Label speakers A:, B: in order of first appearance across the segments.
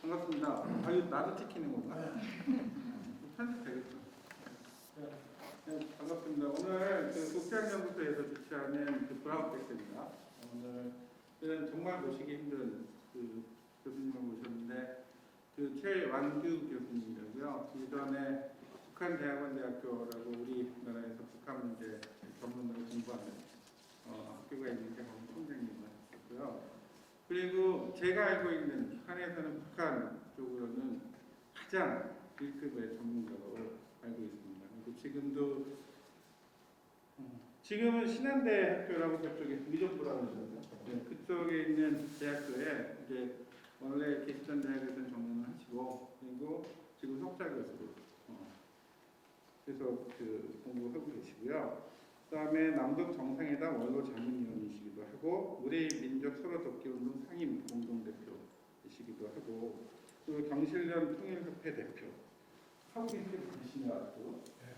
A: 반갑습니다. 아, 이거 나도 찍히는 건가? 편집 되겠죠? 네, 반갑습니다. 오늘 그 국제학연구소에서 주최하는 그 브라우텍스입니다. 오늘은 정말 모시기 힘든 그 교수님을 모셨는데 그 최완규 교수님이고요. 이전에 북한대학원대학교라고 우리나라에서 북한 문제 전문으로 공부하는 학교가 있는데 거기 총장님을 하셨고요. 그리고 제가 알고 있는 북한에서는 북한 쪽으로는 가장 1급의 전문가로 알고 있습니다. 그리고 지금은 신한대 학교라고 그쪽에 미정부라고 그러죠. 네, 그쪽에 있는 대학교에 이제 원래 계시던 대학에서는 전문을 하시고 그리고 지금 석사 교수로 그래서 그 공부하고 계시고요. 그다음에 남북 정상회담 원로 자문위원이시기도 하고 우리 민족 서로 돕기 운동 상임 공동대표이시기도 하고 또 경실련 통일협회 대표 하고 계시네요.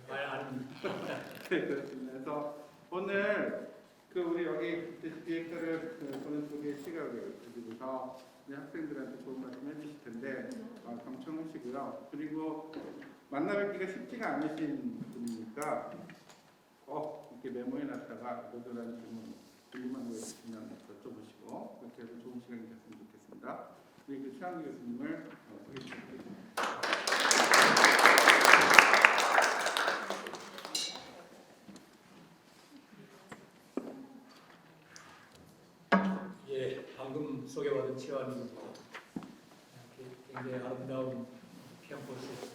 B: 말 안.
A: 네, 그렇습니다. 그래서 오늘 그 우리 여기 디렉터를 보는 쪽의 시각을 가지고서 학생들한테 좋은 말씀 해주실 텐데 경청하시고요. 그리고 만나뵙기가 쉽지가 않으신 분이니까 이렇게 메모해놨다가 모두라는 질문 궁금한 거 있으시면 여쭤보시고 그렇게 해서 좋은 시간이 됐으면 좋겠습니다. 우리 그 최완규 교수님을 소개해드리겠습니다.
B: 예, 방금 소개받은 최완규입니다. 굉장히 아름다운 캠퍼스에서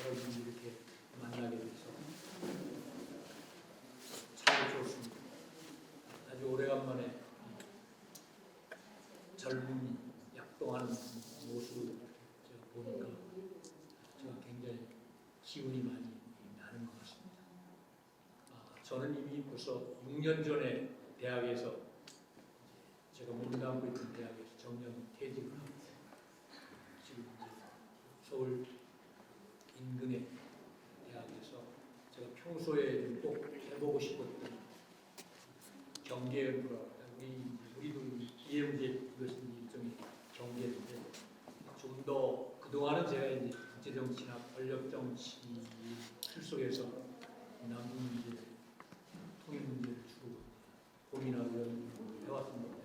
B: 여러분이 이렇게 만나게 돼서 참 좋습니다. 아주 오래간만에 젊은 약동하는 모습을 보니까 제가 굉장히 기운이 많이 나는 것 같습니다. 저는 이미 벌써 6년 전에 대학에서 제가 몸담고 있던 대학에서 정년 퇴직을 하고 지금 이제 서울 인근의 대학에서 제가 평소에 좀 꼭 해보고 싶었던 경계연구라 우리도 EMJ 이것은 일종의 경계인데 좀 더 그동안은 제가 이제 국제정치나 권력정치 틀 속에서 남북 문제, 통일 문제를 주로 고민하고 해왔습니다.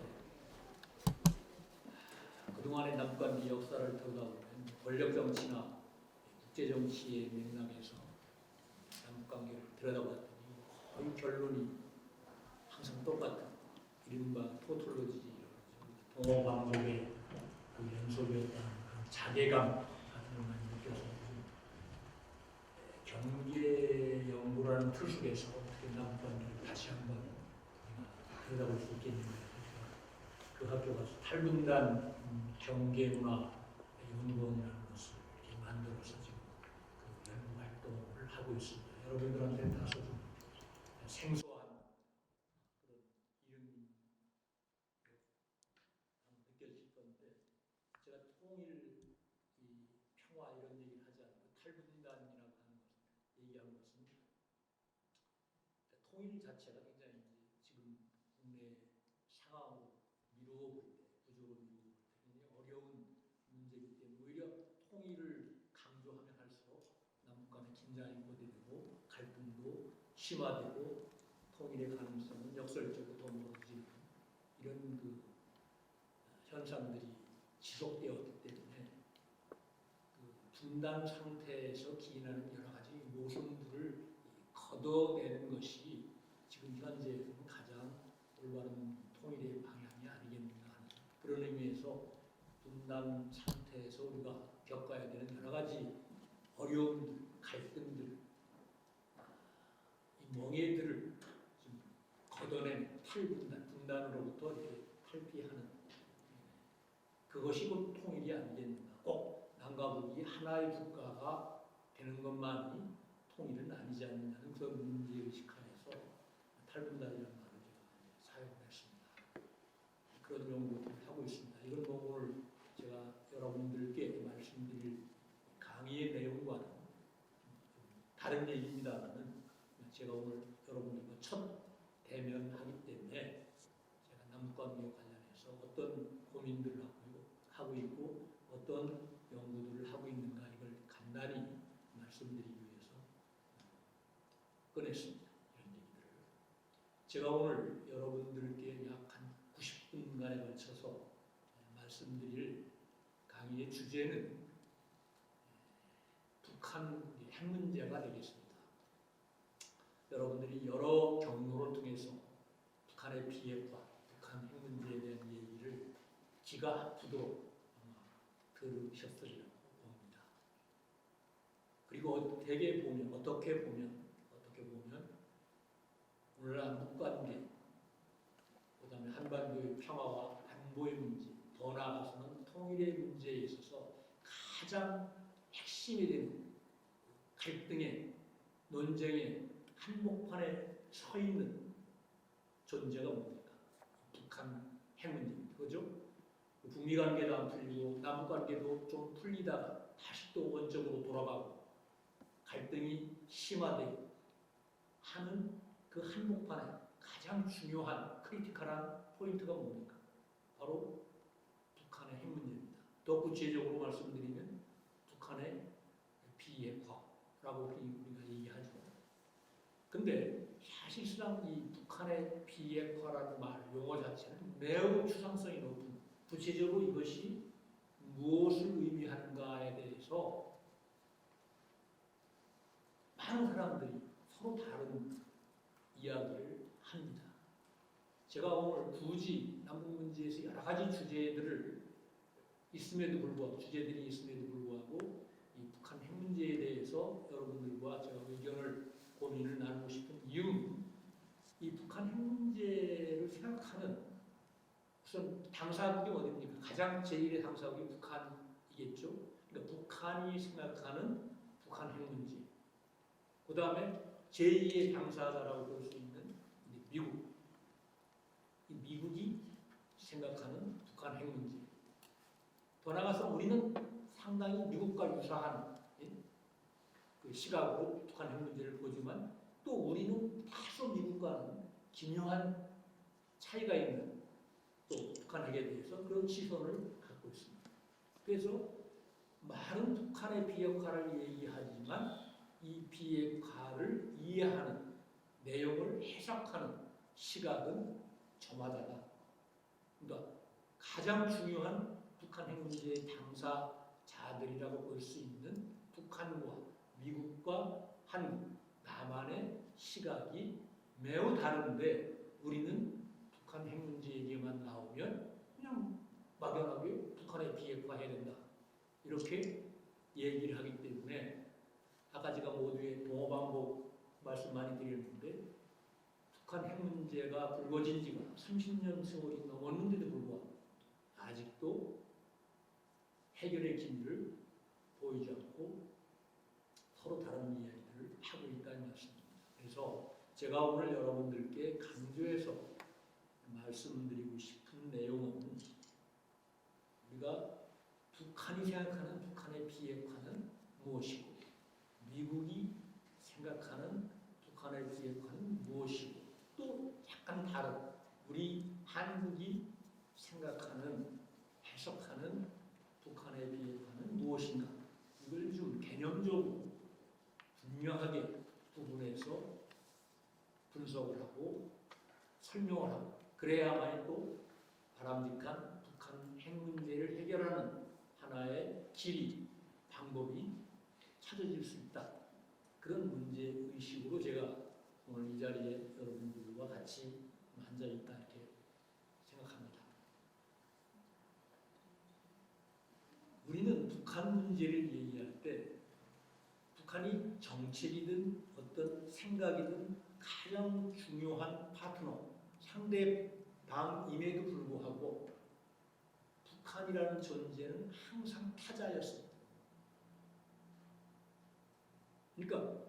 B: 그동안의 남북관계 역사를 들여다보면 권력정치나 국제정치의 맥락에서 남북관계를 들여다봤더니 거의 결론이 항상 똑같은 이른바 토톨로지 동어방송의 그 연속이었다는 그런 자괴감 같은 걸 많이 느껴서 경계 연구라는 틀 속에서 어떻게 남북관계를 다시 한번 들여다볼 수 있겠는가. 그 학교 가서 탈분단 경계문화 연구원이라는 것을 이렇게 만들어서 지금 그 연구 활동을 하고 있습니다. 여러분들한테 다소 좀 생소한 그런 이름이 느껴질 건데 제가 통일, 평화 이런 얘기를 하지 않고 탈분단이라고 하는 것을 얘기한 것은 통일 자체가 굉장히 지금 국내 상황으로 미루어 볼 때, 부족을 미루어 볼 때 굉장히 어려운 문제이기 때문에 오히려 통일을 강조하면 할수록 남북 간의 긴장이 고조되고 갈등도 심화되고 통일의 가능성은 역설적으로 더 멀어지는 이런 그 현상들이 지속되었기 때문에 그 분단 상태에서 기인하는 여러 가지 모순들을 걷어내는 것이 지금 현재에서는 가장 올바른 통일의 방향이 아니겠는가 하는 그런 의미에서 분단 상태에서 우리가 겪어야 되는 여러 가지 어려움들, 갈등들, 이 멍해들을 좀 걷어낸 탈분단, 분단으로부터 이렇게 탈피하는 그것이 곧 통일이 아니겠는가. 꼭 남과 북이 하나의 국가가 되는 것만이 통일은 아니지 않느냐는 그런 문제의식 안에서 탈분단이라는 말을 제가 사용을 했습니다. 그런 연구를 하고 있습니다. 이건 뭐 오늘 제가 여러분들께 말씀드릴 강의의 내용과는 다른 얘기입니다만은 제가 오늘 여러분들과 첫 대면하기 때문에 제가 남북관계 관련해서 어떤 고민들을 하고 있고 제가 오늘 여러분들께 약 한 90분간에 걸쳐서 말씀드릴 강의의 주제는 북한 핵 문제가 되겠습니다. 여러분들이 여러 경로를 통해서 북한의 비핵화, 북한 핵 문제에 대한 얘기를 귀가 아프도록 아마 들으셨으리라고 봅니다. 그리고 어떻게 보면 오늘날 한국관계, 그다음에 한반도의 평화와 안보의 문제, 더 나아가서는 통일의 문제에 있어서 가장 핵심이 되는 갈등의 논쟁의 한복판에 서 있는 존재가 뭡니까? 북한 핵 문제입니다. 그죠? 북미 관계도 안 풀리고 남북 관계도 좀 풀리다가 다시 또 원점으로 돌아가고 갈등이 심화되고 하는 그 한복판에 가장 중요한 크리티컬한 포인트가 뭡니까? 바로 북한의 핵 문제입니다. 더 구체적으로 말씀드리면 북한의 비핵화라고 우리가 얘기하죠. 근데 사실상 이 북한의 비핵화라는 말, 용어 자체는 매우 추상성이 높은, 구체적으로 이것이 무엇을 의미하는가에 대해서 많은 사람들이 서로 다른 이야기를 합니다. 제가 오늘 굳이 남북 문제에서 여러 가지 주제들이 있음에도 불구하고 이 북한 핵 문제에 대해서 여러분들과 제가 의견을 고민을 나누고 싶은 이유는 이 북한 핵 문제를 생각하는 우선 당사국이 어디입니까? 가장 제1의 당사국이 북한이겠죠. 그러니까 북한이 생각하는 북한 핵 문제. 그 다음에 제2의 당사자라고 볼 수 있는 미국. 이 미국이 생각하는 북한 핵 문제. 더 나아가서 우리는 상당히 미국과 유사한 그 시각으로 북한 핵 문제를 보지만 또 우리는 다소 미국과는 기묘한 차이가 있는 또 북한 핵에 대해서 그런 시선을 갖고 있습니다. 그래서 말은 북한의 비핵화를 얘기하지만 이 비핵화를 이해하는 내용을 해석하는 시각은 저마다다. 그러니까 가장 중요한 북한 핵 문제의 당사자들이라고 볼 수 있는 북한과 미국과 한국, 남한의 시각이 매우 다른데 우리는 북한 핵 문제 얘기만 나오면 그냥 막연하게 북한의 비핵화해야 된다. 이렇게 얘기를 하기 때문에 아까 제가 모두의 동호방복 말씀 많이 드렸는데 북한 핵 문제가 불거진 지가 30년 세월이 넘었는데도 불구하고 아직도 해결의 기미를 보이지 않고 서로 다른 이야기들을 하고 있다는 말씀입니다. 그래서 제가 오늘 여러분들께 강조해서 말씀드리고 싶은 내용은 우리가 북한이 생각하는 북한의 비핵화는 무엇이고 미국이 생각하는 북한의 비핵화는 무엇이고 또 약간 다른 우리 한국이 생각하는 해석하는 북한의 비핵화는 무엇인가 이걸 좀 개념적으로 분명하게 구분해서 분석을 하고 설명을 하고 그래야만이 또 바람직한 북한 핵 문제를 해결하는 하나의 길이 방법이 찾아질 수 있다. 그런 문제의식으로 제가 오늘 이 자리에 여러분들과 같이 앉아있다 이렇게 생각합니다. 우리는 북한 문제를 얘기할 때 북한이 정책이든 어떤 생각이든 가장 중요한 파트너, 상대방임에도 불구하고 북한이라는 존재는 항상 타자였습니다. 그러니까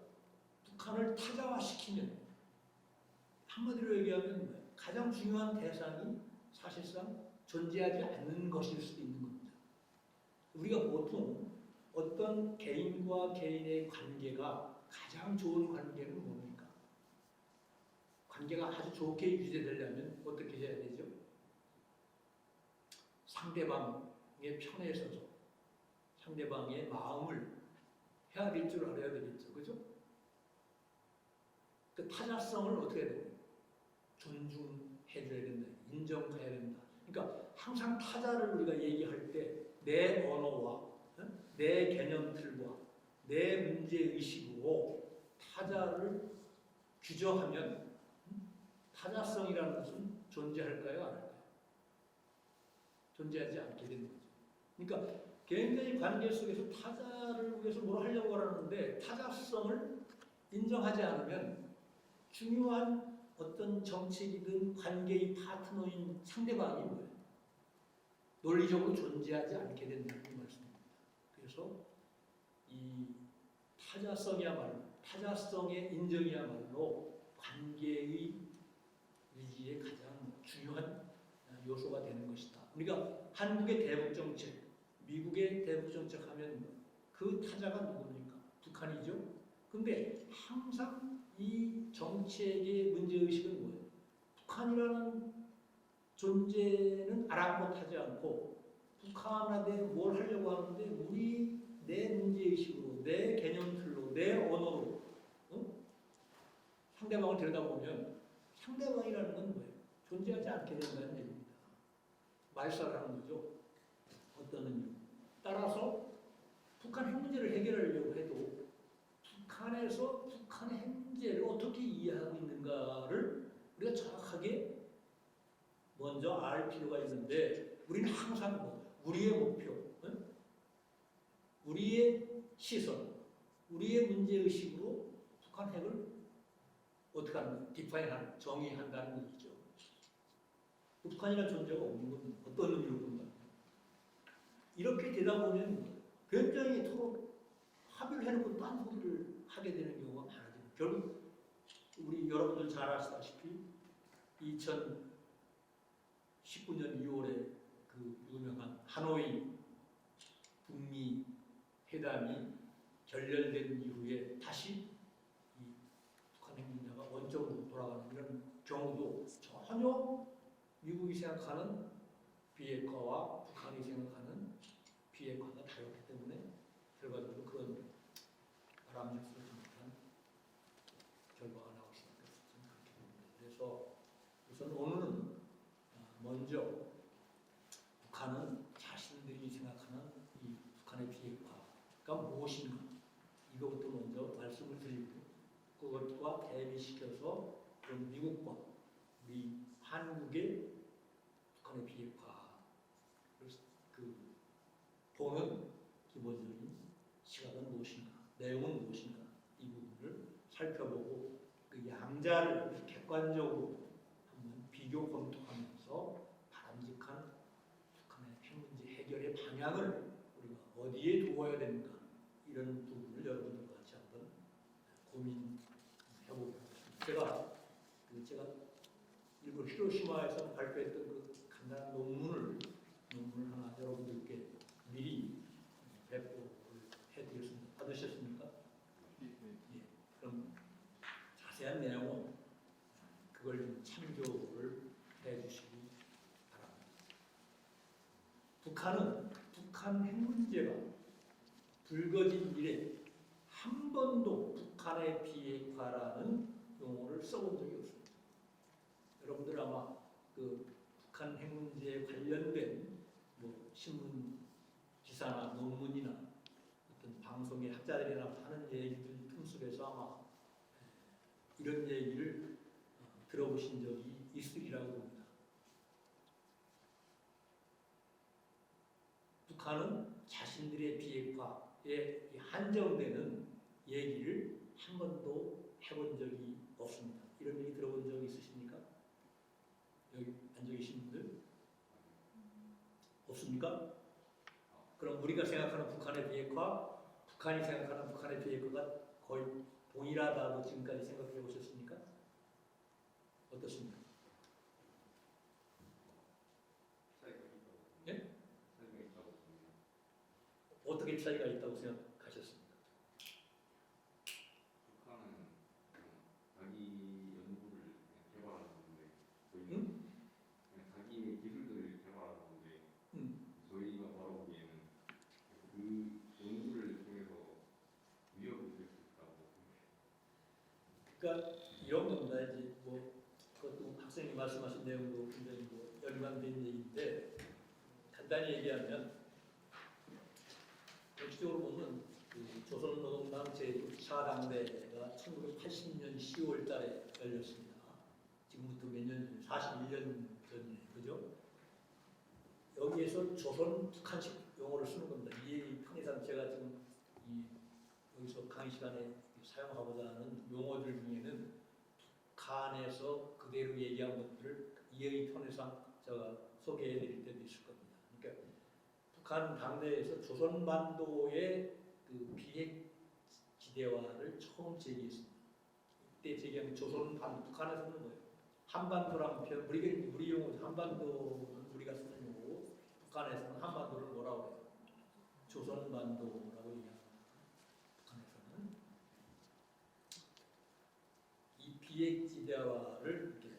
B: 북한을 타자화시키면 한마디로 얘기하면 가장 중요한 대상이 사실상 존재하지 않는 것일 수도 있는 겁니다. 우리가 보통 어떤 개인과 개인의 관계가 가장 좋은 관계는 뭡니까? 관계가 아주 좋게 유지되려면 어떻게 해야 되죠? 상대방의 편에 서서 상대방의 마음을 헤아릴 줄 알아야 되겠죠. 그죠? 그 타자성을 어떻게 해야 됩니까? 존중해줘야 된다, 인정해야 된다. 그러니까 항상 타자를 우리가 얘기할 때 내 언어와 내 개념틀과 내 문제 의식으로 타자를 규정하면 타자성이라는 것은 존재할까요, 안 할까요? 존재하지 않게 되는 거죠. 그러니까 개인적인 관계 속에서 타자를 위해서 뭘 하려고 하는데 타자성을 인정하지 않으면 중요한 어떤 정책이든 관계의 파트너인 상대방이 뭐예요? 논리적으로 존재하지 않게 된다는 말씀입니다. 그래서 이 타자성의 인정이야말로 관계의 유지의 가장 중요한 요소가 되는 것이다. 우리가 한국의 대북 정책, 미국의 대북 정책 하면 그 타자가 누굽니까? 북한이죠. 근데 항상 이 정책의 문제의식은 뭐예요? 북한이라는 존재는 아랑곳하지 않고 북한한테 뭘 하려고 하는데 내 문제의식으로, 내 개념틀로, 내 언어로 상대방을 들여다보면 상대방이라는 건 뭐예요? 존재하지 않게 된다는 얘기입니다. 말살을 하는 거죠. 어떤 의미로. 따라서 북한 핵 문제를 해결하려고 해도 북한에서 북한의 핵 문제를 어떻게 이해하고 있는가를 우리가 정확하게 먼저 알 필요가 있는데 우리는 항상 우리의 목표, 우리의 시선, 우리의 문제의식으로 북한 핵을 어떻게 하는, 디파인하는, 정의한다는 얘기죠. 북한이라는 존재가 없는 건 어떤 의미로 본다. 이렇게 되다 보면 굉장히 서로 합의를 해놓고 딴 소리를 하게 되는 경우가 많아요. 결국 우리 여러분들 잘 아시다시피 2019년 2월에 그 유명한 하노이 북미 회담이 결렬된 이후에 다시 이 북한 핵 문제가 원점으로 돌아가는 이런 경우도 전혀 미국이 생각하는 비핵화와 북한이 생각하는 비핵화가 다르기 때문에 결과적으로 그런 바람직스럽지 못한 결과가 나올 수밖에 없었던 그렇게 됩니다. 그래서 우선 오늘은 먼저 북한은 자신들이 생각하는 이 북한의 비핵화가 무엇인가 이것부터 먼저 말씀을 드리고 그것과 대비시켜서 그럼 미국과 우리 한국의 북한의 비핵화를 보는 기본적인 시각은 무엇인가, 내용은 무엇인가 이 부분을 살펴보고 그 양자를 객관적으로 한번 비교 검토하면서 바람직한 북한의 핵 문제 해결의 방향을 우리가 어디에 두어야 되는가 이런 부분을 여러분들과 같이 한번 고민해보도록 하겠습니다. 제가 일본 히로시마에서 발표했던 그 간단한 논문을 하나 여러분들께 미리 배포를 해드렸습니다. 받으셨습니까? 예. 그럼 자세한 내용은 그걸 좀 참조를 해주시기 바랍니다. 북한 핵 문제가 불거진 이래 한 번도 북한의 비핵화라는 용어를 써본 적이 없습니다. 여러분들 아마 그 북한 핵 문제에 관련된 신문 기사나 논문이나 어떤 방송의 학자들이나 하는 얘기들 틈속에서 아마 이런 얘기를 들어보신 적이 있으리라고 봅니다. 북한은 자신들의 비핵화에 한정되는 얘기를 한 번도 해본 적이 없습니다. 이런 얘기 들어본 적이 있으십니까? 여기 앉아 계신 분들? 없습니까? 그럼 우리가 생각하는 북한의 비핵화, 북한이 생각하는 북한의 비핵화가 거의 동일하다고 지금까지 생각해 보셨습니까? 어떻습니까? 예? 어떻게 차이가 있다고 생각하셨습니까?
C: 북한은 자기 연구를 개발하는 건데 저희는
B: 응?
C: 그냥 자기의 기술들을 개발하는 건데 저희가 바로 보기에는 그 연구를 통해서 위협을 줄 수 있다고 생각해요.
B: 그러니까 이런 겁니다. 이제 그것도 학생 말씀 내용도 굉장히 연관된 얘기인데 간단히 얘기하면 역시적으로 보면 조선노동당 제4당대가 1980년 10월 달에 열렸습니다. 지금부터 몇 년 전, 41년 전이에요. 그죠? 여기에서 조선 북한식 용어를 쓰는 겁니다. 이 편의상 제가 지금 여기서 강의 시간에 사용하고자 하는 용어들 중에는 북한에서 그대로 얘기한 것들을 이해의 편의상 제가 소개해 드릴 때도 있을 겁니다. 그러니까 북한 당내에서 조선반도의 그 비핵지대화를 처음 제기했습니다. 이때 제기한 북한에서 쓰는 거예요. 한반도랑 우리 용어 한반도는 우리가 쓰는 용어고 북한에서는 한반도를 뭐라고 해요? 조선반도라고 얘기합니다. 북한에서는 이 비핵지대화를 이렇게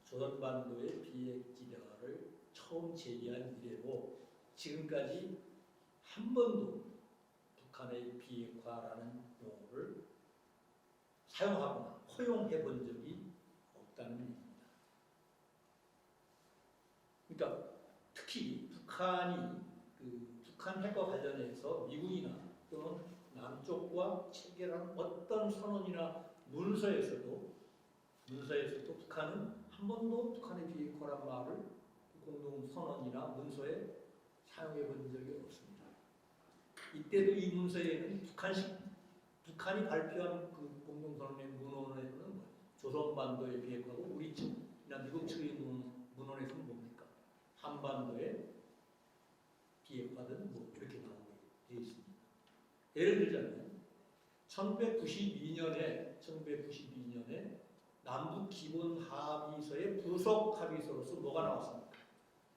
B: 조선반도의 비핵지대화를 처음 제기한 이래로 지금까지 한 번도 북한의 비핵화라는 용어를 사용하거나 허용해 본 적이 없다는 얘기입니다. 그러니까 특히 북한 핵과 관련해서 미국이나 또는 남쪽과 체결한 어떤 선언이나 문서에서도 북한은 한 번도 북한의 비핵화란 말을 공동 선언이나 문서에 사용해 본 적이 없습니다. 이때도 이 문서에는 북한이 발표한 그 공동선언의 문헌에는 조선반도의 비핵화고 우리 측이나 미국 측의 문헌에서는 뭡니까? 한반도의 비핵화든 이렇게 나오게 되어 있습니다. 예를 들자면 1992년에 남북 기본 합의서의 부속 합의서로서 뭐가 나왔습니까?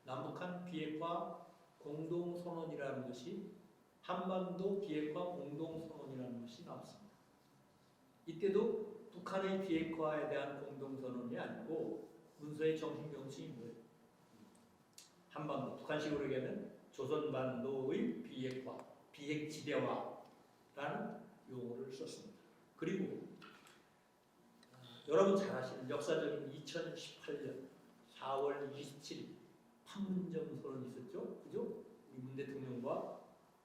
B: 남북한 비핵화 공동선언이라는 것이 한반도 비핵화 공동선언이라는 것이 나왔습니다. 이때도 북한의 비핵화에 대한 공동선언이 아니고 문서의 정식 명칭이 뭐예요? 한반도, 북한식으로 얘기하면 조선반도의 비핵화, 비핵지대화라는 용어를 썼습니다. 그리고 여러분 잘 아시는 역사적인 2018년 4월 27일 판문점 선언이 있었죠? 그죠? 우리 문 대통령과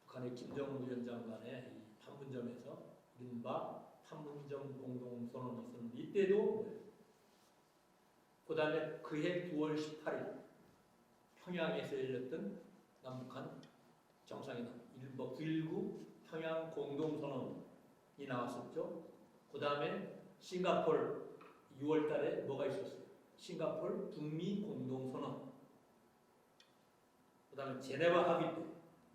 B: 북한의 김정은 위원장 간의 이 판문점에서 이른바 판문점 공동선언이 있었는데 이때도 그 다음에 그해 9월 18일 평양에서 열렸던 남북한 정상회담, 이른바 9.19 평양 공동선언이 나왔었죠. 그 다음에 싱가포르 6월 달에 뭐가 있었어요? 싱가포르 북미 공동선언. 그 다음에 제네바 합의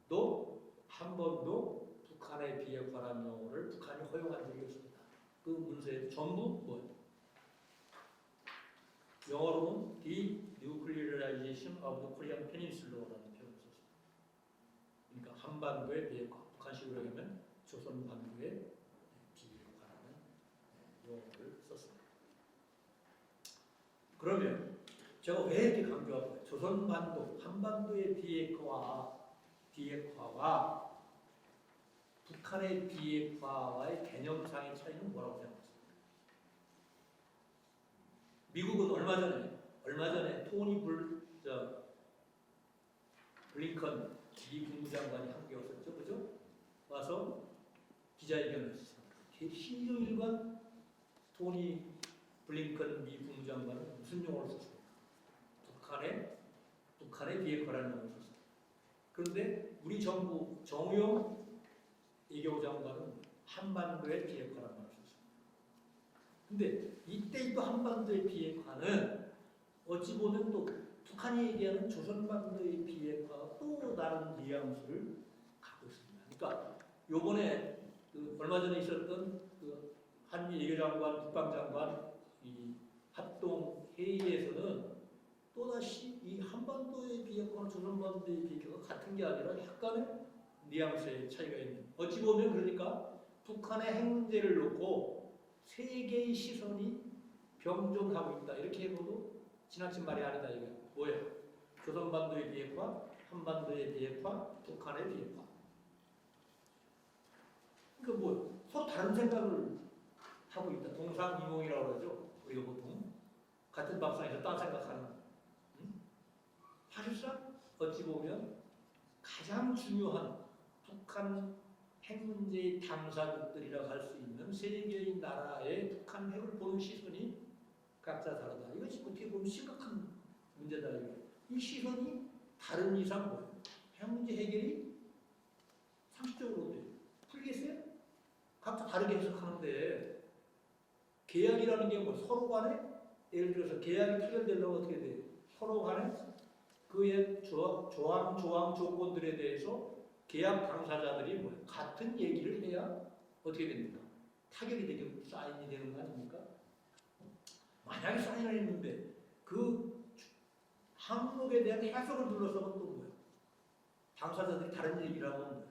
B: 때도 한 번도 북한의 비핵화라는 용어를 북한이 허용한 적이 없습니다. 그 문서에도 전부 뭐예요? 영어로는 Denuclearization of the Korean Peninsula라는 표현을 썼습니다. 그러니까 한반도의 비핵화, 북한식으로 하면 조선반도의 비핵화라는 용어를 썼습니다. 그러면 제가 왜 이렇게 강조할까요? 조선반도, 한반도의 비핵화와 북한의 비핵화와의 개념상의 차이는 뭐라고 생각하세요? 미국은 얼마 전에 토니 블링컨 미 국무장관이 한국에 왔었죠, 그죠? 와서 기자회견을 했습니다. 신중일관 토니 블링컨 미 국무장관은 무슨 용어를 썼습니까? 북한의 비핵화라는 용어를 썼습니다. 그런데 우리 정부 정우영 외교부 장관은 한반도의 비핵화라는 말을 썼습니다. 근데 이때 또 한반도의 비핵화는 어찌 보면 또 북한이 얘기하는 조선반도의 비핵화가 또 다른 뉘앙스를 갖고 있습니다. 그러니까 요번에 얼마 전에 있었던 한미 외교장관, 국방장관 이 합동 회의에서는 또다시 이 한반도의 비핵화와 조선반도의 비핵화가 같은 게 아니라 약간의 뉘앙스의 차이가 있는. 어찌 보면 그러니까 북한의 핵 문제를 놓고 세계의 시선이 병존하고 있다. 이렇게 해도 지나친 말이 아니다. 이거 뭐예요? 조선반도의 비핵화, 한반도의 비핵화, 북한의 비핵화. 그러니까 뭐 서로 다른 생각을 하고 있다. 동상이몽이라고 그러죠. 우리가 보통 같은 밥상에서 딴 생각하는 사실상 어찌 보면 가장 중요한 북한 핵 문제의 당사국들이라고 할 수 있는 세계의 나라의 북한 핵을 보는 시선이 각자 다르다. 이것이 어떻게 보면 심각한 문제다. 이 시선이 다른 이상 뭐예요? 핵 문제 해결이 상식적으로 어때요? 풀리겠어요? 각자 다르게 해석하는데 계약이라는 게 뭐 서로 간에 예를 들어서 계약이 체결되려면 어떻게 돼요? 서로 간에 그의 조항 조건들에 대해서 계약 당사자들이 뭐예요? 같은 얘기를 해야 어떻게 됩니까? 타결이 되게 사인이 되는 거 아닙니까? 만약에 사인을 했는데 그 항목에 대한 해석을 둘러서는 또 뭐예요? 당사자들이 다른 얘기를 하면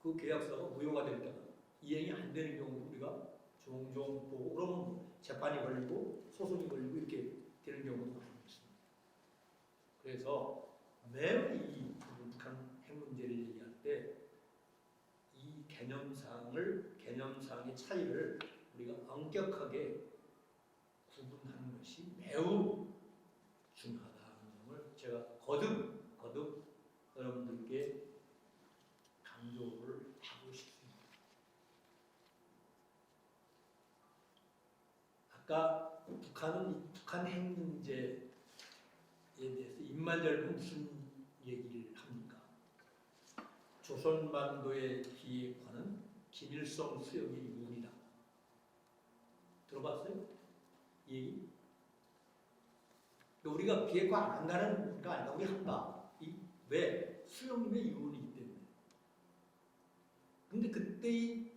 B: 그 계약서가 무효가 되니까 이행이 안 되는 경우도 우리가 종종 보고 그러면 재판이 걸리고 소송이 걸리고 이렇게 되는 경우도 많이 있습니다. 그래서 매우 이 북한 핵 문제를 얘기할 때 이 개념상의 차이를 우리가 엄격하게 구분하는 것이 매우 중요하다는 점을 제가 거듭 여러분들께 강조를 하고 싶습니다. 아까 북한 핵 문제에 대해서 입만열고 무슨 얘기를 합니까? 조선반도의 비핵화는 김일성 수역의 유언이다. 들어봤어요? 이 얘기? 우리가 비핵화 안 한다는 거 아니라 우리 한다. 왜? 수영님의 유언이기 때문에. 근데 그때의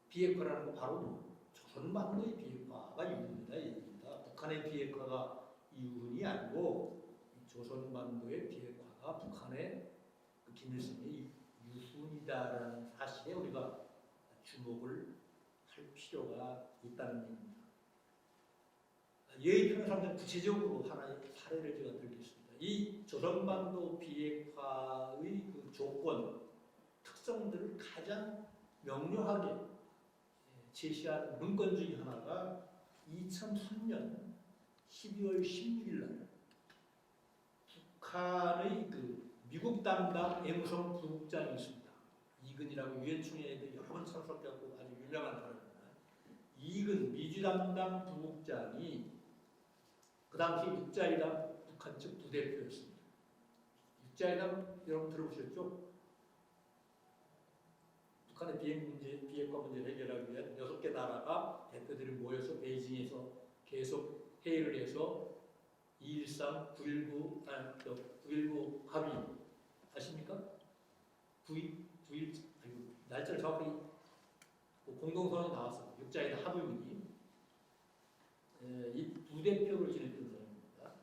B: 비핵화라는 거 바로 조선반도의 비핵화가 유언이다. 얘기입니다. 북한의 비핵화가 유언이 아니고 조선반도의 비핵화가 북한의 그 김일성의 유언이다라는 사실에 우리가 주목을 할 필요가 있다는 얘기입니다. 예의 평상전 구체적으로 하나의 사례를 제가 들겠습니다. 이 조선반도 비핵화의 그 조건, 특성들을 가장 명료하게 제시한 문건 중에 하나가 2003년 12월 16일 날 북한의 그 미국 담당 앵성 부국장이 있습니다. 이근이라고 유엔총회에도 여러 번 참석하고 아주 유명한 사람입니다. 이근 미주 담당 부국장이 그 당시 육자회담 북한 측 부대표였습니다. 육자회담 여러분 들어보셨죠? 북한의 비핵화 문제를 해결하기 위해 6개 나라가 대표들이 모여서 베이징에서 계속 회의를 해서 2.13, 9.19 합의 아십니까? 9.1 날짜를 정확히 공동선언이 나왔어요. 육자회담 합의문이. 이 부대표를 지냈던 사람입니다.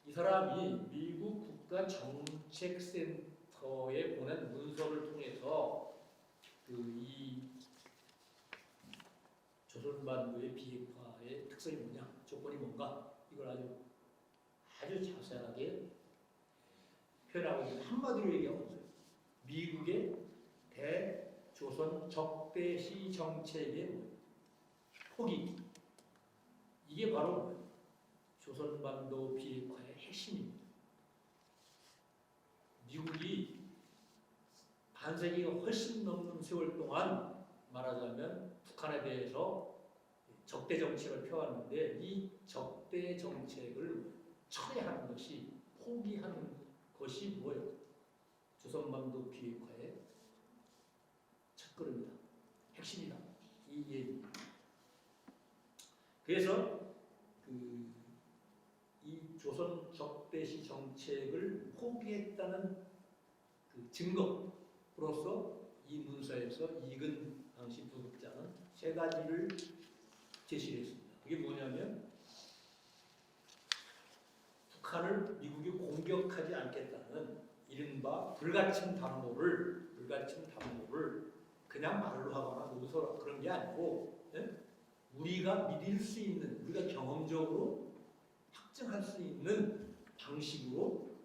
B: 이 사람이 미국 국가정책센터에 보낸 문서를 통해서 이 조선반도의 비핵화의 특성이 뭐냐, 조건이 뭔가 이걸 아주 자세하게 표현하고 있는 한마디로 얘기하고 있어요. 미국의 대조선 적대시 정책의 포기. 이게 바로 조선반도 비핵화의 핵심입니다. 미국이 반세기가 훨씬 넘는 세월 동안 말하자면 북한에 대해서 적대 정책을 펴왔는데 이 적대 정책을 철회하는 것이, 포기하는 것이 뭐예요? 조선반도 비핵화의 첫걸음이다. 핵심이다. 이 얘기입니다. 그래서 이 조선 적대시 정책을 포기했다는 그 증거로서 이 문서에서 이근 당시 부국장은 3가지를 제시를 했습니다. 그게 뭐냐면 북한을 미국이 공격하지 않겠다는 이른바 불가침 담보를 그냥 말로 하거나 문서로 그런 게 아니고, 우리가 믿을 수 있는, 우리가 경험적으로 확증할 수 있는 방식으로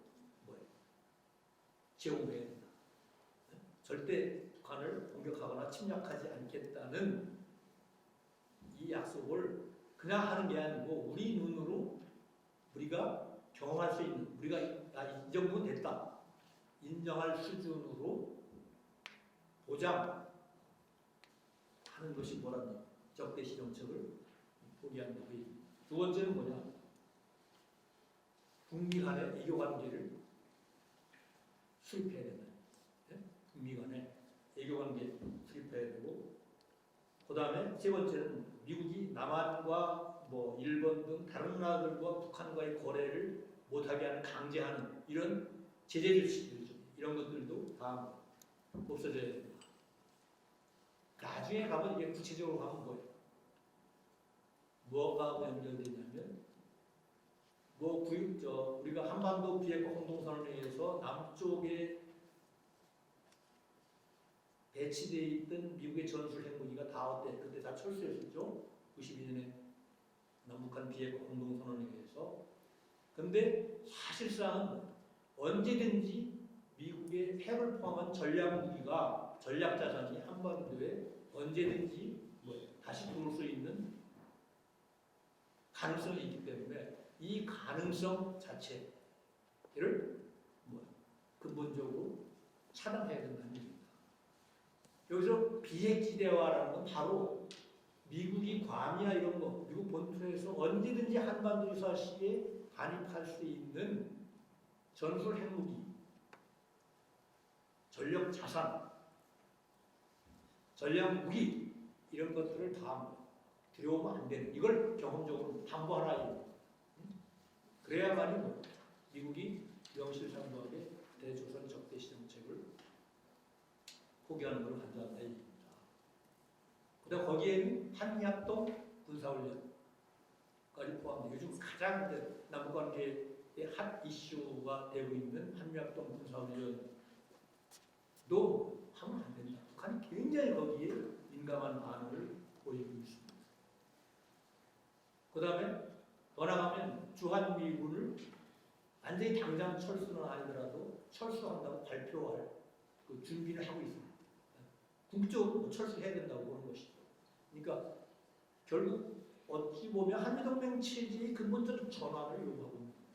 B: 제공해야 된다. 절대 북한을 공격하거나 침략하지 않겠다는 이 약속을 그냥 하는 게 아니고 우리 눈으로 우리가 경험할 수 있는 우리가 이 정도는 됐다 인정할 수준으로 보장하는 것이 뭐라니 적대시 정책을 포기한다고 얘기합니다. 두 번째는 뭐냐? 북미 간의 애교 관계를 수립해야 된다. 네? 북미 간의 애교 관계 수립해야 되고, 그 다음에 세 번째는 미국이 남한과 뭐 일본 등 다른 나라들과 북한과의 거래를 못하게 하는 강제하는 이런 제재 조치들 이런 것들도 다 없어져야 됩니다. 나중에 가면 이게 구체적으로 하면 뭐예요? 뭐가 연결되냐면 우리가 한반도 비핵화 공동선언회에서 남쪽에 배치되어 있던 미국의 전술 핵무기가 다 어때? 그때 다 철수했었죠. 92년에 남북한 비핵화 공동선언회에서. 근데 사실상 언제든지 미국의 핵을 포함한 전략무기가 전략자산이 한반도에 언제든지 다시 들어올 수 있는 가능성이 있기 때문에 이 가능성 자체를 근본적으로 차단해야 된다는 얘기입니다. 여기서 비핵지대화라는 건 바로 미국이 괌이나 이런 거, 미국 본토에서 언제든지 한반도 유사시에 반입할 수 있는 전술 핵무기, 전력 자산, 전략 무기 이런 것들을 다 들여오면 안 되는 이걸 경험적으로 담보하라. 그래야만이 미국이 명실상부하게 대조선 적대시 정책을 포기하는 걸 간주한다 얘기입니다. 그다음 거기에는 한미합동 군사훈련까지 포함돼 요즘 가장 남북관계의 핫 이슈가 되고 있는 한미합동 군사훈련도 하면 안 된다. 북한이 굉장히 거기에 민감한 반응을 보이고 있습니다. 그 다음에 더 나가면 주한미군을 완전히 당장 철수는 아니더라도 철수한다고 발표할 그 준비를 하고 있습니다. 궁극적으로 철수해야 된다고 보는 것이죠. 그러니까 결국 어찌 보면 한미동맹 체제의 근본적 전환을 요구하고 있습니다.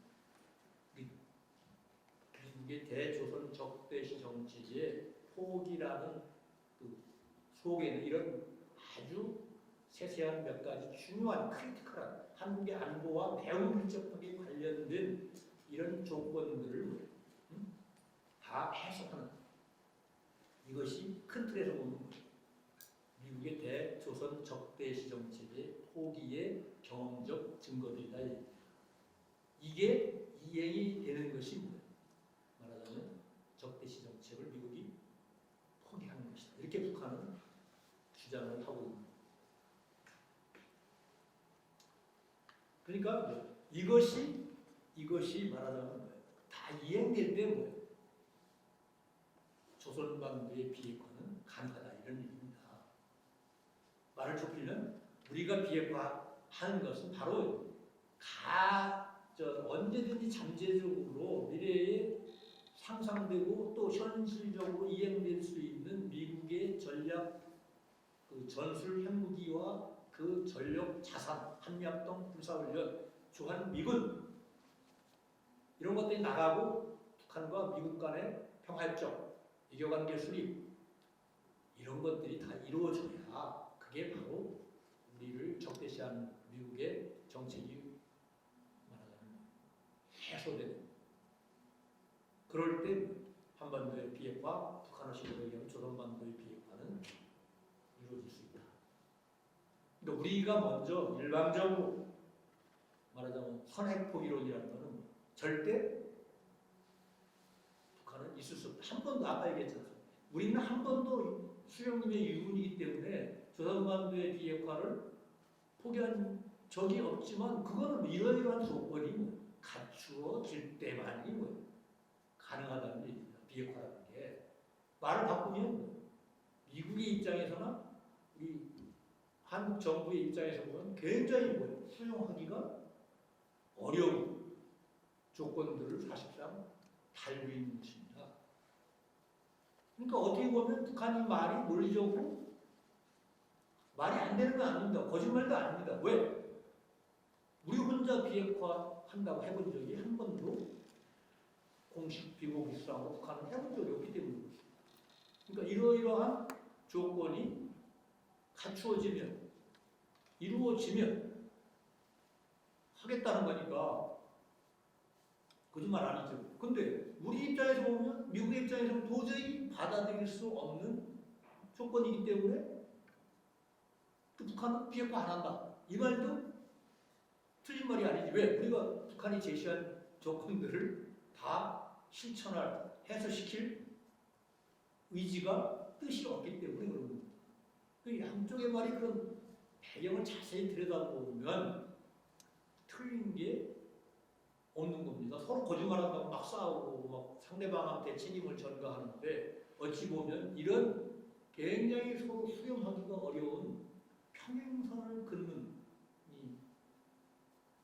B: 미국의 대조선 적대시 정책의 포기라는 그 속에는 이런 아주 세세한 몇 가지 중요한 크리티컬한 한국의 안보와 매우 밀접하게 관련된 이런 조건들을 다 해석하는 이것이 큰 틀에서 보는 거예요. 미국의 대조선 적대시 정책의 포기의 경험적 증거들이다. 이게 이행이 되는 것이 뭐예요? 말하자면 적대시 정책을 미국이 포기하는 것이다. 이렇게 북한은 주장을 하고 있는 거예요. 그러니까 이것이 말하자면 뭐예요? 다 이행될 때 뭐예요? 조선반도의 비핵화는 가능하다 이런 얘기입니다. 말을 좁히면 우리가 비핵화하는 것은 바로 언제든지 잠재적으로 미래에 상상되고 또 현실적으로 이행될 수 있는 미국의 전략 그 전술 핵무기와 그 전력 자산, 한미합동 군사훈련, 주한미군 이런 것들이 나가고 북한과 미국 간의 평화협정, 외교관계 수립 이런 것들이 다 이루어져야 그게 바로 우리를 적대시하는 미국의 정책이 말하자면 해소되는 그럴 때 한반도의 비핵화, 북한을 시도하게 하면 조선반도의 비핵화는 이루어질 수 있다. 그러니까 우리가 먼저 일방적으로 말하자면 선핵포기론이라는 것은 절대 북한은 있을 수 없다. 한 번도 아까 얘기했잖아요. 우리는 한 번도 수령님의 유군이기 때문에 조선반도의 비핵화를 포기한 적이 없지만 그거는 이러이러한 조건이 갖추어질 때만이 가능하다는 얘기입니다. 비핵화라는 게 말을 바꾸면 미국의 입장에서나 우리 한국 정부의 입장에서 보면 굉장히 수용하기가 어려운 조건들을 사실상 달고 있는 것입니다. 그러니까 어떻게 보면 북한이 말이 논리적으로 말이 안 되는 건 아닙니다. 거짓말도 아닙니다. 왜? 우리 혼자 비핵화 한다고 해본 적이 한 번도 공식 비공식 수상으로 북한은 해본 적이 없기 때문에 그렇습니다. 그러니까 이러이러한 조건이 갖추어지면, 이루어지면 하겠다는 거니까 거짓말 아니죠. 근데 우리 입장에서 보면, 미국의 입장에서 보면 도저히 받아들일 수 없는 조건이기 때문에 그 북한은 비핵화 안 한다. 이 말도 틀린 말이 아니지. 왜? 우리가 북한이 제시한 조건들을 다 실천할, 해소시킬 의지가, 뜻이 없기 때문에 그런 겁니다. 그 양쪽의 말이 그런 배경을 자세히 들여다보면 틀린 게 없는 겁니다. 서로 거짓말한다고 막 싸우고 막 상대방한테 책임을 전가하는데 어찌 보면 이런 굉장히 서로 수용하기가 어려운 평행선을 긋는 이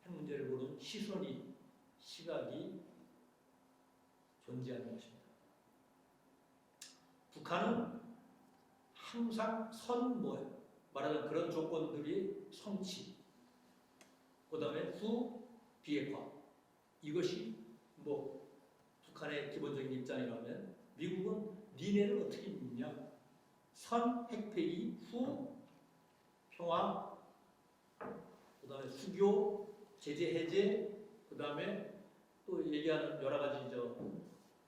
B: 핵 문제를 보는 시선이, 시각이 존재하는 것입니다. 북한은 항상 말하자면 그런 조건들이 성취, 그 다음에 비핵화, 이것이 북한의 기본적인 입장이라면 미국은 니네를 어떻게 믿냐? 핵폐기, 평화, 그 다음에 수교, 제재 해제, 그 다음에 또 얘기하는 여러 가지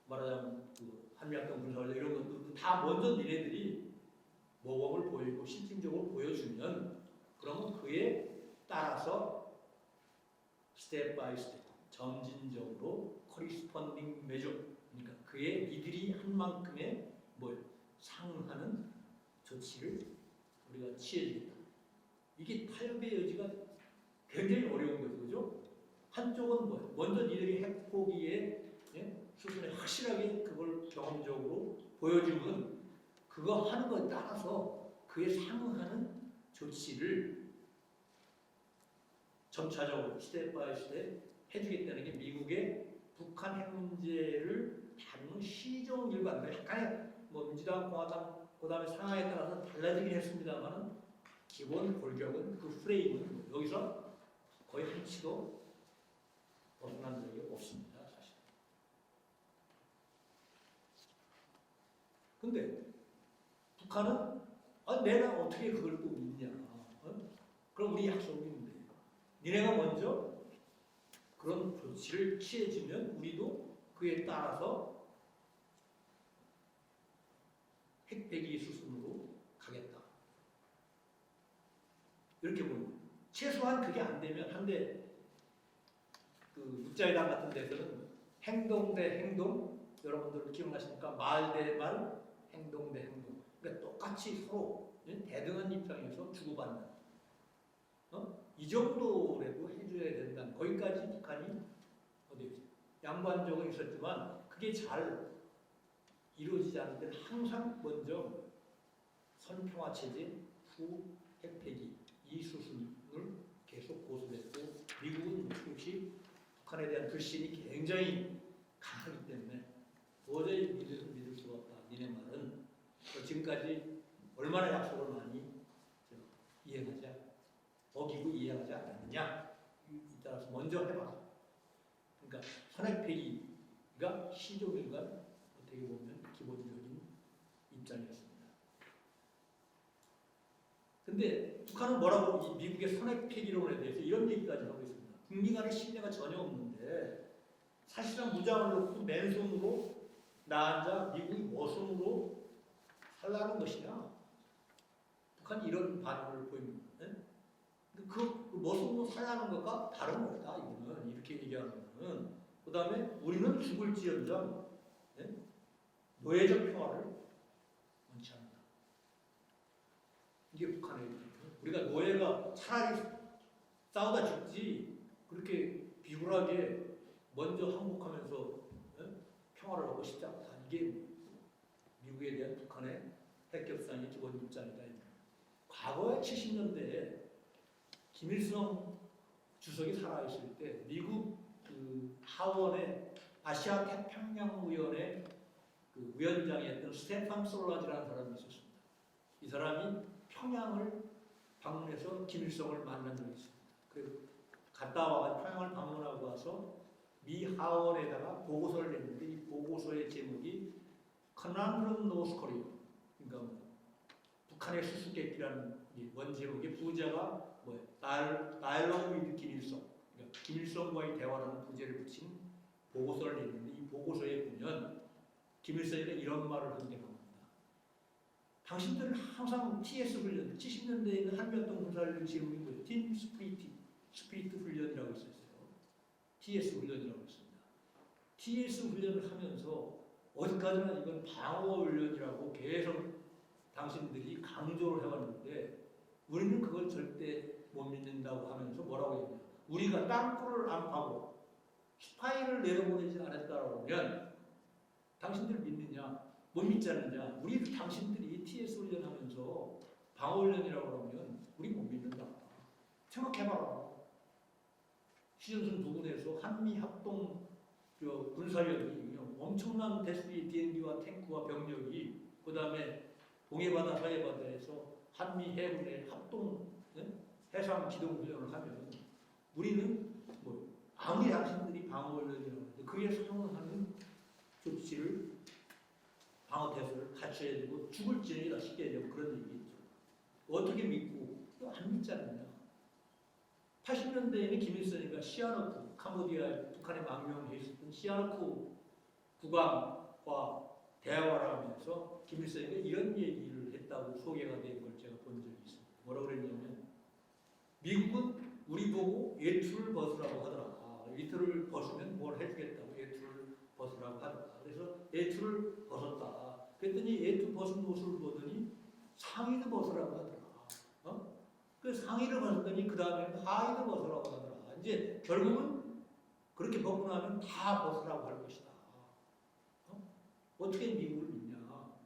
B: 말하자면 한미합동 군사훈련 이런 것들도 다 먼저 니네들이 모범을 보이고 실질적으로 보여주면 그러면 그에 따라서 스텝 바이 스텝 점진적으로 커리스펀딩 메저, 그러니까 그에 이들이 한 만큼의 상응하는 조치를 우리가 취해주겠다. 이게 타협의 여지가 굉장히 어려운 거죠. 그죠? 한쪽은 먼저 니들이 핵 포기의 수준에 확실하게 그걸 경험적으로 보여주면 그거 하는 거에 따라서 그에 상응하는 조치를 점차적으로 스텝 바이 스텝 해주겠다는 게 미국의 북한 핵 문제를 다루는 시종일관, 약간의 민주당, 공화당, 그 다음에 상황에 따라서 달라지긴 했습니다만 기본 골격은 그 프레임은 여기서 거의 한치도 벗어난 적이 없습니다. 사실. 근데 북한은 내가 어떻게 그걸 또 믿냐? 그럼 우리 약속이 있는데 니네가 먼저 그런 조치를 취해주면 우리도 그에 따라서 핵폐기 수순으로 가겠다. 이렇게 보는 거예요. 최소한 그게 안 되면 한데 육자회담 같은 데서는 행동 대 행동, 여러분들 기억나십니까? 말 대 말, 행동 대 행동. 그러니까 똑같이 서로 대등한 입장에서 주고받는. 이 정도라도 해줘야 된다는, 거기까지 북한이 양보한 적은 있었지만 그게 잘 이루어지지 않을 때는 항상 먼저 선평화 체제, 핵폐기 이 수순을 계속 고수했고 미국은 역시 북한에 대한 불신이 굉장히 강하기 때문에 도저히 믿을 수가 없다. 니네 말은 지금까지 얼마나 약속을 많이 어기고 이해하지 않았느냐. 따라서 먼저 해봐. 그러니까 선핵폐기가 시종일관 어떻게 보면 기본적인 입장이었습니다. 근데 북한은 뭐라고 이 미국의 선핵폐기론에 대해서 이런 얘기까지 하고 있습니다. 국민 간의 신뢰가 전혀 없는데 사실상 무장을 놓고 맨손으로 나앉아 미국이 뭐손으로 살라는 것이냐. 북한이 이런 반응을 보입니다. 그 뭐손으로 살라는 것과 다른 거다. 이거는 이렇게 얘기하면은 그 다음에 우리는 죽을지언정 노예적 평화를 원치 않는다. 이게 북한의 입장이에요. 우리가 노예가 차라리 싸우다 죽지 그렇게 비굴하게 먼저 항복하면서 평화를 얻고 싶지 않다. 이게 미국에 대한 북한의 핵협상의 기본 입장이다. 과거에 70년대에 김일성 주석이 살아있을 때 미국 하원의 아시아 태평양위원회 위원장이었던 스테판 솔라즈라는 사람이 있었습니다. 이 사람이 평양을 방문해서 김일성을 만난 적이 있습니다. 그래서 갔다 와 평양을 방문하고 와서 미 하원에다가 보고서를 냈는데 이 보고서의 제목이 Conundrum North Korea, 그러니까 뭐 북한의 수수께끼라는 원 제목의 부제가 뭐예요? Dialogue with 김일성, 그러니까 김일성과의 대화라는 부제를 붙인 보고서를 냈는데 이 보고서에 보면 김일성이가 이런 말을 한 게 나옵니다. 당신들은 항상 TS 훈련, 70년대에는 한미활동 군사훈련 제목이 뭐예요? 팀 스피리트 훈련이라고 있었어요. TS 훈련이라고 있습니다. TS 훈련을 하면서 어디까지나 이건 방어 훈련이라고 계속 당신들이 강조를 해왔는데 우리는 그걸 절대 못 믿는다고 하면서 뭐라고 했냐? 우리가 땅굴을 안 파고 스파이를 내려보내지 않았다고 하면 당신들 믿느냐? 못 믿지 않느냐? 우리 당신들이 TS 훈련하면서 방어 훈련이라고 하면 우리 못 믿는다. 생각해봐라. 휴전선 부근에서 한미 합동 군사력이 엄청난 대수의 비행기와 탱크와 병력이 그 다음에 동해바다 서해바다에서 한미 해군의 합동 해상 기동 훈련을 하면 우리는 뭐 아무리 당신들이 방어 훈련이라고 하는데 그에 상응하는 조치를 방어 태세를 갖춰야 되고 죽을 지경이다 쉽게 얘기하면 그런 얘기겠죠. 어떻게 믿고 또 안 믿지 않느냐. 80년대에는 김일성이가 시아누쿠, 캄보디아에 북한에 망명해 있었던 시아누쿠 국왕과 대화를 하면서 김일성이가 이런 얘기를 했다고 소개가 된 걸 제가 본 적이 있습니다. 뭐라고 그랬냐면 미국은 우리 보고 외투를 벗으라고 하더라. 외투를 벗으면 뭘 해주겠다고 외투를 벗으라고 하더라. 그래서 외투를 벗었다. 그랬더니 외투 벗은 모습을 보더니 상의도 벗으라고 하더라. 그 상의를 벗었더니 그 다음에는 하의도 벗으라고 하더라. 이제 결국은 그렇게 벗고 나면 다 벗으라고 할 것이다. 어떻게 미국을 믿냐.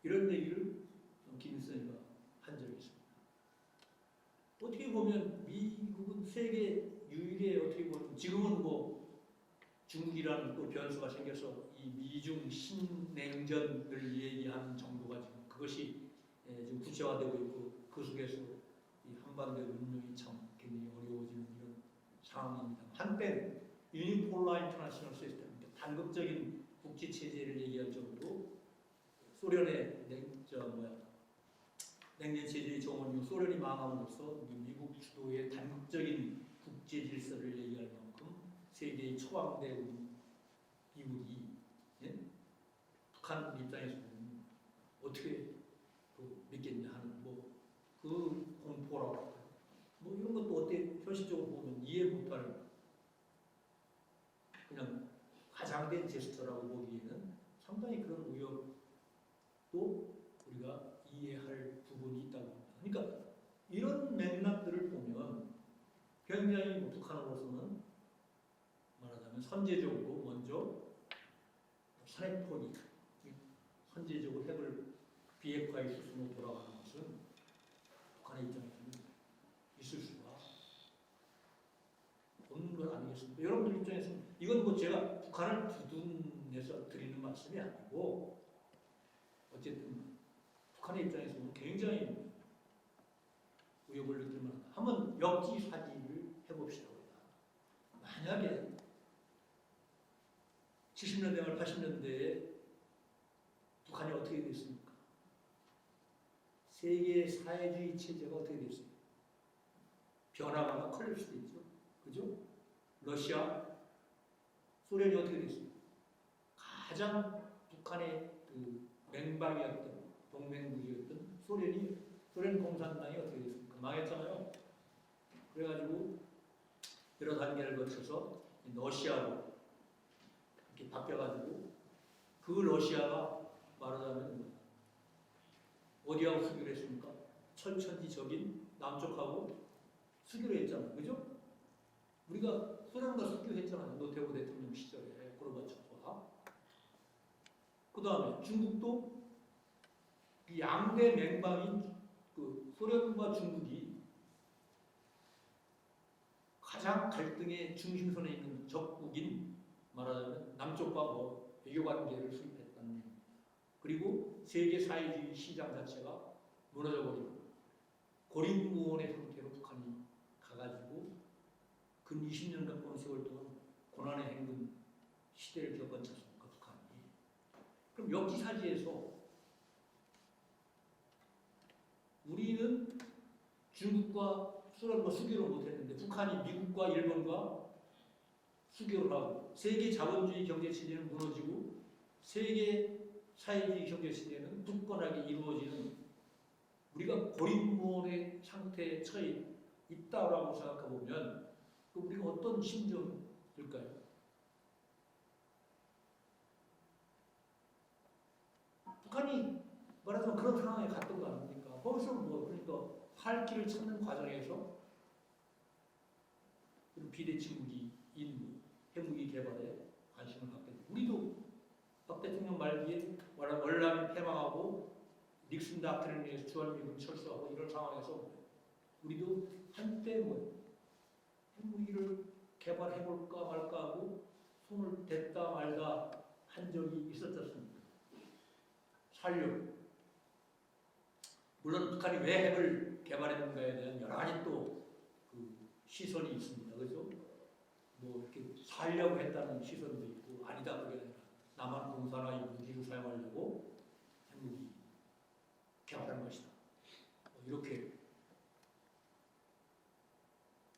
B: 이런 얘기를 김일성이가 한 적이 있습니다. 어떻게 보면 미국은 세계 유일의 어떻게 보면 지금은 뭐 중국이라는 또 변수가 생겨서 이 미중 신냉전을 얘기하는 정도가 지금 그것이 지금 구체화되고 있고 그 속에서 이 한반도의 운명이 참 굉장히 어려워지는 이런 상황입니다. 한때 유니폴라 인터내셔널 시스템, 단극적인 국제 체제를 얘기할 정도로 소련의 냉전 체제의 정원 이후 소련이 망함으로써 미국 주도의 단극적인 국제 질서를 얘기할 만큼 세계의 초강대국 미국이 북한 입장에서는 어떻게 믿겠냐 하는 그 공포라고 할까요? 이런 것도 어떻게 현실적으로 보면 이해 못하는 그냥 과장된 제스처라고 보기에는 상당히 그런 의혹도 우리가 이해할 부분이 있다고 합니다. 그러니까 이런 맥락들을 보면 굉장히 북한으로서는 말하자면 선제적으로 먼저 산핵 포기, 선제적으로 핵을 비핵화의 수순으로 돌아가는 것은 북한의 입장에서는 있을 수가 없는 것 아니겠습니까? 여러분들 입장에서는 이건 뭐 제가 북한을 두둔해서 드리는 말씀이 아니고 어쨌든 북한의 입장에서는 굉장히 의혹을 느낄 만하다. 한번 역지사지를 해봅시다. 만약에 70년대 말 80년대에 북한이 어떻게 됐습니까? 세계 사회주의 체제가 어떻게 됐습니까? 변화가 커질 수도 있죠. 그죠? 러시아, 소련이 어떻게 됐습니까? 가장 북한의 그 맹방이었던 동맹국이었던 소련 공산당이 어떻게 됐습니까? 망했잖아요. 그래가지고 여러 단계를 거쳐서 러시아로 이렇게 바뀌어가지고 그 러시아가 말하자면 어디하고 수교를 했습니까? 철천지적인 남쪽하고 수교를 했잖아요. 그죠? 우리가 소련과 수교했잖아요. 노태우 대통령 시절에 고르바초프와. 그 다음에 중국도 이 양대 맹방인 그 소련과 중국이 가장 갈등의 중심선에 있는 적국인 말하자면 남쪽과 외교관계를 수립했다는 얘기입니다. 그리고 세계 사회주의 시장 자체가 무너져버리고 고립무원의 상태로 북한이 가가지고 근 20년 가까운 세월 동안 고난의 행군 시대를 겪었지 않습니까, 북한이. 그럼 역지사지에서 우리는 중국과 수련과 수교를 못했는데 북한이 미국과 일본과 수교를 하고 세계 자본주의 경제 체제는 무너지고 세계 사회주의 경제 체제는 굳건하게 이루어지는 우리가 고립몰의 상태에 처해 있다라고 생각해 보면 우리가 어떤 심정일까요? 북한이 말하자면 그런 상황에 갔던 거 아닙니까? 거기서 뭐 그러니까 살 길을 찾는 과정에서 비대칭 무기, 인무, 핵무기 개발에 관심을 갖게 되고 우리도 박 대통령 말기에 월남이 패망하고 닉슨 닥트린에 의해서 주한미군 철수하고 이런 상황에서 우리도 한때 뭐 핵무기를 개발해볼까 말까 하고 손을 댔다 말다 한 적이 있었지 않습니까? 살려. 물론 북한이 왜 핵을 개발했는가에 대한 여러 가지 또 그 시선이 있습니다. 그죠? 뭐 이렇게 살려고 했다는 시선도 있고 아니다 그게 아니라 남한 공산화의 무기를 사용하려고 핵무기 개발한 것이다. 뭐 이렇게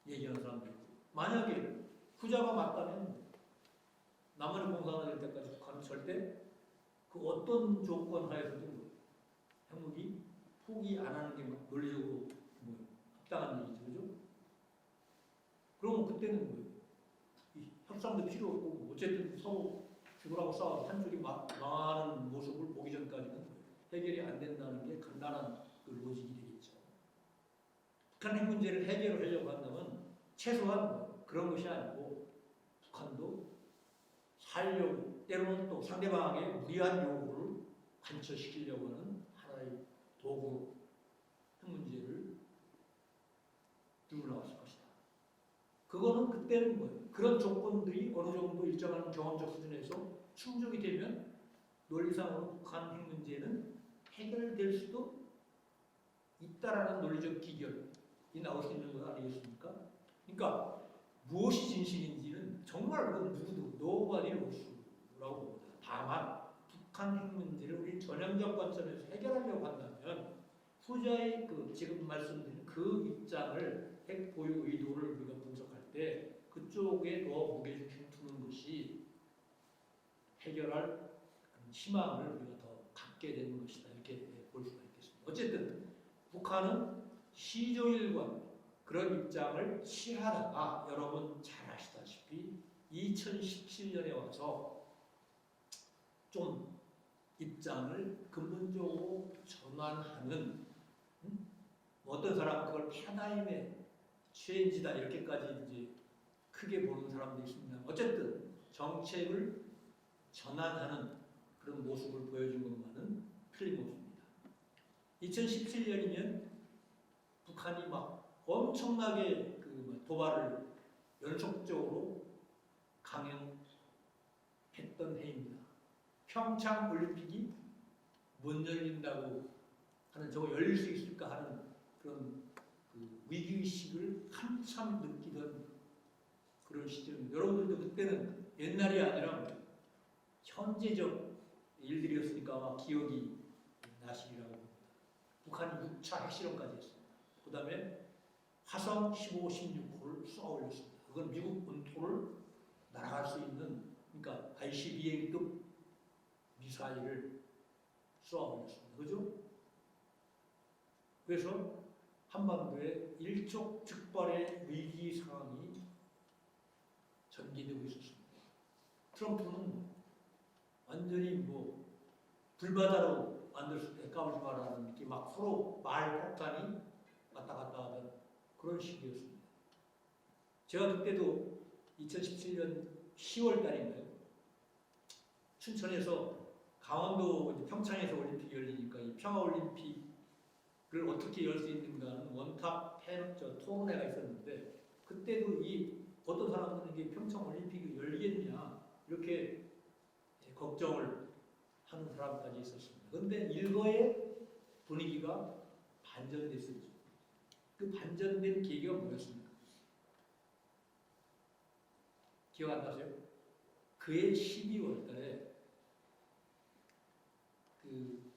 B: 얘기하는 사람도 있고 만약에 후자가 맞다면 남한이 공산화될 때까지 북한은 절대 그 어떤 조건 하에서도 핵무기 포기 안 하는 게 논리적으로 뭐 합당한 얘기죠, 그죠? 그러면 그때는 뭐 협상도 필요 없고 뭐 어쨌든 서로 죽으라고 싸워서 한쪽이 망하는 모습을 보기 전까지는 해결이 안 된다는 게 간단한 그 로직이 되겠죠. 북한 핵 문제를 해결하려고 한다면 최소한 뭐 그런 것이 아니고 북한도 살려고 때로는 또 상대방에게 무리한 요구를 관철시키려고 하는 하나의 도구로 핵 문제를 들고 나왔을 것이다. 그거는 그때는 뭐 그런 조건들이 어느 정도 일정한 경험적 수준에서 충족이 되면 논리상으로 북한 핵 문제는 해결될 수도 있다라는 논리적 기결이 나올 수 있는 것 아니겠습니까? 그러니까 무엇이 진실인지는 정말 누구도 nobody knows라고 봅니다. 다만 북한 핵 문제를 우리 전형적 관점에서 해결하려고 한다면 후자의 그 지금 말씀드린 그 입장을 핵 보유 의도를 우리가 분석할 때 그쪽에 더 무게중심을 두는 것이 해결할 희망을 우리가 더 갖게 되는 것이다 이렇게 볼 수가 있겠습니다. 어쨌든 북한은 시조일관 그런 입장을 취하다가 여러분 잘 아시다시피 2017년에 와서 좀 입장을 근본적으로 전환하는 어떤 사람은 그걸 패러다임의 체인지다 이렇게까지 이제 크게 보는 사람도 있습니다. 어쨌든 정책을 전환하는 그런 모습을 보여준 것만은 틀림없습니다. 2017년이면 북한이 막 엄청나게 그 도발을 연속적으로 강행했던 해입니다. 평창 올림픽이 못 열린다고 하는 저거 열릴 수 있을까 하는 그런 그 위기의식을 한참 느끼던 그런 시절입니다. 여러분들도 그때는 옛날이 아니라 현재적 일들이었으니까 아마 기억이 나시리라고 봅니다. 북한이 6차 핵실험까지 했습니다. 그 다음에 화성 15, 16호를 쏘아 올렸습니다. 그건 미국 본토를 날아갈 수 있는 그러니까 ICBM급 미사일을 쏘아 올렸습니다. 그죠? 그래서 한반도에 일촉즉발의 위기 상황이 전개되고 있었습니다. 트럼프는 완전히 뭐 불바다로 만들 때 까불지 말라는 느낌 막 서로 말폭탄이 왔다 갔다 하던 그런 시기였습니다. 제가 그때도 2017년 10월 달인가요? 춘천에서 강원도 평창에서 올림픽이 열리니까 이 평화올림픽을 어떻게 열 수 있는가는 원탑 토론회가 있었는데 그때도 이 어떤 사람들은 이게 평창올림픽이 열리겠냐 이렇게 걱정을 하는 사람까지 있었습니다. 그런데 일거의 분위기가 반전됐었죠. 그 반전된 계기가 뭐였습니까? 기억 안 나세요? 그해 12월 달에 그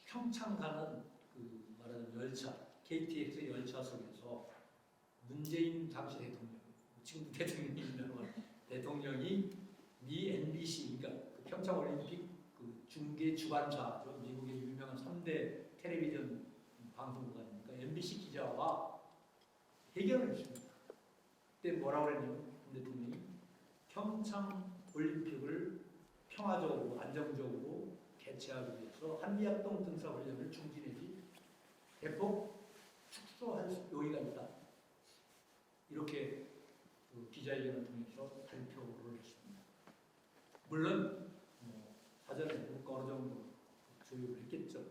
B: 평창 가는 그 말하자면 열차, KTX 열차 속에서 문재인 당시 대통령, 지금도 대통령입니다만 대통령이 미 NBC, 그러니까 그 평창 올림픽 그 중계 주관사죠. 미국의 유명한 3대 텔레비전 방송국아닙니까? MBC 기자와 회견을 했습니다. 그때 뭐라고 그랬냐면 대통령이 평창 올림픽을 평화적으로 안정적으로 개최하기 위해서 한미합동 등사훈련을 중지 대폭 축소할 요의가 있다. 이렇게 그 기자회견을 통해서 발표를 했습니다. 물론 사전에 뭔가 어느 정도 조율을 했겠죠.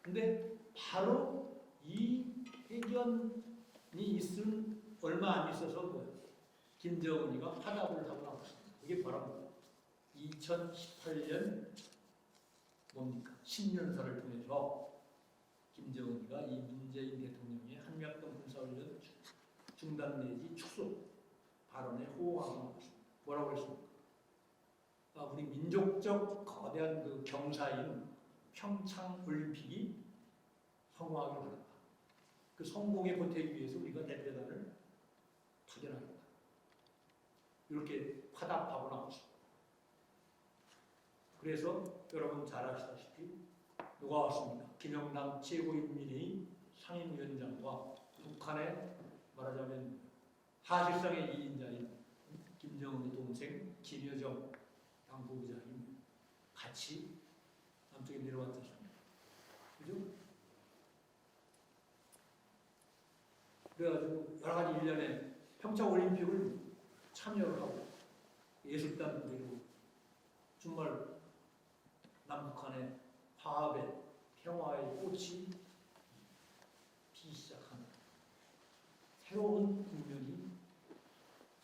B: 근데 바로 이 회견이 있은 얼마 안 있어서 뭐예요? 김정은이가 화답을 하고 나왔습니다. 그게 바로 2018년 뭡니까? 신년사를 통해서 김정은이가 이 문재인 대통령의 한미합동 군사훈련 중단 내지 축소 발언에 호응하고 나왔습니다. 뭐라고 했습니까? 우리 민족적 거대한 그 경사인 평창 올림픽이 성공하길 바란다. 그 성공에 보태기 위해서 우리가 대표단을 파견하겠다. 이렇게 화답하고 나왔습니다. 그래서 여러분 잘 아시다시피 누가 왔습니다. 김영남 최고인민회의 상임위원장과 북한의 말하자면 사실상의 2인자인 김정은의 동생 김여정 당부부장이 같이 남쪽에 내려왔지 않습니까? 그죠? 그래가지고 여러 가지 일련의 평창올림픽을 참여를 하고 예술단들이고 정말 남북한의 화합의 평화의 꽃이 피기 시작하는 새로운 국면이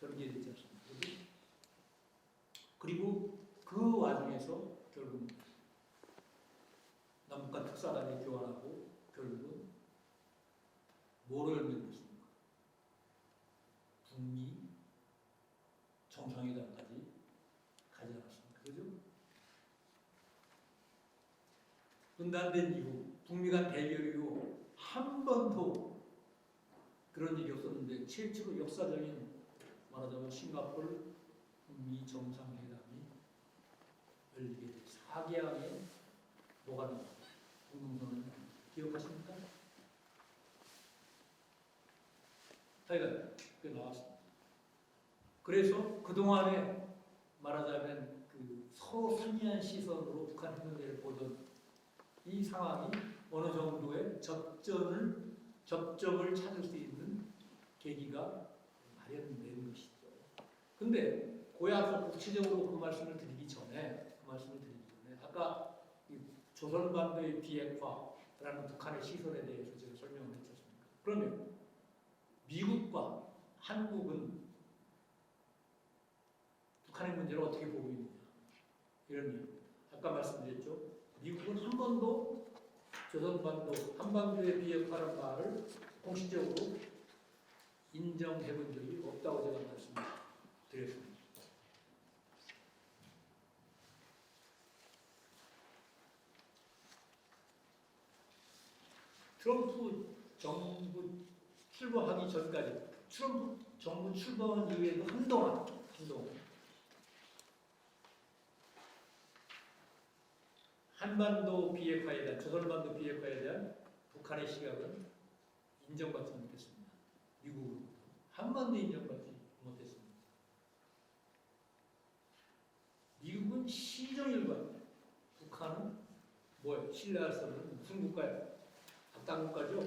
B: 전개되지 않습니까? 그리고 그 와중에서 결국 남북한 특사단이 교환하고 결국은 뭐로 연결됐습니까? 북미 정상회담까지 가지 않았습니까? 그죠? 분단된 이후 북미 간 대결 이후 한 번도 그런 일이 없었는데 최초로 역사적인 말하자면 싱가포르 북미 정상회담이 열리게 돼 4개항에 뭐가 나왔어요? 공동선언 기억하십니까? 하여간 그게 나왔습니다. 그래서 그동안에 말하자면 그 서로 선의한 시선으로 북한 핵문제를 보던 이 상황이 어느 정도의 접점을 찾을 수 있는 계기가 마련된 것이죠. 근데 고야서 구체적으로 그 말씀을 드리기 전에 아까 조선반도의 비핵화라는 북한의 시선에 대해서 제가 설명을 했지 않습니까? 그러면 미국과 한국은 북한의 문제를 어떻게 보고 있느냐 이런 얘기입니다. 아까 말씀드렸죠. 미국은 한 번도 조선반도 한반도의 비핵화라는 말을 공식적으로 인정해 본 적이 없다고 제가 말씀드렸습니다. 트럼프 정부 출범하기 전까지 트럼프 정부 출범 이후에도 한동안 한반도 비핵화에 대한 조선반도 비핵화에 대한 북한의 시각은 인정받지 못했습니다. 미국으로부터 한 번도 인정받지 못했습니다. 미국은 시정일관, 북한은 뭐예요? 신뢰할 수 없는 무슨 국가예요? 악당 국가죠.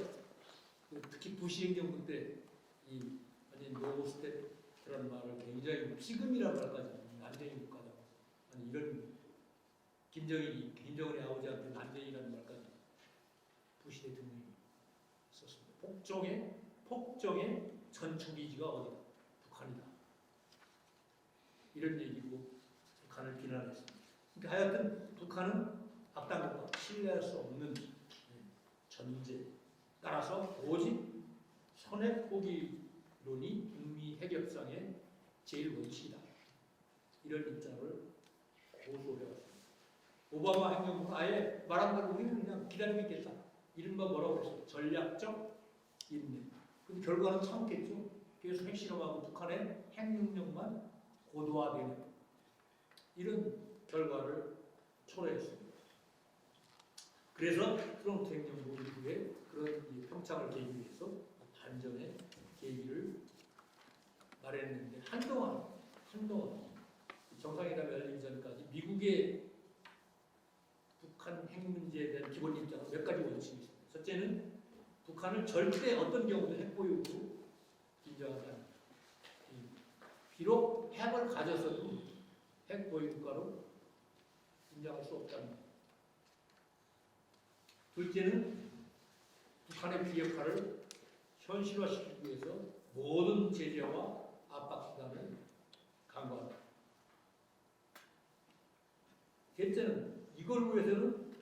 B: 특히 부시 행정부 때 이 아니 노스텝이라는 말을 굉장히 피금이라는 말까지 난쟁이 국가다. 아니 이런 김정은의 아버지한테 난쟁이라는 말까지 부시 대통령이 썼습니다. 폭정의 전초기지가 어디다? 북한이다. 이런 얘기고 북한을 비난했습니다. 그러니까 하여튼 북한은 악당 국가, 신뢰할 수 없는 전제. 따라서 오직 선핵 포기론이 북미 핵협상의 제일 원칙이다. 이런 입장을 고수해왔습니다. 오바마 행정부는 아예 말한 대로 우리는 그냥 기다리고 있겠다. 이른바 뭐라고 그랬어요? 전략적 인내. 근데 결과는 참겠죠. 계속 핵실험하고 북한의 핵능력만 고도화되는 이런 결과를 초래했습니다. 그래서 트럼프 행정부 이후에 그런 평창을 계기 위해서 반전의 계기를 마련했는데 한동안 정상회담이 열리기 전까지 미국의 북한 핵 문제에 대한 기본 입장은 몇 가지 원칙이 있습니다. 첫째는 북한을 절대 어떤 경우도 핵 보유국으로 인정하지 않는다. 비록 핵을 가졌어도 핵 보유 국가로 인정할 수 없다는 것. 둘째는 북한의 비핵화를 현실화시키기 위해서 모든 제재와 압박 수단을 강구한다. 셋째는 이걸 위해서는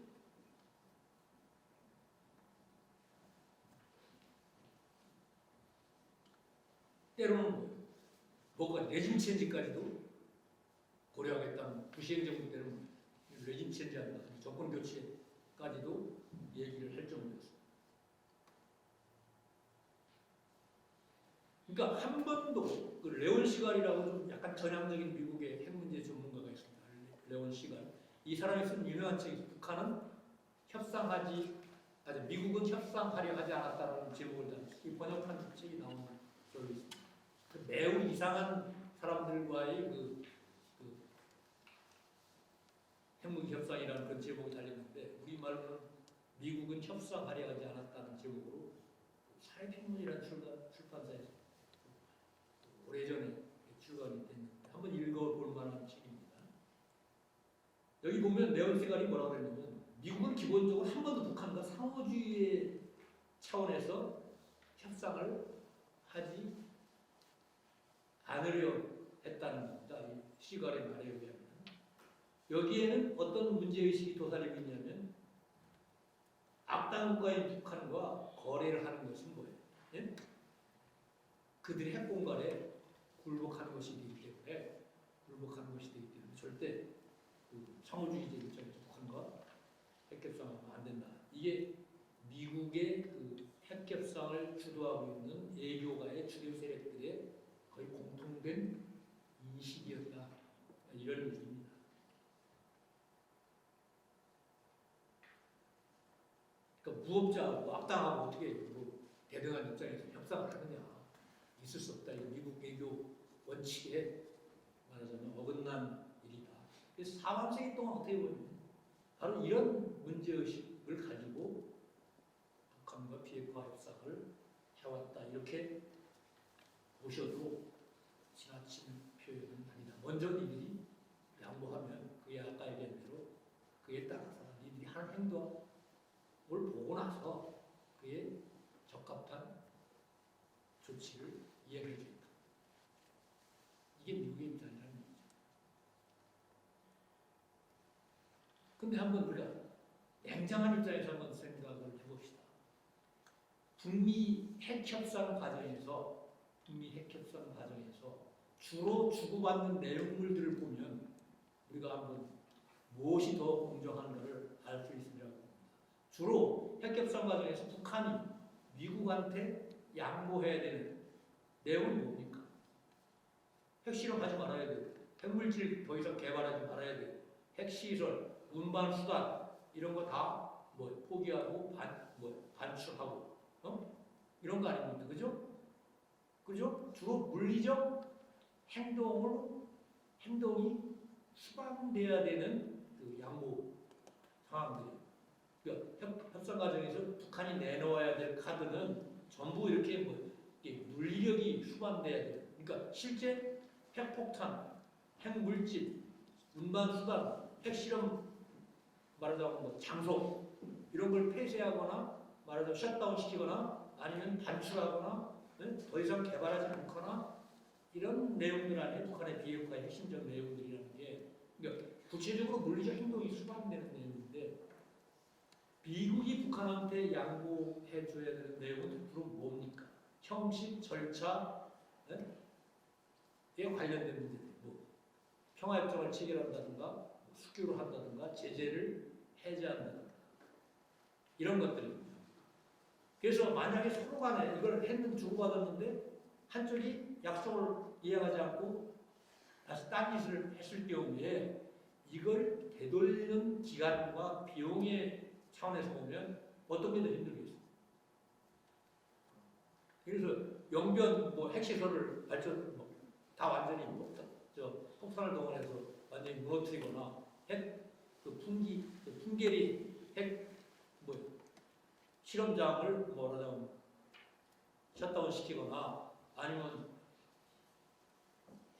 B: 때로는 뭐가 레짐 체인지까지도 고려하겠다는 부시 행정부 때는 레짐 체인지한다, 정권 교체까지도 얘기를 할 정도였습니다. 그러니까 한 번도 그 레온 시갈이라고 좀 약간 전향적인 미국의 핵 문제 전문가가 있습니다. 레온 시갈. 이 사람이 쓴 유명한 책이 북한은 미국은 협상하려 하지 않았다는 제목을 단 번역한 책이 나온 적이 있습니다. 그 매우 이상한 사람들과의 그 핵무기 협상이라는 그런 제목이 달렸는데 우리말로는 미국은 협상하려 하지 않았다는 제목으로 사회평론이라는 출판사에서 오래전에 출간이 됐는데 한번 읽어볼 만한 책입니다. 여기 보면 레온 시갈이 뭐라고 했냐면 미국은 기본적으로 한 번도 북한과 상호주의의 차원에서 협상을 하지 않으려 했다는 겁니다. 이 시갈의 말에 의하면. 여기에는 어떤 문제의식이 도사리고 있냐면 악당 국가인 북한과 거래를 하는 것은 뭐예요? 예? 그들의 핵공간에 굴복하는 것이 되기 때문에 절대 상호주의적 입장에서 북한과 핵협상하면 안 된다. 이게 미국의 그 핵협상을 주도하고 있는 외교가의 주요 세력들의 거의 공통된 인식이었다. 이런 얘기입니다. 그러니까 무업자하고 악당하고 어떻게 대등한 입장에서 협상을 하느냐. 있을 수 없다. 이거 미국 외교 원칙에 말하자면 어긋난 일이다. 그래서 4반세기 동안 어떻게 보면 바로 이런 문제의식을 가지고 북한과 비핵화 협상을 해왔다. 이렇게 보셔도 지나친 표현은 아니다. 먼저 니들이 양보하면 그게 아까 얘기한 대로 그에 따라서 니들이 하는 행동을 보고 나서 그에 적합한 조치를 이행해 주겠다. 이게 미국의 입장이라는 얘기죠. 근데 한번 우리가 냉정한 입장에서 한번 생각을 해봅시다. 북미 핵협상 과정에서 주로 주고받는 내용물들을 보면 우리가 한번 무엇이 더 공정한가를 알 수 있으리라고 봅니다. 주로 핵협상 과정에서 북한이 미국한테 양보해야 되는 내용은 뭡니까? 핵실험하지 말아야 돼요. 핵물질 더 이상 개발하지 말아야 돼요. 핵시설, 운반 수단 이런 거 다 뭐 포기하고 반출하고 이런 거 아닙니까? 그죠? 주로 물리적 행동이 수반돼야 되는 그 양보 상황들이에요. 그러니까 협상 과정에서 북한이 내놓아야 될 카드는 전부 이렇게 물리력이 수반돼야 돼요. 그러니까 실제 핵폭탄, 핵물질, 운반수단, 핵실험 말하자면 장소 이런 걸 폐쇄하거나 말하자면 셧다운 시키거나 아니면 반출하거나 더 이상 개발하지 않거나 이런 내용들 안에 북한의 비핵화의 핵심적 내용들이라는 게 그러니까 구체적으로 물리적 행동이 수반되는 내용인데 미국이 북한한테 양보해줘야 되는 내용은 주로 뭡니까? 형식, 절차에 관련된 문제들. 평화협정을 체결한다든가 수교를 한다든가 제재를 해제한다든가 이런 것들입니다. 그래서 만약에 서로 간에 이걸 주고받았는데 한쪽이 약속을 이행하지 않고 다시 딴짓을 했을 경우에 이걸 되돌리는 기간과 비용의 차원에서 보면 어떤 게 더 힘들겠어요. 그래서 영변 핵시설을 발전 다 완전히 폭탄을 동원해서 완전히 무너뜨리거나 풍계리 실험장을 뭐라자면 셧다운 시키거나 아니면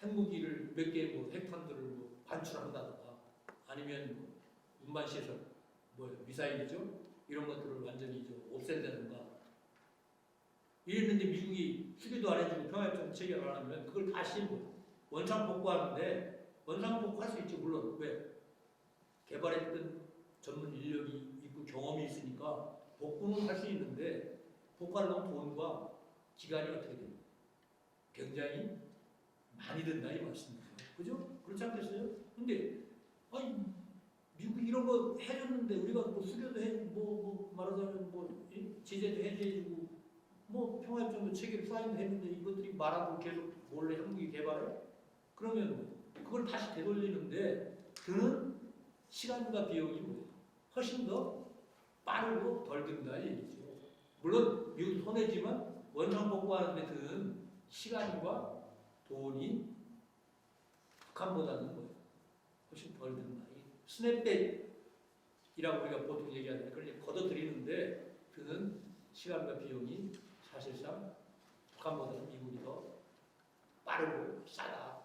B: 핵무기를 몇 개의 핵탄두를 반출한다든가 아니면 운반시설 미사일이죠 이런 것들을 완전히 없앤다든가 이랬는데 미국이 수교도 안 해주고 평화협정 체결 안 하면 그걸 다시 원상복구하는데 원상복구할 수 있죠. 물론 왜? 개발했던 전문 인력이 있고 경험이 있으니까 복구는 할 수 있는데 복구하려면 돈과 기간이 어떻게 돼요? 굉장히 많이 든다 이 말씀이죠. 그죠? 그렇지 않겠어요? 근데 아니 미국이 이런 거 해줬는데 우리가 수교도 말하자면 제재도 해제해주고 평화협정도 체결 사인도 했는데 이것들이 말하고 계속 몰래 핵무기 개발해? 그러면 그걸 다시 되돌리는데 드는 시간과 비용이 훨씬 더 빠르고 덜 든다 얘기죠. 물론 미국 손해지만 원상복구하는 데 드는 시간과 돈이 북한보다는 훨씬 덜 든다. 스냅백이라고 우리가 보통 얘기하는데 그걸 걷어들이는데 드는 시간과 비용이 사실상 북한보다는 미국이 더 빠르고 싸다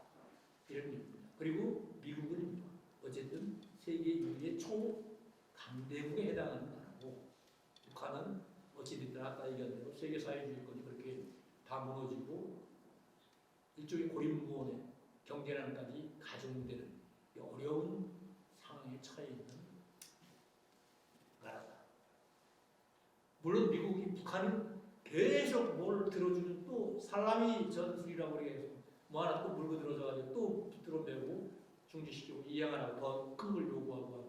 B: 이런 얘기입니다. 그리고 미국은 어쨌든 세계 유일의 초강대국에 해당하는 나라고 북한은 어찌됐든 아까 얘기한 대로 세계사회주의권이 그렇게 다 무너지고 일종의 고립무원의 경제난까지 가중되는 어려운 상황에 처해 있는 나라다. 물론 미국이 북한은 계속 뭘 들어주는 또 살라미 전술이라고 해서 하나 또 물고 들어져가지고 또 붙들어 매고 중지시키고 이양 안 하고 더 큰 걸 요구하고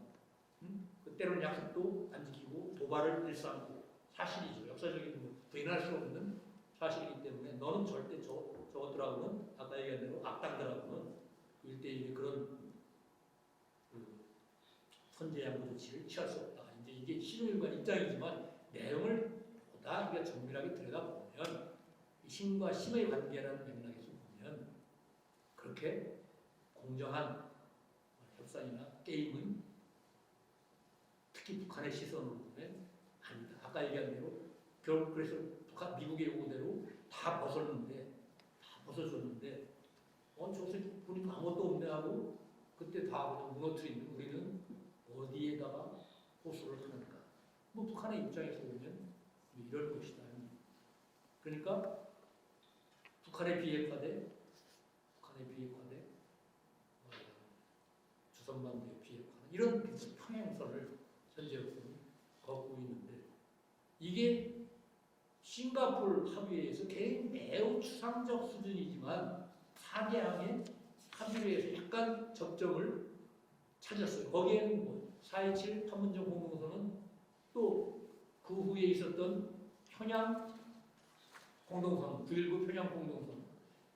B: 때로는 약속도 안 지키고 도발을 일삼고 사실이죠. 역사적인 부인할 수 없는 사실이기 때문에 너는 절대 저것들하고는 아까 얘기한 대로 악당들하고는 1대1의 그런 선제양보 조치를 취할 수 없다. 이제 이게 시종일관 입장이지만 내용을 보다 우리가 정밀하게 들여다보면 신과 심의 관계라는 맥락에서 보면 그렇게 공정한 협상이나 게임은 특히 북한의 시선으로 보면 아니다. 아까 얘기한 대로 결국 그래서 미국의 요구대로 다 벗어줬는데 저새 보니까 아무것도 없네 하고 그때 다 그냥 무너뜨리는 우리는 어디에다가 호소를 하는가. 북한의 입장에서 보면 이럴 것이다. 그러니까 북한의 비핵화대 조선반도의 비핵화 이런 평행선을 현재로서는 걷고 있는데 이게 싱가포르 합의회에서 매우 추상적 수준이지만 4개항의 합의회에서 약간 접점을 찾았어요. 거기에는 4.27 판문점 공동선언 또 그 후에 있었던 평양 공동선언, 9.19 평양 공동선언.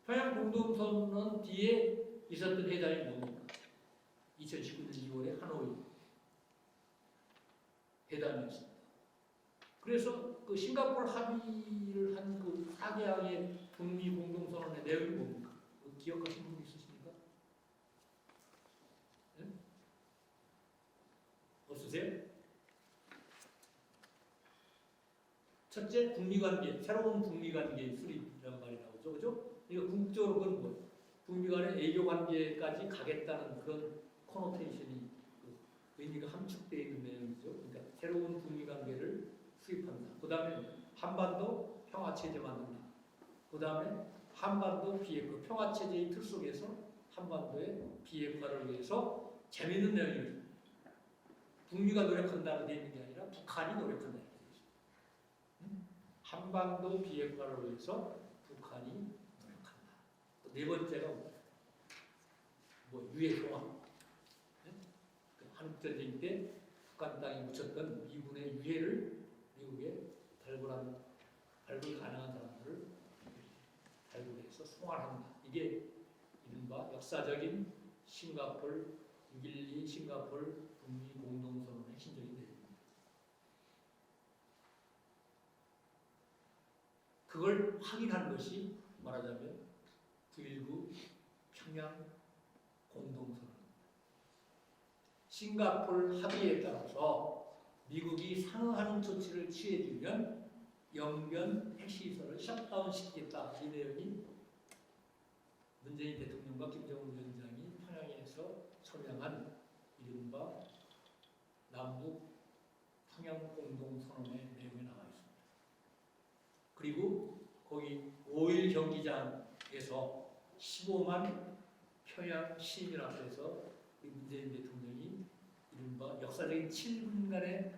B: 평양 공동선언 뒤에 있었던 회담이 뭡니까? 2019년 2월에 하노이 회담이었습니다. 그래서 그 싱가포르 합의를 한 그 4개항의 북미 공동선언의 내용이 뭡니까? 기억하시는 분 있으십니까? 네? 없으세요? 첫째, 북미관계, 새로운 북미관계 수립이라는 말이 나오죠. 그죠? 그러니까 궁극적으로 그건 뭐예요? 북미 간의 애교관계까지 가겠다는 그런 코노테이션이 의미가 함축되어 있는 내용이죠. 그러니까 새로운 북미관계를 수립한다. 그 다음에 한반도 평화체제 만든다. 그 다음에 한반도 비핵화, 평화체제의 틀 속에서 한반도의 비핵화를 위해서 재미있는 내용이에요. 북미가 노력한다고 되어 있는 게 아니라 북한이 노력한다. 한반도 비핵화를 위해서 북한이 노력한다. 네 번째가 뭐 유해 소환, 그 한국 전쟁 때 북한 땅에 묻혔던 미군의 유해를 미국에 발굴 가능한 사람들을 발굴해서 송환한다. 이게 이른바 역사적인 싱가폴 6.12 싱가폴 북미 공동선언의 핵심적인 내용입니다. 그걸 확인한 것이 말하자면 9.19 평양 공동선언입니다. 싱가폴 합의에 따라서 미국이 상응하는 조치를 취해주면 영변 핵시설을 셧다운시키겠다. 이 내용이 문재인 대통령과 김정은 위원장이 평양에서 서명한 이른바 남북 평양 공동선언의 내용에 나와 있습니다. 그리고 거기 5일 경기장에서 15만 평양 시민 앞에서 문재인 대통령이 이른바 역사적인 7분간의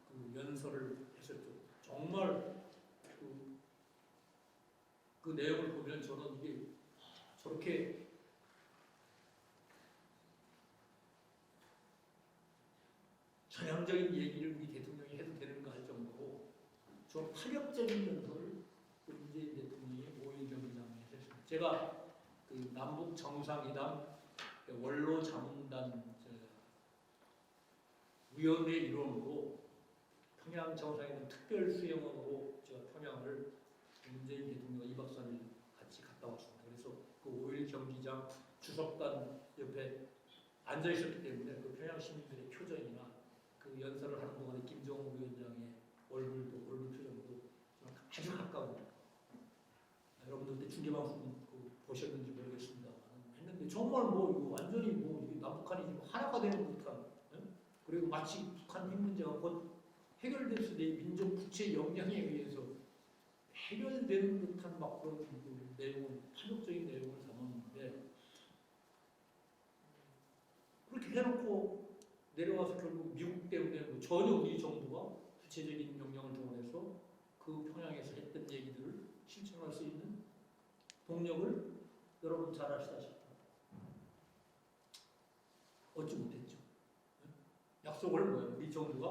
B: 그 연설을 했었죠. 정말 그 내용을 보면 저는 이게 저렇게 전향적인 얘기를 우리 대통령이 해도 되는가 할 정도로 좀 파격적인 연설을 문재인 대통령이 5일 경기장에서 했습니다. 제가 그 남북 정상회담 원로 자문단 위원회 일원으로 평양 정상회담 특별 수행원으로 제가 평양을 문재인 대통령과 2박 3일 같이 갔다 왔습니다. 그래서 그 5일 경기장 주석단 옆에 앉아 있었기 때문에 그 평양 시민들의 표정이나 그 연설을 하는 동안에 김정은 위원장의 얼굴 표정도 아주 가까운. 여러분들 그때 중계방송 보셨는지 모르겠습니다. 했는데 정말 뭐 이거 완전히 뭐 이게 남북한이 지금 하나가 되는 듯한, 그리고 마치 북한 핵 문제가 곧 해결될 수 있는 민족 부채 역량에 의해서 해결되는 듯한 막 그런 내용을 파격적인 내용을 담았는데 그렇게 해놓고 내려와서 결국 미국 때문에 뭐 전혀 우리 정부가 구체적인 명령을 동원해서 그 평양에서 했던 얘기들을 실천할 수 있는 동력을 여러분 잘 아시다시피 얻지 못했죠. 약속을 뭐예요? 우리 정부가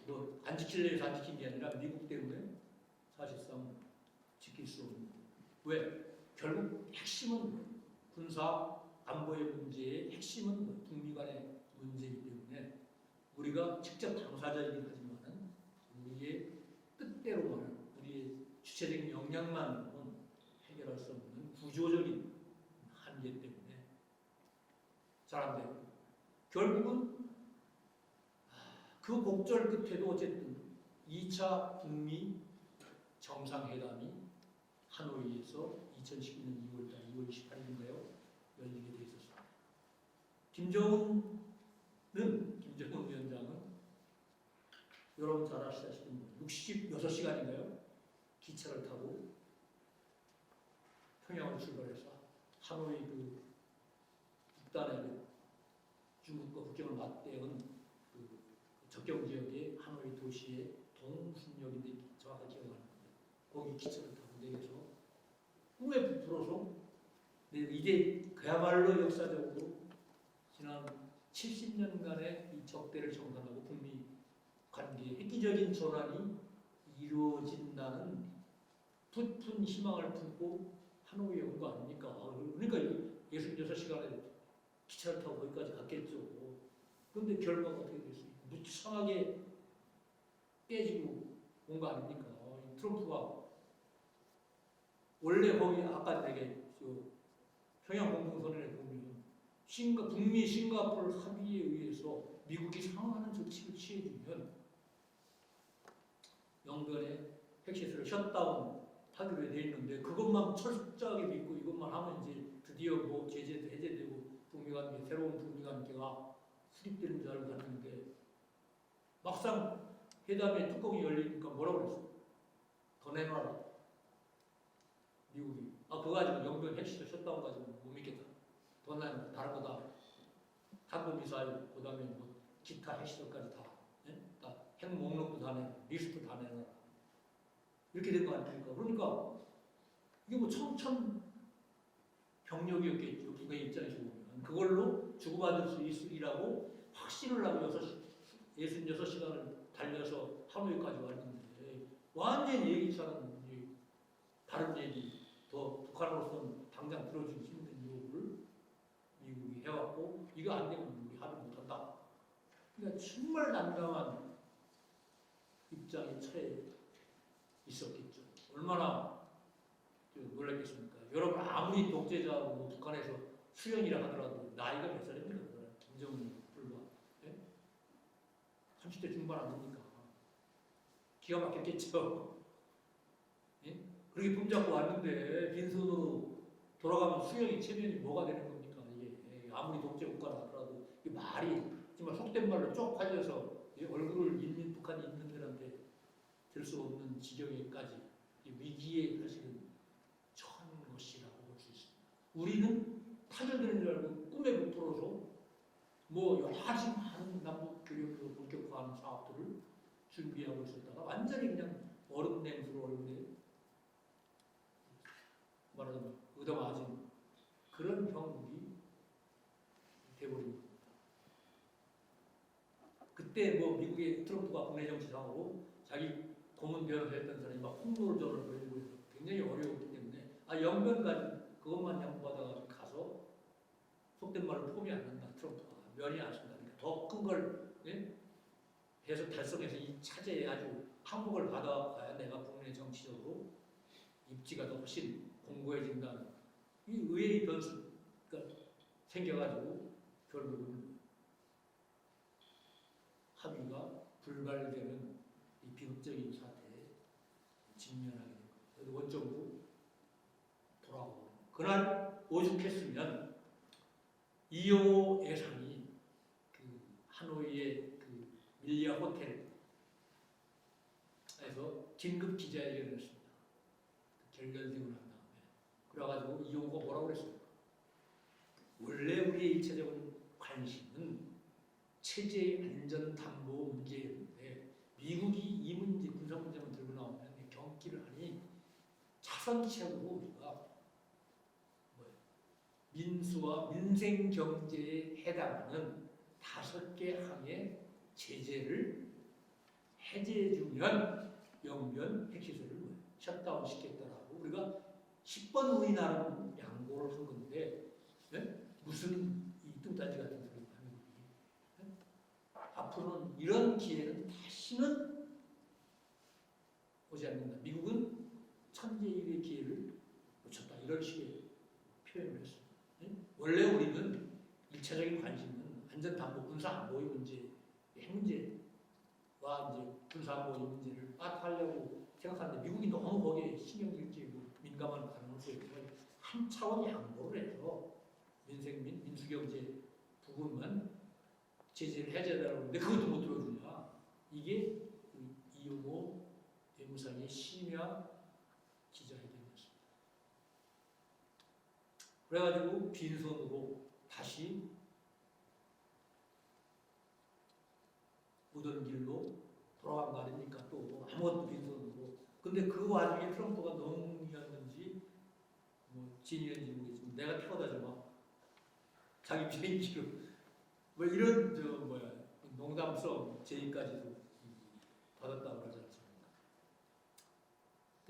B: 뭐 안 지킬래 해서 안 지킨 게 아니라 미국 때문에 사실상 지킬 수 없는. 왜? 결국 핵심은 군사 안보의 문제의 핵심은 북미 간의 문제이기 때문에 우리가 직접 당사자이긴 하지만 우리의 뜻대로만 우리의 주체적인 역량만으로는 해결할 수 없는 구조적인 한계 때문에 잘 안 되고 결국은 그 곡절 끝에도 어쨌든 2차 북미 정상회담이 하노이에서 2012년 2월달 2월 28일인가요? 열리게 돼 있었습니다. 김정은 위원장은 여러분 잘 아시다시피 66시간인가요? 기차를 타고 평양을 출발해서 하노이 그 북단의 그 중국과 국경을 맞대은 그 접경 지역의 하노이 도시의 동순역인데 정확하게 기억나는데 거기 기차를 타고 내려서 꿈에 부풀어서 이게 그야말로 역사적으로 지난 70년간의 이 적대를 정산하고 북미 관계의 획기적인 전환이 이루어진다는 풋푼 희망을 품고 하노이에 온 거 아닙니까? 그러니까 66시간에 기차를 타고 거기까지 갔겠죠. 그런데 결과가 어떻게 됐습니까? 무참하게 깨지고 온 거 아닙니까? 트럼프가 원래 거기 아까 내게 평양 공동선언에 보면 북미 싱가폴 합의에 의해서 미국이 상응하는 조치를 취해주면 영변의 핵시설을 셧다운 하기로 돼 있는데 그것만 철저하게 믿고 이것만 하면 이제 드디어 뭐 제재도 해제되고 북미관계 새로운 북미관계가 수립되는 줄 알고 갔는데 막상 회담의 뚜껑이 열리니까 뭐라고 그랬어? 더 내놔라. 미국이. 그거 가지고 영변 핵시설 셧다운 가지고 못 믿겠다. 더 내놔라. 다른 거다. 탄도미사일, 그 다음에 뭐 기타 핵시설까지 다. 핵 목록도 다 내놔라. 리스트 다 내놔라. 이렇게 된 거 아닙니까? 그러니까 이게 뭐 청천 병력이었겠죠. 북의 입장에서 보면. 그걸로 주고받을 수 있으리라고 확신을 하고 66시간을 달려서 하노이까지 왔는데 완전히 예기치 않은 다른 얘기, 더 북한으로서는 당장 들어주기 힘든 요구를 미국이 해왔고 이거 안 되면 미국이 합의 못한다. 그러니까 정말 난감한 입장에 처해 있었겠죠. 얼마나 놀랐겠습니까? 여러분 아무리 독재자하고 뭐 북한에서 수령이라 하더라도 나이가 몇 살입니까? 김정은이 불과 30대 중반 안 됩니까? 기가 막혔겠죠. 예? 그렇게 품잡고 왔는데 빈손으로 돌아가면 수령이 체면이 뭐가 되는 겁니까? 이게 아무리 독재 국가라 하더라도 이 말이 정말 속된 말로 쪽팔려서 얼굴을 북한 인민들한테 들 수 없는 지경에까지 위기에 사실은 처한 것이라고 볼 수 있습니다. 우리는 타결되는 줄 알고 꿈에 부풀어서 뭐 여러 가지 많은 남북 교역으로 본격화하는 사업들을 준비하고 있었다가 완전히 그냥 얼음 냉수로 얼굴에 말하자면 얻어맞은 그런 형국이 돼버린 겁니다. 그때 뭐 미국의 트럼프가 국내 정치상으로 자기 고문 변호사였던 사람이 막 홍보전을 벌이고 해서 굉장히 어려웠기 때문에 영변까지 그것만 양보하다가 가서 속된 말로 폼이 안 난다. 트럼프가 면이 안 쓴다. 그러니까 더 큰 걸 해서 달성해서 이 차제에 아주 항복을 받아가야 내가 국내 정치적으로 입지가 더 훨씬 공고해진다는 이 의외의 변수가 생겨가지고 결국은 합의가 불발되는 이 비극적인 사태에 직면하게 된 겁니다. 그래서 원점으로 돌아오고 그날 오죽했으면 이용호 애상이 그 하노이의 그 밀리아 호텔에서 긴급 기자회견을 했습니다. 결렬되고 난 다음에 그래가지고 이용호가 뭐라고 그랬습니까? 원래 우리의 일차적인 관심은 체제 안전 담보 문제였는데 미국이 이 문제 군사 문제만 들고 나오면 경기를 하니 차선책으로 우리가 민수와 민생 경제에 해당하는 5개 항의 제재를 해제해주면 영변 핵시설을 셧다운 시켰다라고 우리가 10번 우리나라는 양보를 한 건데 무슨 이 뚱딴지 같은 소리 하는 앞으로는 이런 기회는 다시는 오지 않는다. 미국은 천재일의 기회를 놓쳤다. 이런 식의 표현을 했습니다. 원래 우리는 1차적인 관심은 안전담보, 군사안보의 문제, 핵 문제와 이제 군사안보의 문제를 파악하려고 생각하는데 미국이 너무 거기에 신경질지고 민감한 가능성이 한 차원 양보를 해서 민수경제 부분만 제재를 해제하라고 하는데 그것도 못 들어주냐. 이게 이용호 외무상의 심야 기자회견이었습니다. 그래가지고 빈손으로 다시 오던 길로 돌아간 거 아닙니까? 또 아무것도 빈손으로. 근데 그 와중에 트럼프가 농이었는지 뭐 진이었는지 모르겠지만 내가 태워다 주마. 자기 비행기로 뭐 이런 농담성 제의까지도 받았다고 그러지 않습니까?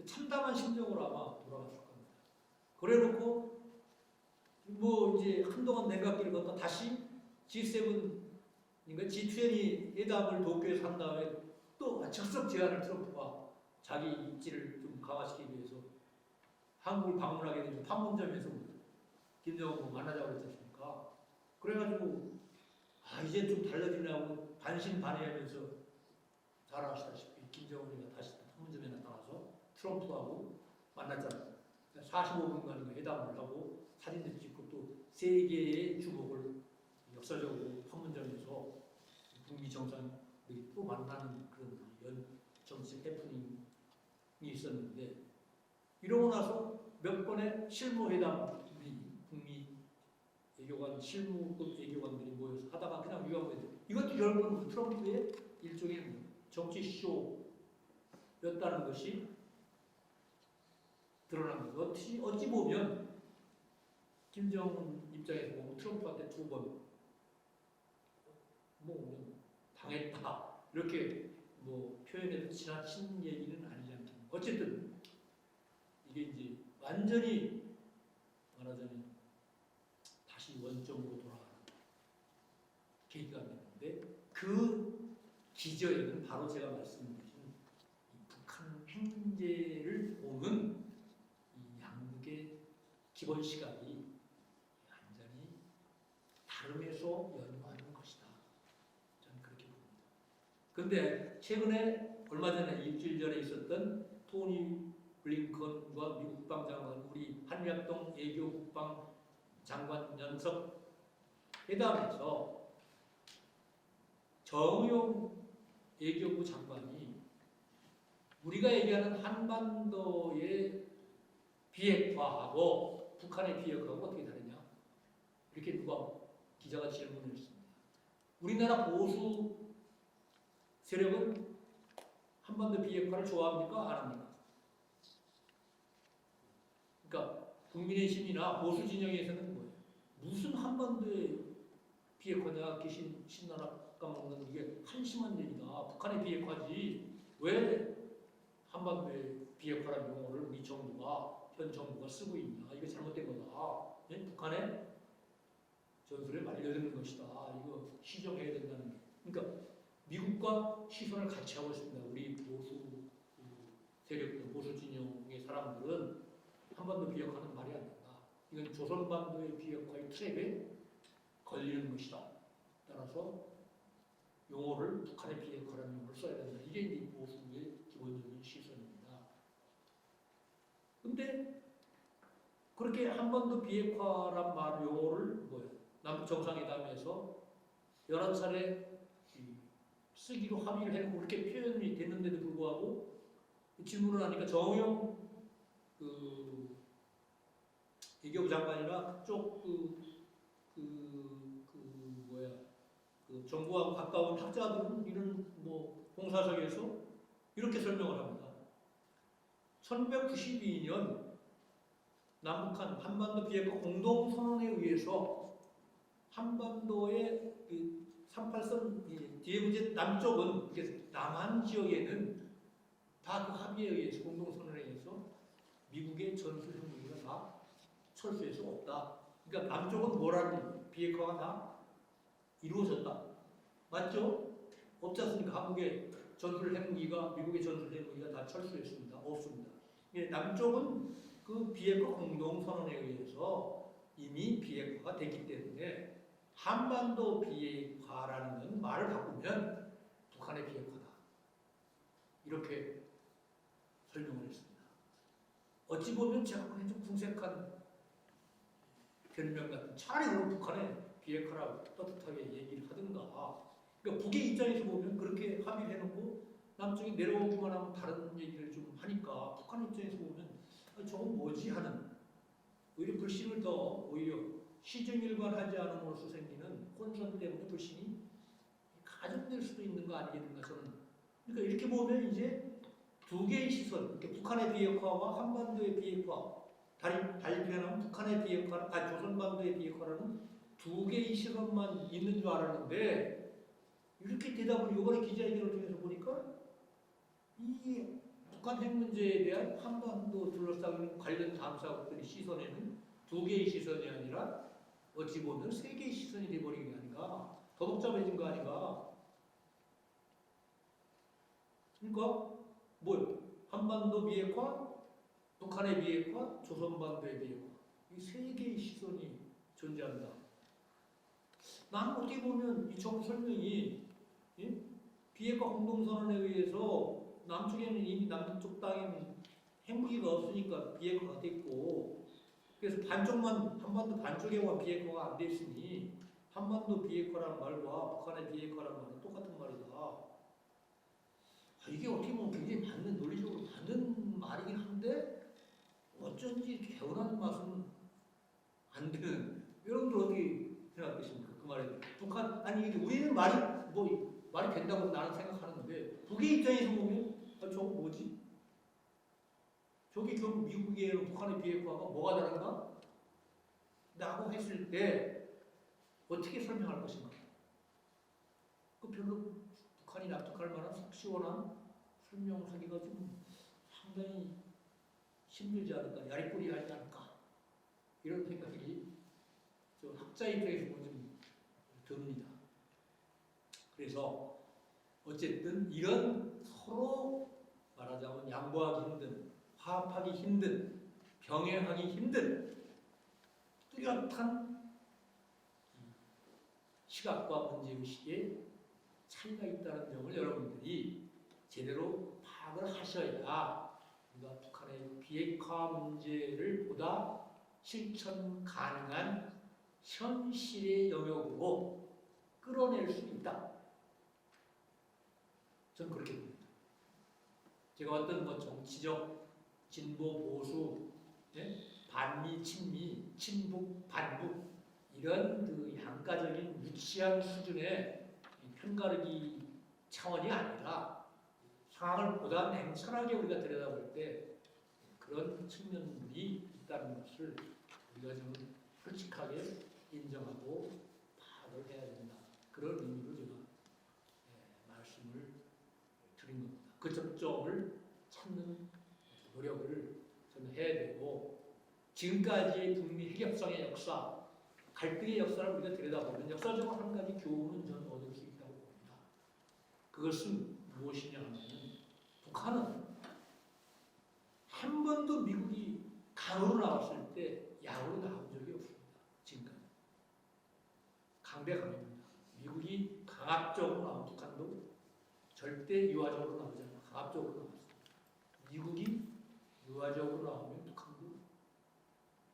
B: 참담한 심정으로 아마 돌아갔을 겁니다. 그래놓고 뭐 이제 한동안 냉각기를 걷다 다시 G7인가 G20 회담을 도쿄에서 한 다음에 또 적극 제안을 트럼프가 자기 입지를 좀 강화시키기 위해서 한국을 방문하게 되죠. 판문점에서 김정은과 만나자고 그랬지 않습니까? 그래가지고 이제 좀 달라지냐고 반신반의하면서 잘 아시다시피 김정은이가 다시 판문점에 나타나서 트럼프하고 만났잖아요. 45분간 회담을 하고 사진도 찍고 또 세계의 주목을 역사적으로 판문점에서 북미 정상들이 또 만나는 그런 정치적 해프닝이 있었는데 이러고 나서 몇 번의 실무회담이 북미 외교관 실무급 외교관들이 모여서 하다가 그냥 유학을 이것도 결국은 트럼프의 일종의 정치 쇼였다는 것이 드러난 거죠. 어찌 보면 김정은 입장에서 보면 트럼프한테 2번 뭐 당했다 이렇게 뭐 표현해도 지나친 얘기는 아니지 않겠나. 어쨌든 이게 이제 완전히 말하자면 다시 원점으로 돌아가는 계기가 됐는데 그 기저에는 바로 제가 말씀드린 이 북한 행제를 보는 이 양국의 기본 시각이 완전히 다름에서 연구하는 것이다. 저는 그렇게 봅니다. 그런데 최근에 얼마 전에 일주일 전에 있었던 토니 블링컨과 미국 국방장관 우리 한미합동 외교 국방장관 연석 회담에서 정의용 외교부 장관이 우리가 얘기하는 한반도의 비핵화하고 북한의 비핵화하고 어떻게 다르냐 이렇게 누가 기자가 질문을 했습니다. 우리나라 보수 세력은 한반도 비핵화를 좋아합니까? 안 합니까? 그러니까 국민의힘이나 보수 진영에서는 뭐예요? 무슨 한반도의 비핵화냐 신나라 까먹는 이게 한심한 얘기다. 북한의 비핵화지 왜 한반도의 비핵화라는 용어를 우리 정부가 현 정부가 쓰고 있냐? 이거 잘못된 거다. 예? 북한의 전술에 말려드는 것이다. 이거 시정해야 된다는 게. 그러니까 미국과 시선을 같이 하고 있습니다. 우리 보수 세력들, 보수 진영의 사람들은 한반도 비핵화는 말이 안 된다. 이건 조선반도의 비핵화의 트랩에 걸리는 것이다. 따라서 용어를 북한의 비핵화라는 용어를 써야 된다. 이게 이 보수의 기본적인 시선입니다. 근데 그렇게 한반도 비핵화란 말 용어를 남북 정상회담에서 11차례 쓰기로 합의를 해놓고 그렇게 표현이 됐는데도 불구하고 질문을 하니까 정의용 외교부 장관이나 그쪽 정부하고 가까운 학자들은 이런 공사석에서 이렇게 설명을 합니다. 1992년 남북한 한반도 비핵화 공동선언에 의해서 한반도의 38선 DMZ 남쪽은 남한 지역에는 다 그 합의에 의해서 공동선언에 의해서 미국의 전술 핵무기가 다 철수할 수 없다. 그러니까 남쪽은 뭐라는 비핵화가 다 이루어졌다. 맞죠? 없지 않습니까? 한국의 전술 핵무기가 미국의 전술 핵무기가 다 철수했습니다. 없습니다. 남쪽은 그 비핵화 공동선언에 의해서 이미 비핵화가 됐기 때문에 한반도 비핵화라는 건 말을 바꾸면 북한의 비핵화다. 이렇게 설명을 했습니다. 어찌 보면 제가 보기엔 좀 궁색한 변명 같은 차라리 그럼 북한의 비핵화라고 떳떳하게 얘기를 하든가. 그러니까 북의 입장에서 보면 그렇게 합의를 해놓고 남쪽이 내려오기만 하면 다른 얘기를 좀 하니까 북한 입장에서 보면 저건 뭐지 하는 오히려 불신을 더 오히려 시정일관하지 않음으로써 생기는 혼선 때문에 불신이 가중될 수도 있는 거 아니겠는가 저는. 그러니까 이렇게 보면 이제 두 개의 시선, 북한의 비핵화와 한반도의 비핵화, 발표하는 북한의 비핵화, 조선반도의 비핵화라는 두 개의 시선만 있는 줄 알았는데 이렇게 대답을 이번에 기자회견을 통해서 보니까 이 북한 핵 문제에 대한 한반도 둘러싸는 관련 당사국들의 시선에는 두 개의 시선이 아니라 어찌 보면 세 개의 시선이 돼버린 게 아닌가, 더 복잡해진 거 아닌가. 그러니까 뭐요? 한반도 비핵화, 북한의 비핵화, 조선반도의 비핵화, 이 세 개의 시선이 존재한다. 나는 어떻게 보면 이 정부 설명이 비핵화 공동선언에 의해서 남쪽에는 이미 남쪽 땅에는 핵무기가 없으니까 비핵화가 됐고, 그래서 한반도 반쪽에만 비핵화가 안 됐으니 한반도 비핵화란 말과 북한의 비핵화란 말은 똑같은 말이다. 이게 어떻게 보면 굉장히 논리적으로 맞는 말이긴 한데 어쩐지 개운한 맛은 안 드는. 여러분들 어떻게 생각하십니까? 그 말에 북한 우리는 말이 된다고 나는 생각하는데 북의 입장에서 보면 저거 뭐지? 저게 결국 미국이랑 북한의 비핵화가 뭐가 다른가? 라고 했을 때 어떻게 설명할 것인가? 그 별로 북한이 납득할 만한 속 시원한 설명하기가 좀 상당히 힘들지 않을까, 야리꾸리하지 않을까 이런 생각이 저 학자 입장에서 보면 좀 듭니다. 그래서 어쨌든 이런 서로 말하자면 양보하기 힘든, 화합하기 힘든, 병행하기 힘든 뚜렷한 시각과 문제의식에 차이가 있다는 점을 여러분들이 제대로 파악을 하셔야 우리가 북한의 비핵화 문제를 보다 실천 가능한 현실의 영역으로 끌어낼 수 있다. 저는 그렇게 봅니다. 제가 어떤 뭐 정치적 진보 보수, 반미 친미, 친북 반북 이런 그 양가적인 유치한 수준의 편가르기 차원이 아니라 상황을 보다 냉철하게 우리가 들여다볼 때 그런 측면들이 있다는 것을 우리가 좀 솔직하게 인정하고 파악을 해야 된다. 그런 의미로 제가 말씀을 드린 겁니다. 그 접점을 찾는 노력을 저는 해야 되고 지금까지의 북미 핵협상의 역사, 갈등의 역사를 우리가 들여다보면 역사적으로 한 가지 교훈은 저는 얻을 수 있다고 봅니다. 그것은 무엇이냐 하면 북한은 한 번도 미국이 강으로 나왔을 때 약으로 나온 적이 없습니다. 지금까지. 강대강입니다. 미국이 강압적으로 나온 북한도 절대 유화적으로 나오지 않아요. 강압적으로 나왔습니다. 미국이 유화적으로 나오면 북한도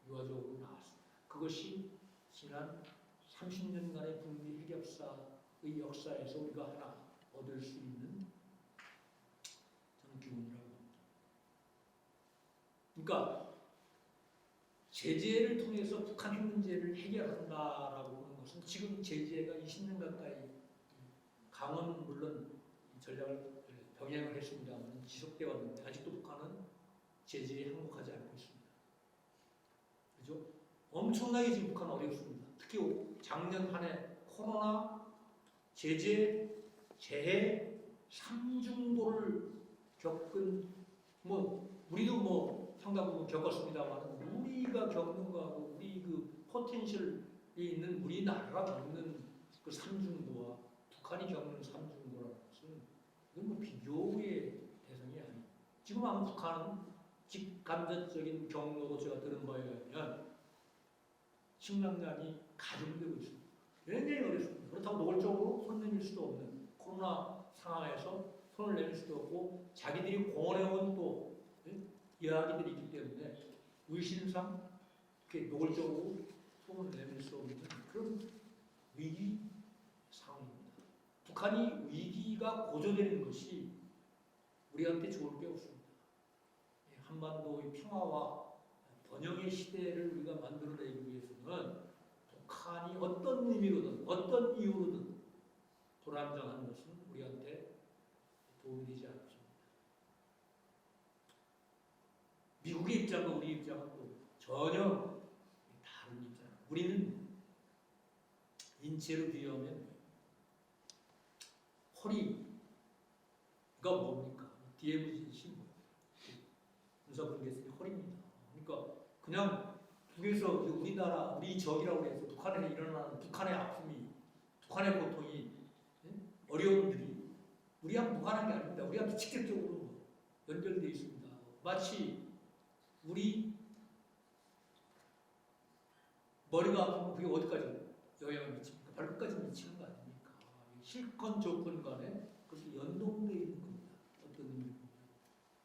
B: 유화적으로 나왔습니다. 그것이 지난 30년간의 북미 핵협사의 역사에서 우리가 하나 얻을 수 있는 저는 교훈이라고 봅니다. 그러니까 제재를 통해서 북한 핵 문제를 해결한다라고 하는 것은 지금 제재가 20년 가까이 강원 물론 전략을 병행을 했습니다만 지속되어 왔는데 아직도 북한은 제재에 항복하지 않고 있습니다. 그죠? 엄청나게 지금 북한 어렵습니다. 특히 작년 한 해 코로나, 제재, 재해, 삼중고를 겪은 우리도 상당 부분 겪었습니다만 우리가 겪는 거하고 우리 그 포텐셜이 있는 우리나라가 겪는 그 삼중고와 북한이 겪는 삼중고라는 것은 이건 비교의 대상이 아니에요. 지금 아마 북한은 직간접적인 경로로 제가 들은 바에 의하면 식량난이 가중되고 있습니다. 굉장히 어렵습니다. 그렇다고 노골적으로 손 내밀 수도 없는 코로나 상황에서 손을 내밀 수도 없고 자기들이 공언해온 또 이야기들이 있기 때문에 의심상 이렇게 노골적으로 손을 내밀 수 없는 그런 위기 상황입니다. 북한이 위기가 고조되는 것이 우리한테 좋을 게 없습니다. 한반도의 평화와 번영의 시대를 우리가 만들어내기 위해서는 북한이 어떤 의미로든 어떤 이유로든 불안정한 것은 우리한테 도움이 되지 않습니다. 미국의 입장과 우리 입장은 또 전혀 다른 입장. 우리는 인체로 비유하면 허리가 뭡니까? DMZ 신고. 군사분계선이 허리입니다. 그러니까 그냥 북에서 우리나라, 우리 적이라고 해서 북한에 일어나는 북한의 아픔이, 북한의 고통이, 어려움들이 우리하고 무관한 게 아닙니다. 우리한테 직접적으로 연결되어 있습니다. 마치 우리 머리가 아프면 그게 어디까지 영향을 미칩니까? 발끝까지 미치는 거 아닙니까? 실권 조건 간에 그것이 연동되어 있는 겁니다. 어떤 의미로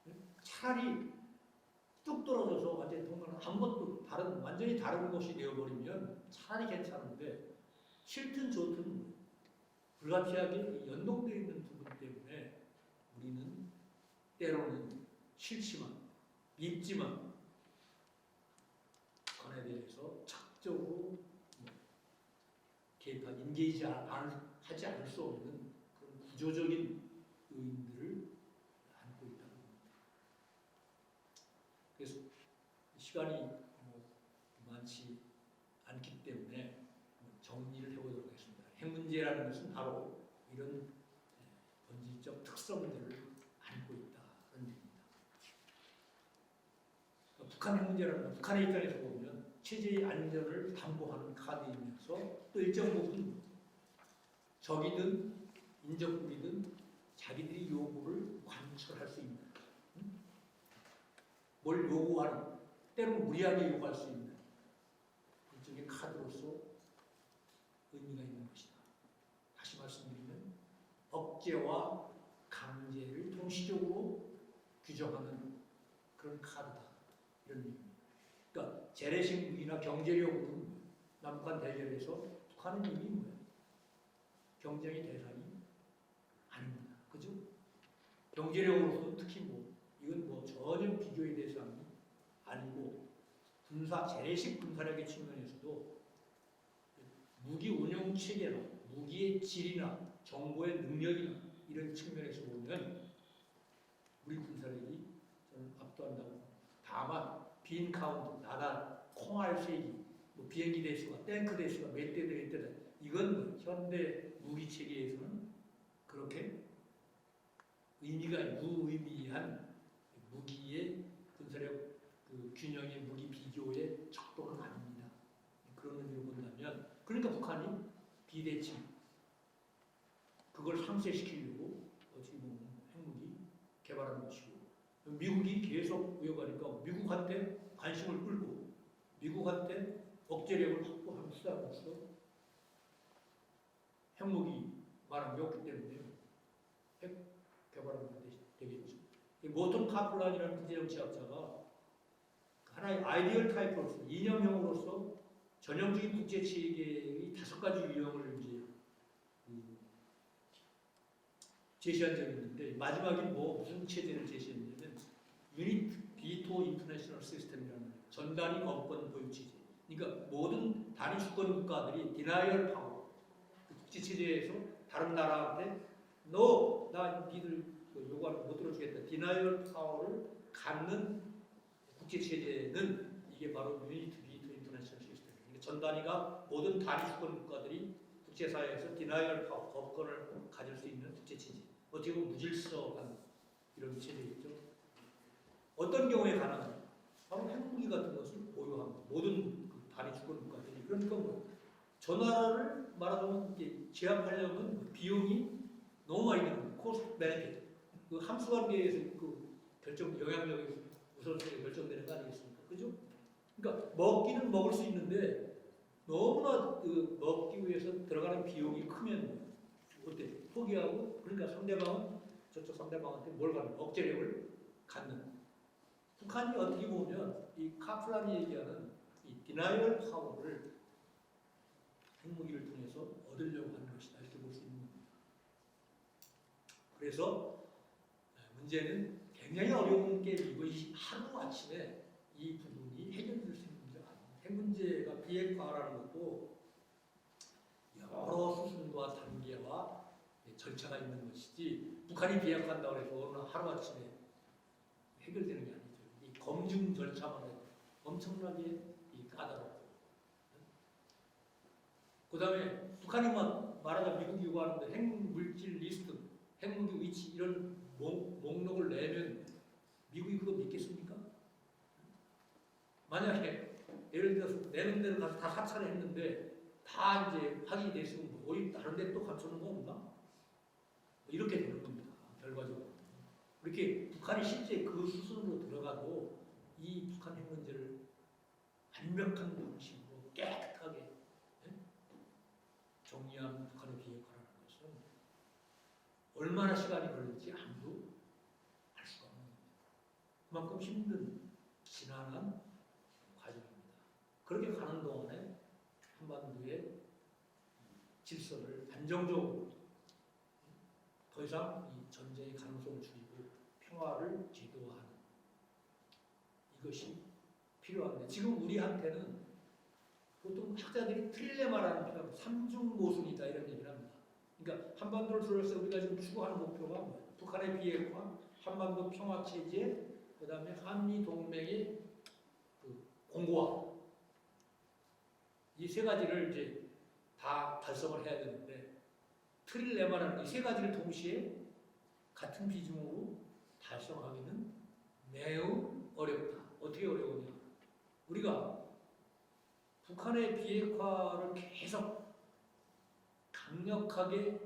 B: 보면. 차라리 뚝 떨어져서 완전히 동반은 아무것도 다른, 완전히 다른 것이 되어버리면 차라리 괜찮은데 싫든 좋든 불가피하게 연동되어 있는 부분 때문에 우리는 때로는 싫지만 밉지만 북한에 대해서 적극적으로 개입하지, 인게이지 하지 않을 수 없는 그런 구조적인 요인들을 안고 있다는 겁니다. 그래서 시간이 많지 있기 때문에 정리를 해보도록 하겠습니다. 핵 문제라는 것은 바로 이런 본질적 특성들을 안고 있다는 얘기입니다. 북한 핵 문제라는 건 북한의 입장에서 보면 체제의 안전을 담보하는 카드이면서 또 일정 부분 적이든 인접국이든 자기들이 요구를 관철할 수 있는, 뭘 요구하는, 때로는 무리하게 요구할 수 있는 일종의 카드로서 의미가 있는 것이다. 다시 말씀드리면 억제와 강제를 동시적으로 규정하는 그런 카드다. 이런 얘기입니다. 그러니까 재래식 무기나 경제력으로 남북한 대결에서 북한은 이미 뭐예요? 경쟁의 대상이 아닙니다. 그죠? 경제력으로서도 특히 이건 전혀 비교의 대상이 아니고 재래식 군사력의 측면에서도 무기 운용 체계나 무기의 질이나 정보의 능력이나 이런 측면에서 보면 우리 군사력이 저는 압도한다고 봅니다. 다만 빈 카운트, 나달, 콩알 세기, 비행기 대수가, 탱크 대수가 몇 대다 이건 현대 무기 체계에서는 그렇게 의미가 유의미한 무기의 군사력 균형의 무기 비교의 척도는 아닙니다. 그런 의미로 본다면 그러니까 북한이 비대칭 그걸 상쇄시키려고 어떻게 보면 핵무기 개발하는 것이고 미국이 계속 우여가니까 미국한테 관심을 끌고 미국한테 억제력을 확보하는 수단으로서 핵무기 말한 게 없기 때문에 핵 개발하는 게 되겠죠. 모턴 카플란이라는 국제정치학자가 하나의 아이디얼 타입으로서 이념형으로서 전형적인 국제 체계의 5가지 유형을 이제 제시한 적이 있는데 마지막에 무슨 체제를 제시했냐면 유닛 비토 인터내셔널 시스템이라는 거예요. 전단위 거부권 보유 체제. 그러니까 모든 단위 주권 국가들이 디나이얼 파워 국제 체제에서 다른 나라한테 나 니들 요구하는 못 들어주겠다. 디나이얼 파워를 갖는 국제 체제는 이게 바로 유닛 비토 인터내셔널 시스템이에요. 그러니까 전단위가 모든 단위 주권 국가들이 국제사회에서 디나이얼 파워 거부권을 가질 수 있는 국제 체제. 어떻게 보면 무질서한 이런 체제겠죠. 어떤 경우에 가능하냐? 바로 핵무기 같은 것을 보유한 모든 단위 주권 국가들이. 그러니까 전화를 말하자면 제압하려면 비용이 너무 많이 드는 코스트 베네핏. 함수 관계에서 결정 영향력이 우선순위가 결정되는 거 아니겠습니까? 그죠? 그러니까 먹기는 먹을 수 있는데 너무나 먹기 위해서 들어가는 비용이 크면 어때? 포기하고 그러니까 저쪽 상대방한테 뭘 갖는 억제력을 갖는. 북한이 어떻게 보면 이 카플란이 얘기하는 이 디나이얼 파워를 핵무기를 통해서 얻으려고 하는 것이다 이렇게 볼 수 있는 겁니다. 그래서 문제는 굉장히 어려운 게 이것이 하루 아침에 이 부분이 해결될 수 있는 문제가 아닙니다. 핵 문제가 비핵화라는 것도 여러 수순과 단계와 절차가 있는 것이지 북한이 비핵화한다고 해서 어느 하루아침에 해결되는 게 아니죠. 이 검증 절차만 해도 엄청나게 까다롭고 그 다음에 북한이 말하자 미국이 요구하는데 핵물질 리스트, 핵무기 위치 이런 목록을 내면 미국이 그거 믿겠습니까? 만약에 예를 들어서 내는 데로 가서 다 사찰을 했는데 다 이제 확인이 됐으면 어디 다른 데 또 감추는 거 없나? 이렇게 되는 겁니다. 결과적으로. 이렇게 북한이 실제 그 수순으로 들어가도 이 북한 핵 문제를 완벽한 방식으로 깨끗하게 정리하는 북한의 비핵화라는 것은 얼마나 시간이 걸릴지 아무도 알 수가 없는 겁니다. 그만큼 힘든 지난한 과정입니다. 그렇게 가는 동안에 한반도의 질서를 안정적으로 더 이상 이 전쟁의 가능성을 줄이고 평화를 제도화하는 이것이 필요한데 지금 우리한테는 보통 학자들이 트릴레마라는 표현, 삼중모순이다 이런 얘기를 합니다. 그러니까 한반도를 둘러싸 우리가 지금 추구하는 목표가 뭐예요? 북한의 비핵화, 한반도 평화 체제, 그 다음에 한미 동맹의 공고화. 이 세 가지를 이제 다 달성을 해야 되는데 트릴레마라는 이 세 가지를 동시에 같은 비중으로 달성하기는 매우 어렵다. 어떻게 어려우냐? 우리가 북한의 비핵화를 계속 강력하게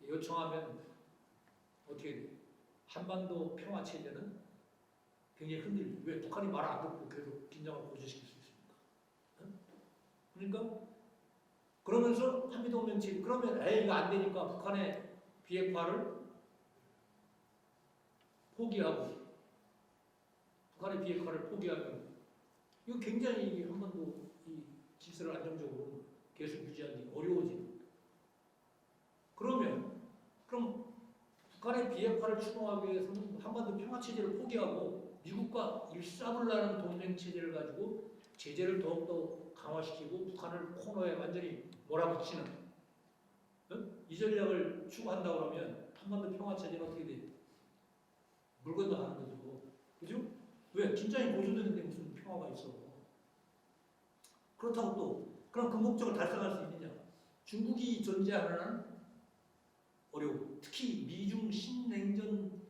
B: 요청하면 어떻게 돼? 한반도 평화 체제는 굉장히 흔들리죠. 왜 북한이 말 안 듣고 계속 긴장을 고조시킬 수 있습니까? 응? 그러니까 그러면서 한미동맹 체제 그러면 이거 안 되니까 북한의 비핵화를 포기하고 북한의 비핵화를 포기하면 이거 굉장히 이게 한반도 이 질서를 안정적으로 계속 유지하기 어려워지는. 그럼 북한의 비핵화를 추동하기 위해서는 한반도 평화 체제를 포기하고 미국과 일사불란한 동맹 체제를 가지고 제재를 더욱더 강화시키고 북한을 코너에 완전히 몰아붙이는 이 전략을 추구한다 그러면 한반도 평화 체제는 어떻게 돼? 물 건너가는 거죠. 그죠? 왜? 긴장이 고조되는데 무슨 평화가 있어? 그렇다고 또 그럼 그 목적을 달성할 수 있느냐? 중국이 존재하는 한은 어려워. 특히 미중 신냉전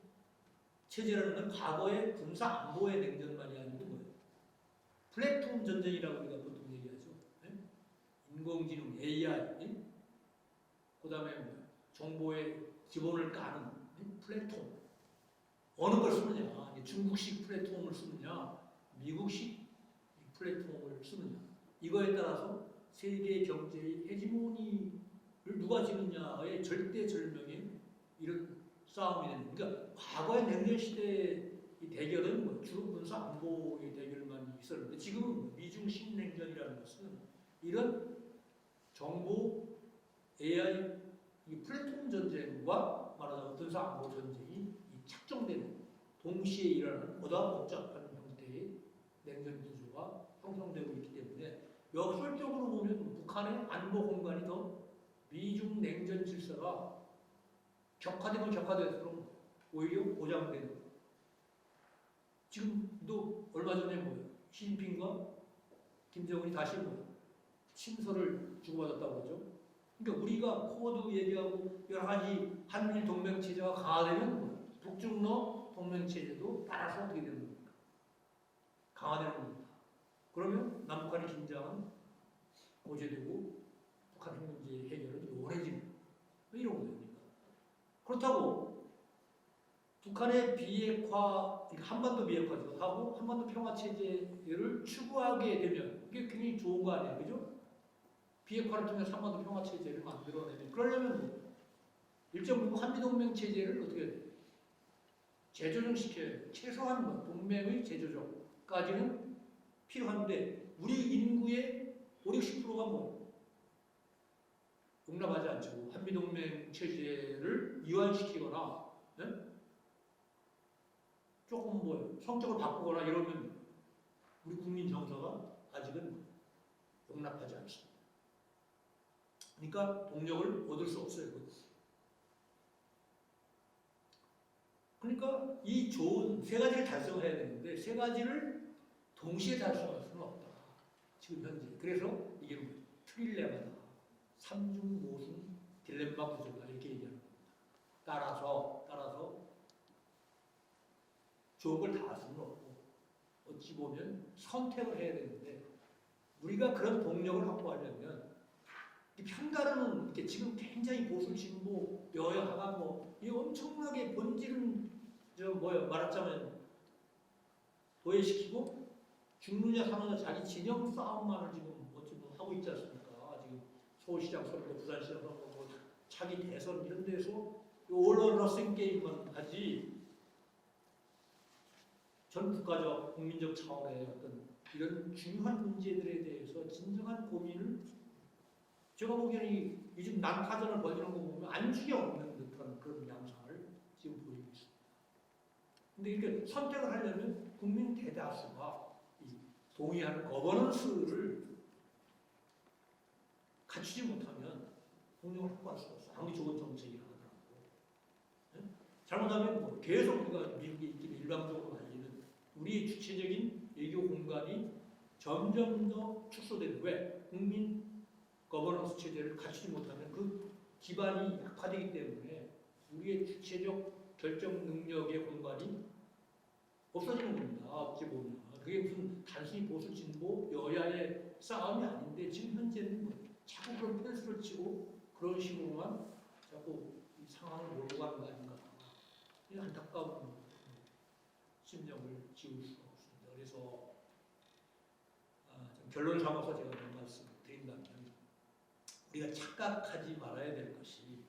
B: 체제라는 건 과거의 군사 안보의 냉전만이 아니고 뭐예요? 플랫폼 전쟁이라고 우리가 보통 얘기하죠. 네? 인공지능, AI, 네? 그다음에 뭐 정보의 기본을 까는 네? 플랫폼. 어느 걸 쓰느냐? 중국식 플랫폼을 쓰느냐? 미국식 플랫폼을 쓰느냐? 이거에 따라서 세계 경제의 헤지모니를 누가 지느냐의 절대절명의 이런 싸움이 되는. 그러니까 과거의 냉전 시대의 이 대결은 뭐 주로 군사 안보의 대결만 있었는데 지금은 미중 신냉전이라는 것은 이런 정보, AI, 이 플랫폼 전쟁과 말하자면 군사 안보 전쟁이 착정되는 동시에 일어나는 보다 복잡한 형태의 냉전 구조가 형성되고 있기 때문에 역설적으로 보면 북한의 안보 공간이 더 미중 냉전 질서가 격화되면 격화될수록 오히려 보장되는. 지금도 얼마 전에 뭐예요? 시진핑과 김정은이 다시 뭐 친서를 주고받았다고 하죠. 그러니까 우리가 코드 얘기하고 여러 가지 한미일 동맹 체제가 강화되면 뭐 북중러 동맹 체제도 따라서 어떻게 되는 겁니까? 강화되는 겁니다. 그러면 남북한의 긴장은 고조되고 북한 핵 문제 해결은 요원해지는 이런 거예요. 그렇다고 북한의 비핵화, 한반도 비핵화도 하고 한반도 평화 체제를 추구하게 되면 이게 굉장히 좋은 거 아니에요, 그죠? 비핵화를 통해서 한반도 평화 체제를 만들어내면 그러려면 뭐 일정 부분 한미동맹 체제를 어떻게 해야 돼요? 재조정시켜야 돼요. 최소한 뭐 동맹의 재조정까지는 필요한데 우리 인구의 50~60%가 뭐 용납하지 않죠. 한미동맹 체제를 이완시키거나 네? 조금 뭐 성격을 바꾸거나 이러면 우리 국민 정서가 아직은 용납하지 않습니다. 그러니까 동력을 얻을 수 없어요. 그러니까 이 좋은 세 가지를 달성해야 되는데 세 가지를 동시에 달성할 수는 없다. 지금 현재. 그래서 이게 트릴레마다. 삼중모순 딜레마 구조다 이렇게 얘기하는 겁니다. 따라서 좋은 걸 다 할 수는 없고 어찌 보면 선택을 해야 되는데 우리가 그런 동력을 확보하려면 편가르는 이렇게 지금 굉장히 보수 진보 여야가 뭐 이 엄청나게 본질은 말하자면 도외시키고 죽느냐 사느냐 자기 진영 싸움만을 지금 어찌 하고 있지 않습니까? 지금 서울시장 선거, 부산시장 선거, 뭐 차기 대선 이런 데서 올러러싱 게임만 하지 전 국가적 국민적 차원의 어떤 이런 중요한 문제들에 대해서 진정한 고민을 제가 보기에는 요즘 난타전을 벌이는 거 보면 안중에 없는 듯한 그런 양상을 지금 보이고 있습니다. 근데 이렇게 선택을 하려면 국민 대다수가 동의하는 거버넌스를 갖추지 못하면 공룡을 확보할 수가 없어요. 아무리 좋은 정책이라 하더라도. 네? 잘못하면 뭐 계속 우리가 미국에 일방적으로 알리는 우리의 주체적인 외교 공간이 점점 더 축소되는. 왜? 국민 거버넌스 체제를 갖추지 못하면 그 기반이 약화되기 때문에 우리의 주체적 결정 능력의 공간이 없어지는 겁니다. 어찌 보면 그게 무슨 단순히 보수 진보 여야의 싸움이 아닌데 지금 현재는 뭐 자꾸 그런 펜스를 치고 그런 식으로만 자꾸 이 상황을 몰고 가는 거 아닌가. 이 안타까운 심정을 지울 수가 없습니다. 그래서 좀 결론 삼아서 제가 이런 말씀을 드린다면 우리가 착각하지 말아야 될 것이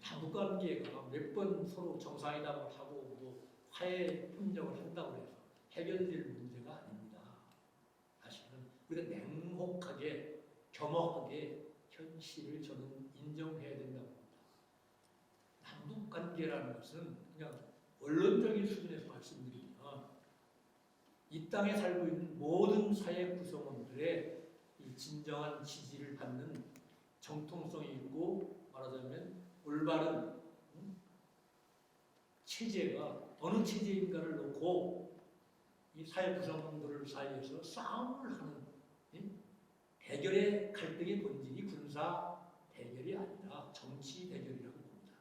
B: 남북관계가 몇 번 서로 정상회담을 하고 뭐 화해 협력을 한다고 해서 해결될 문제가 아닙니다. 사실은 우리가 냉혹하게 겸허하게 현실을 저는 인정해야 된다고 봅니다. 남북관계라는 것은 그냥 원론적인 수준에서 말씀드리면 이 땅에 살고 있는 모든 사회 구성원들의 이 진정한 지지를 받는 정통성이 있고 말하자면 올바른 체제가 어느 체제인가를 놓고 이 사회 구성원들 사이에서 싸움을 하는 대결의 갈등의 본질이 군사 대결이 아니라 정치 대결이라고 봅니다.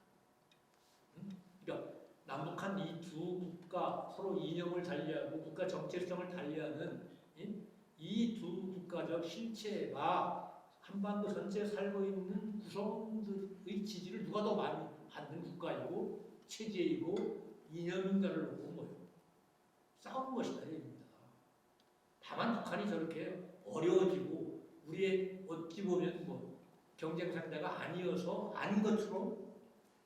B: 그러니까 남북한 이 두 국가 서로 이념을 달리하고 국가 정체성을 달리하는 이 두 국가적 실체가 한반도 전체에 살고 있는 구성원들의 지지를 누가 더 많이 받는 국가이고 체제이고 이념인가를 놓고 뭐요? 싸우는 것이다 이겁니다. 다만 북한이 저렇게 어려워지고 우리의 어찌 보면 뭐 경쟁 상대가 아니어서 아닌 것처럼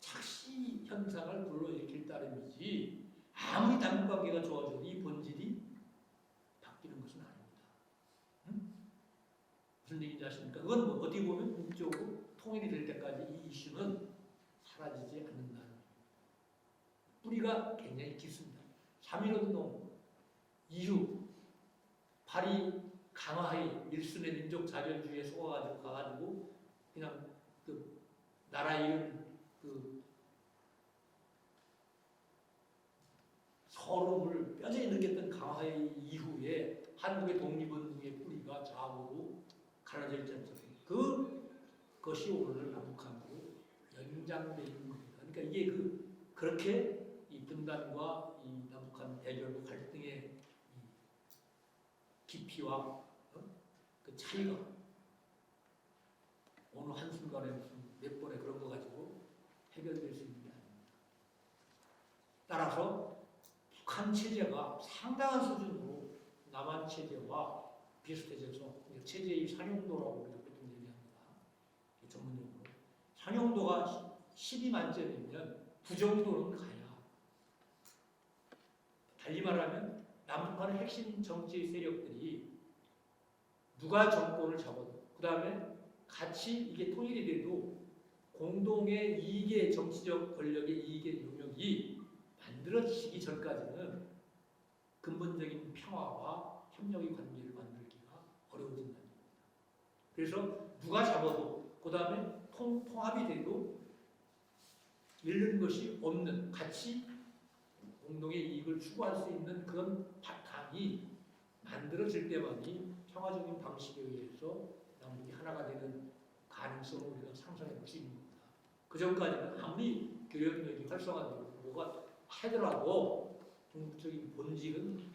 B: 착시 현상을 불러일으킬 따름이지 아무리 남북관계가 좋아져도 이 본질이 바뀌는 것은 아닙니다. 무슨 얘기인지 아십니까? 그건 뭐 어떻게 보면 국적으로 통일이 될 때까지 이 이슈는 사라지지 않는다는 겁니다. 뿌리가 굉장히 깊습니다. 3.1운동 이후 발이 강하게 일순의 민족 자결주의에 속아가지고 가가지고 그냥 그 나라 이름 그 서름을 뼈저리 느꼈던 강화의 이후에 한국의 독립운동의 뿌리가 좌우로 갈라져 있지 않습니까? 그것이 오늘 남북한으로 연장되어 있는 겁니다. 그러니까 이게 그렇게 이 분단과 이 남북한 대결과 갈등의 깊이와 그 차이가 어느 한순간에 무슨 몇 번의 그런 거 가지고 해결될 수 있는 게 아닙니다. 따라서 북한 체제가 상당한 수준으로 남한 체제와 비슷해져서 체제의 상용도라고 우리가 보통 얘기합니다. 전문용어로. 상용도가 12 만점이면 9 정도는 가야. 달리 말하면 남북한의 핵심 정치 세력들이 누가 정권을 잡아도 그 다음에 같이 이게 통일이 돼도 공동의 이익의 정치적 권력의 이익의 영역이 만들어지기 전까지는 근본적인 평화와 협력의 관계를 만들기가 어려워진다는 겁니다. 그래서 누가 잡아도 그 다음에 통합이 돼도 잃는 것이 없는 같이 공동의 이익을 추구할 수 있는 그런 바탕이 만들어질 때만이 평화적인 방식에 의해서 남북이 하나가 되는 가능성을 우리가 상상해 볼 수 있는 겁니다. 그 전까지는 아무리 교역력이 활성화되고 뭐가 하더라도 궁극적인 본질은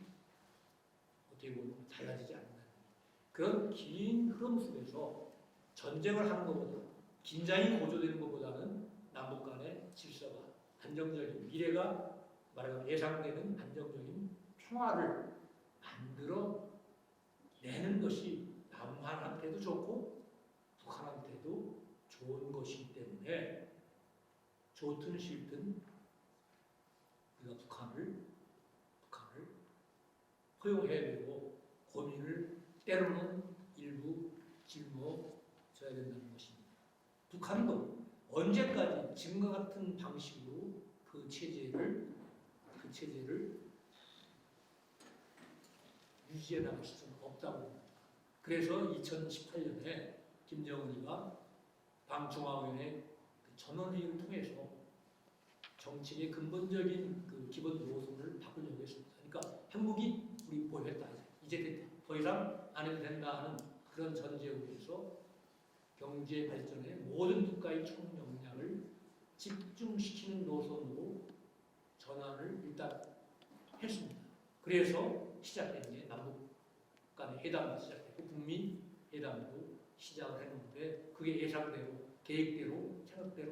B: 어떻게 보면 달라지지 않는다. 그런 긴 흐름 속에서 전쟁을 하는 것보다 긴장이 고조되는 것보다는 남북 간의 질서가 안정적인 미래가 말하자면 예상되는 안정적인 평화를 만들어 내는 것이 남한한테도 좋고 북한한테도 좋은 것이기 때문에 좋든 싫든 우리가 북한을 허용해야 되고 고민을 때로는 일부 짊어져야 된다는 것입니다. 북한도 언제까지 지금과 같은 방식으로 그 체제를 유지해 나갈 수는 없다고 봅니다. 그래서 2018년에 김정은이가 방중앙위원회 전원회의를 통해서 정책의 근본적인 그 기본 노선을 바꾸려고 했습니다. 그러니까 행복이 우리 보였다. 이제 됐다. 더 이상 안 해도 된다 하는 그런 전제에 의해서 경제 발전에 모든 국가의 총력량을 집중시키는 노선으로 전환을 일단 했습니다. 그래서 시작된 게 남북 간의 회담이 시작됐고 국민 회담도 시작을 했는데 그게 예상대로 계획대로 생각대로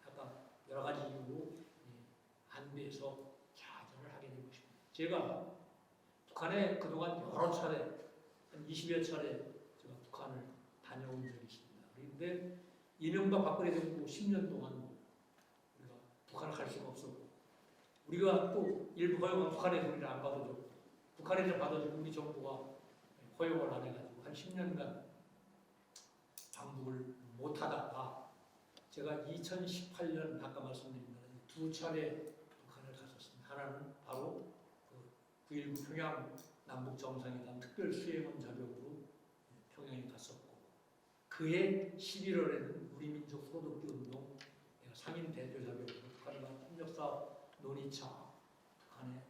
B: 아까 여러 가지 이유로 안 돼서 좌절을 하게 된 것입니다. 제가 북한에 그동안 여러 차례 한 20여 차례 제가 북한을 다녀온 적이 있습니다. 그런데 이명박 박근혜 정부 10년 동안 우리가 북한을 갈 수가 없었고 우리가 또 일부 허용한 북한에서 우리를 안 받아줬고 북한에서 받아주고 우리 정부가 허용을 안 해가지고 한 10년간 방북을 못하다가 제가 2018년 아까 말씀드린 대로 두 차례 북한을 갔었습니다. 하나는 바로 그 9.19 평양 남북 정상회담 특별 수행원 자격으로 평양에 갔었고 그해 11월에는 우리민족 소독기 운동 상임 대표 자격으로 북한과 협력사업 논의차 북한에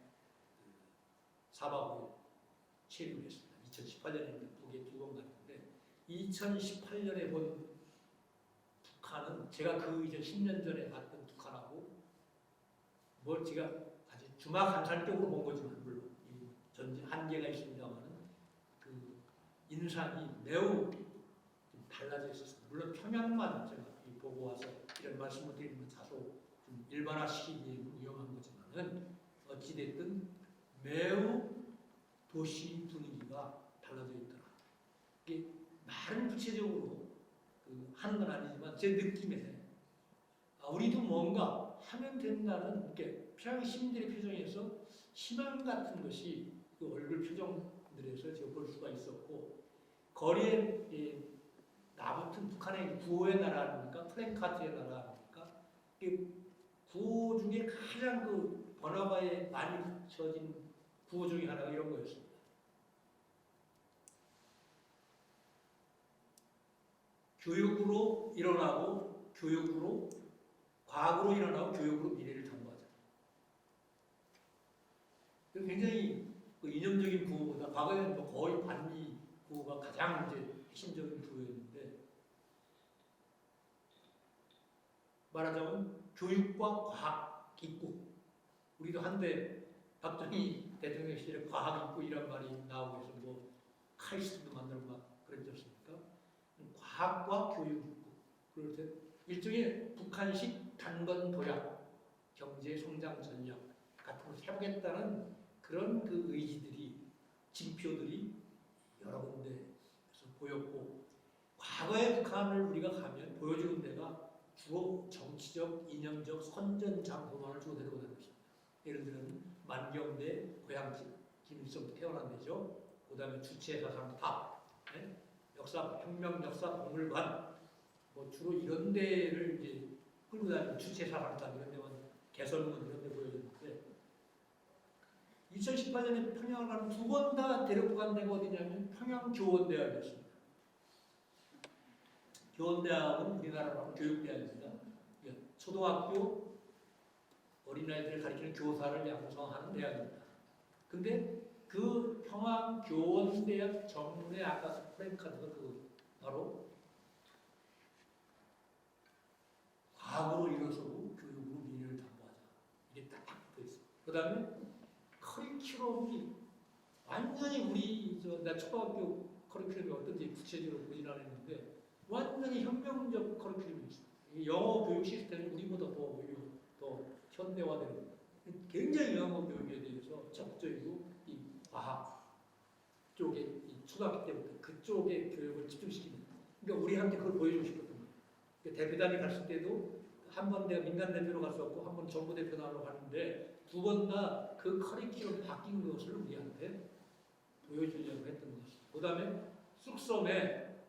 B: 4박 5일 체류했습니다. 2018년에 북에 2번 갔는데 2018년에 본 북한은 제가 그 이제 10년 전에 봤던 북한하고 뭘 제가 아주 주마감살적으로 본 거지만 물론 전제 한계가 있습니다만은 그 인상이 매우 좀 달라져 있었습니다. 물론 평양만 제가 보고 와서 이런 말씀을 드리는 건 다소 좀 일반화시키기에는 위험한 거지만은 어찌됐든 매우 도시 분위기가 달라져 있더라. 이게 말은 구체적으로 하는 건 아니지만 제 느낌에 우리도 뭔가 하면 된다는 이렇게 평양 시민들의 표정에서 희망 같은 것이 그 얼굴 표정들에서 제가 볼 수가 있었고 거리에 나붙은 북한의 구호의 나라 아닙니까? 플랜카드의 나라 아닙니까? 구호 중에 가장 그 번화가에 많이 쳐진 구호 중에 하나가 이런 거였습니다. 교육으로 일어나고 교육으로 과학으로 일어나고 교육으로 미래를 탐구하자. 굉장히 그 이념적인 구호보다 과거에는 뭐 거의 반미 구호가 가장 이제 핵심적인 구호였는데 말하자면 교육과 과학 입국. 우리도 한때 박정희 대통령 시절에 과학 입국 이란 말이 나오고 해서 뭐 카이스트도 만들고 막 그랬지 않습니까? 과학과 교육 입국. 그럴 때 일종의 북한식 단건 도약, 경제 성장 전략 같은 걸 해보겠다는 그런 그 의지들이 징표들이 여러 군데에서 보였고 과거의 북한을 우리가 가면 보여주는 데가 주로 정치적, 이념적 선전장소만을 주로 데리고 다녔습니다. 예를 들면 만경대 고향집 김일성부터 태어난 데죠. 그 다음에 주체사상탑, 역사 혁명 역사 박물관, 뭐 주로 이런 데를 이제 끌고 다니는 주체사상탑 이런 데만 개선문 이런 데 보여줬는데 2018년에 평양을 가는 두 번 다 데리고 간 데가 어디냐면 평양교원대학이었습니다. 교원대학은 우리나라로 교육대학입니다. 초등학교 어린아이들을 가르치는 교사를 양성하는 대학입니다. 근데 그 평양교원대학 정문에 아까 플랜카드가 그 바로 과학으로 일어서고 교육으로 미래를 담보하자. 이게 딱 붙어 있어요. 그 다음에 커리큘럼이 완전히 우리 나 초등학교 커리큘럼이 어떤지 구체적으로 보진 않았는데 완전히 혁명적 커리큘럼이 있어요. 영어 교육 시스템이 우리보다 더 현대화되는 굉장히 영어 교육에 대해서 적극적이고 이 과학 쪽에 이 초등학교 때부터 그쪽에 교육을 집중시키는. 그러니까 우리한테 그걸 보여주고 싶었던 거예요. 그러니까 대표단이 갔을 때도 한 번 내가 민간 대표로 갔었고 한 번 정부 대표단으로 갔는데 두 번 다 그 커리큘럼 바뀐 것을 우리한테 보여주려고 했던 것이죠. 그 다음에 쑥섬에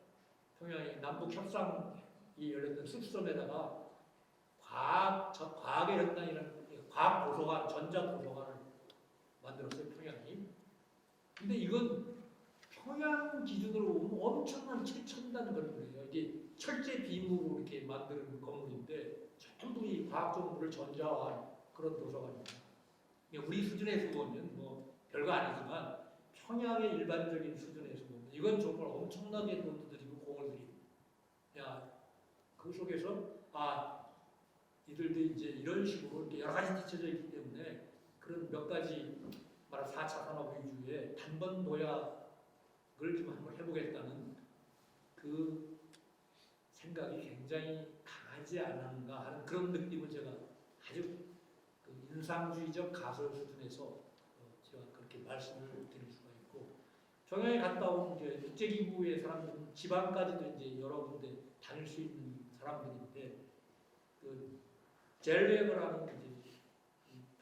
B: 평양의 남북 협상이 열렸던 쑥섬에다가 과학의 현장이라는 과학 도서관, 전자 도서관을 만들었어요, 평양이. 근데 이건 평양 기준으로 보면 엄청난 최첨단 건물이에요. 이게 철제 비무로 이렇게 만드는 건물인데 전부 이 과학 정보를 전자화한 그런 도서관입니다. 우리 수준에서 보면 뭐 별거 아니지만 평양의 일반적인 수준에서 보면 이건 정말 엄청나게 돈도 들이고 공을 들이고 야, 그 속에서 이들도 이제 이런 식으로 이렇게 여러 가지 뒤쳐져 있기 때문에 그런 몇 가지 말한 4차 산업위주의 단번 도약을 좀 한번 해보겠다는 그 생각이 굉장히 강하지 않은가 하는 그런 느낌을 제가 아주 그 인상주의적 가설 수준에서 제가 그렇게 말씀을 드릴 수가 있고, 종양에 갔다 온 이제 국제기구의 사람들은 지방까지도 이제 여러 군데 다닐 수 있는 사람들인데, 그 젤레거라는 이제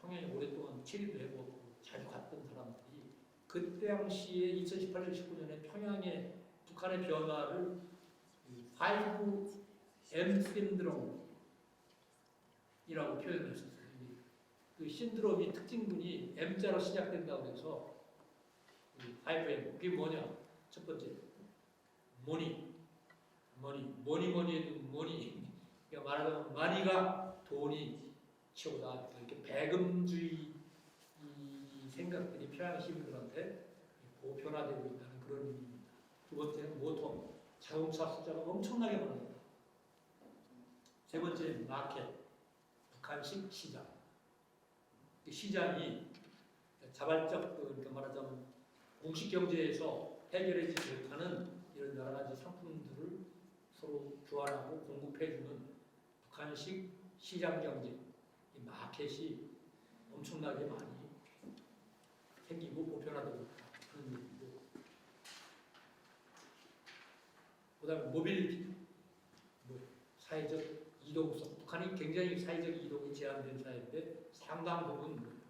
B: 평양에 오랫동안 체류도 해보고 자주 갔던 사람들이 그때 당시에 2018년 19년에 평양의 북한의 변화를 5M 신드롬이라고 표현했었어요. 그 신드롬이 특징군이 M자로 시작된다고 해서 5M, 그게 뭐냐? 첫 번째, 머니 해도 머니. 그러니까 말하자면 마니가 돈이 최고다. 이렇게 배금주의 이 생각들이 평양 시민들한테 보편화되고 있다는 그런 의미입니다. 두 번째는 모터, 자동차 숫자가 엄청나게 많습니다. 세 번째 마켓, 북한식 시장. 시장이 자발적, 그러니까 말하자면 공식 경제에서 해결하지 못하는 이런 여러 가지 상품들을 서로 교환하고 공급해주는 북한식 시장 경제, 이 마켓이 엄청나게 많이 생기고 보편화되고 있다. 그런 얘기고. 그 다음에 모빌리티, 사회적 이동성. 북한이 굉장히 사회적 이동이 제한된 사회인데 상당 부분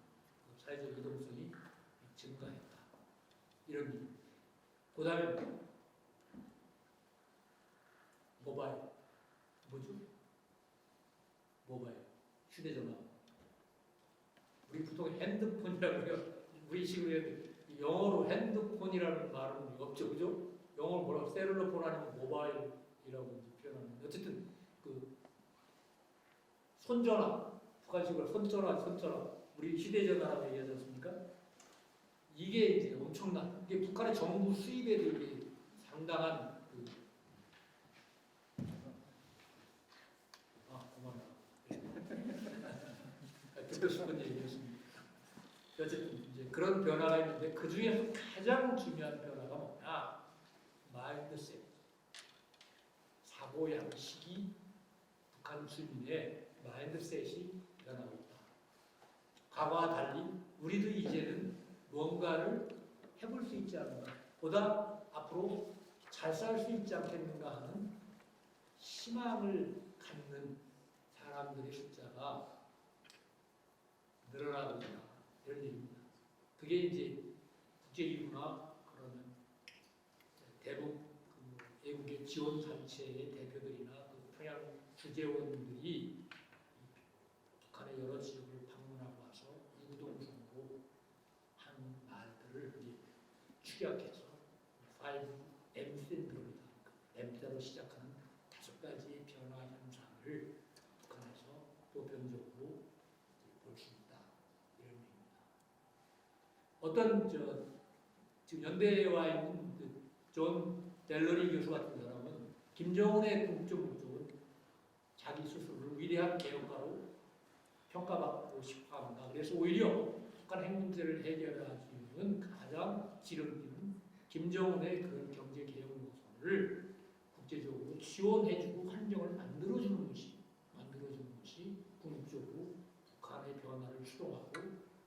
B: 사회적 이동성이 증가했다. 이런 의미. 그 다음에 모바일. 뭐죠? 모바일. 휴대전화. 우리 보통 핸드폰이라고 해요. 우리 식으로 해도 영어로 핸드폰이라는 말은 없죠. 그죠? 영어로 뭐라고 셀룰러폰 아니면 모바일이라고 표현하는데, 어쨌든 그 손전화, 북한식으로 손전화, 우리 휴대전화라고 얘기하지 않습니까? 이게 이제 엄청난, 이게 북한의 정부 수입에도 이게 상당한 듣고 싶은 얘기였습니다. 어쨌든 이제 그런 변화가 있는데 그 중에서 가장 중요한 변화가 뭐냐? 마인드셋, 사고 양식이 북한 주민의 마인드셋이 변하고 있다. 과거와 달리 우리도 이제는 뭔가를 해볼 수 있지 않는가, 보다 앞으로 잘 살 수 있지 않겠는가 하는 희망을 갖는 사람들의 숫자가 늘어나고 있다. 이런 얘기입니다. 그게 이제 국제기구나 그러면 대북 외국의 지원 단체의 대표들이나 그 평양 주재원들이 북한의 여러 지역을 방문하고 와서 유동성으로 한 말들을 이제 축약해서 5M 신드롬이다. M자로 시작하는 5가지의 변화 현상을 북한에서 보편적으로 볼 수 있다. 이런 얘기입니다. 어떤 지금 연대에 와 있는 존 델러리 교수 같은 사람은 김정은의 국정 목적은 자기 스스로를 위대한 개혁가로 평가받고 싶어한다. 그래서 오히려 북한 핵 문제를 해결하기는 가장 지름길은 김정은의 그런 경제 개혁 노선을 국제적으로 지원해주고 환경을 만들어주는 것이 궁극적으로 북한의 변화를 추동하고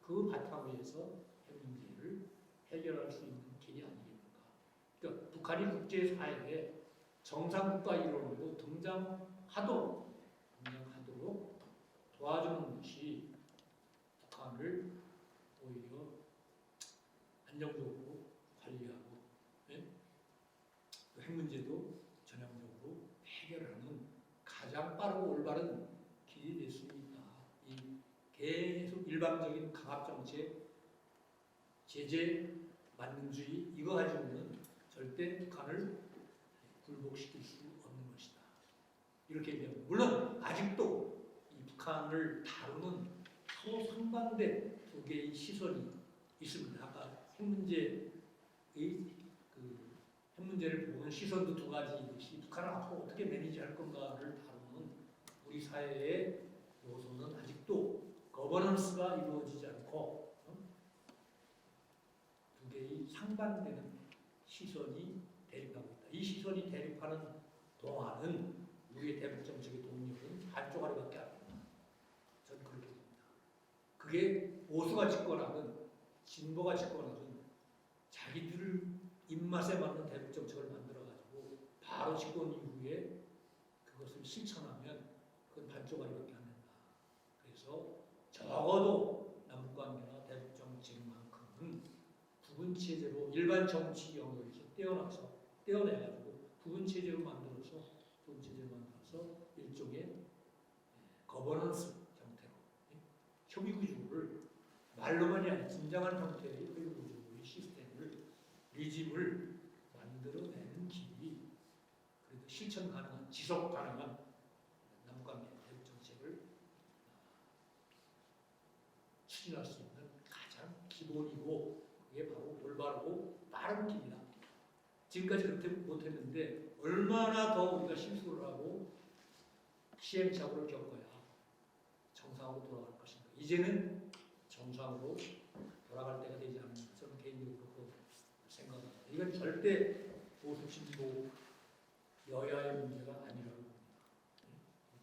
B: 그 바탕위에서 핵 문제를 해결할 수 있는 길이 아니겠는가. 그러니까 북한이 국제사회에 정상국가 이론으로 등장하도록 도와주는 것이 북한을 오히려 안정적으로 관리하고, 핵 문제도 전향적으로 해결하는 가장 빠르고 올바른 길이 될 수 있다. 이 계속 일방적인 강압정책, 제재, 만능주의 이거 가지고는 절대 북한을 굴복시킬 수 없는 것이다. 이렇게 얘기합니다. 물론 아직도 이 북한을 다루는 서로 상반된 두 개의 시선이 있습니다. 아까 핵 문제의 문제를 보는 시선도 두 가지이듯이 북한을 앞으로 어떻게 매니지할 건가를 다루는 우리 사회의 요소는 아직도 거버넌스가 이루어지지 않고 두 개의 상반되는 시선이 대립하고 있다. 이 시선이 대립하는 동안은 우리의 대북 정책의 동력은 반쪽아리밖에 안 된다. 저는 그렇게 봅니다. 그게 보수가 집권하든 진보가 집권하든 자기들 입맛에 맞는 대북 정책을 만들어가지고 바로 집권 이후에 그것을 실천하면 그건 반쪽아리밖에 안 된다. 그래서 적어도 남북관계나 대북 정책만큼은 부분 체제로 일반 정치 영역에서 떼어내가지고 부분 체제로 만들어서 일종의 거버넌스 형태로 협의 구조를 말로만이 아니라 진정한 형태의 협의 구조의 시스템을 리짐을 만들어내는 길이 그래도 실천 가능한 지속 가능한 남북관계 대북 정책을 추진할 수 있는 가장 기본이고 그게 바로 올바르고 빠른 길이다. 지금까지 그렇게 못했는데 얼마나 더 우리가 실수를 하고 시행착오를 겪어야 정상으로 돌아갈 것인가. 이제는 정상으로 돌아갈 때가 되지 않나. 저는 개인적으로 그렇게 생각합니다. 이건 절대 보수 진보 여야의 문제가 아니라고 봅니다.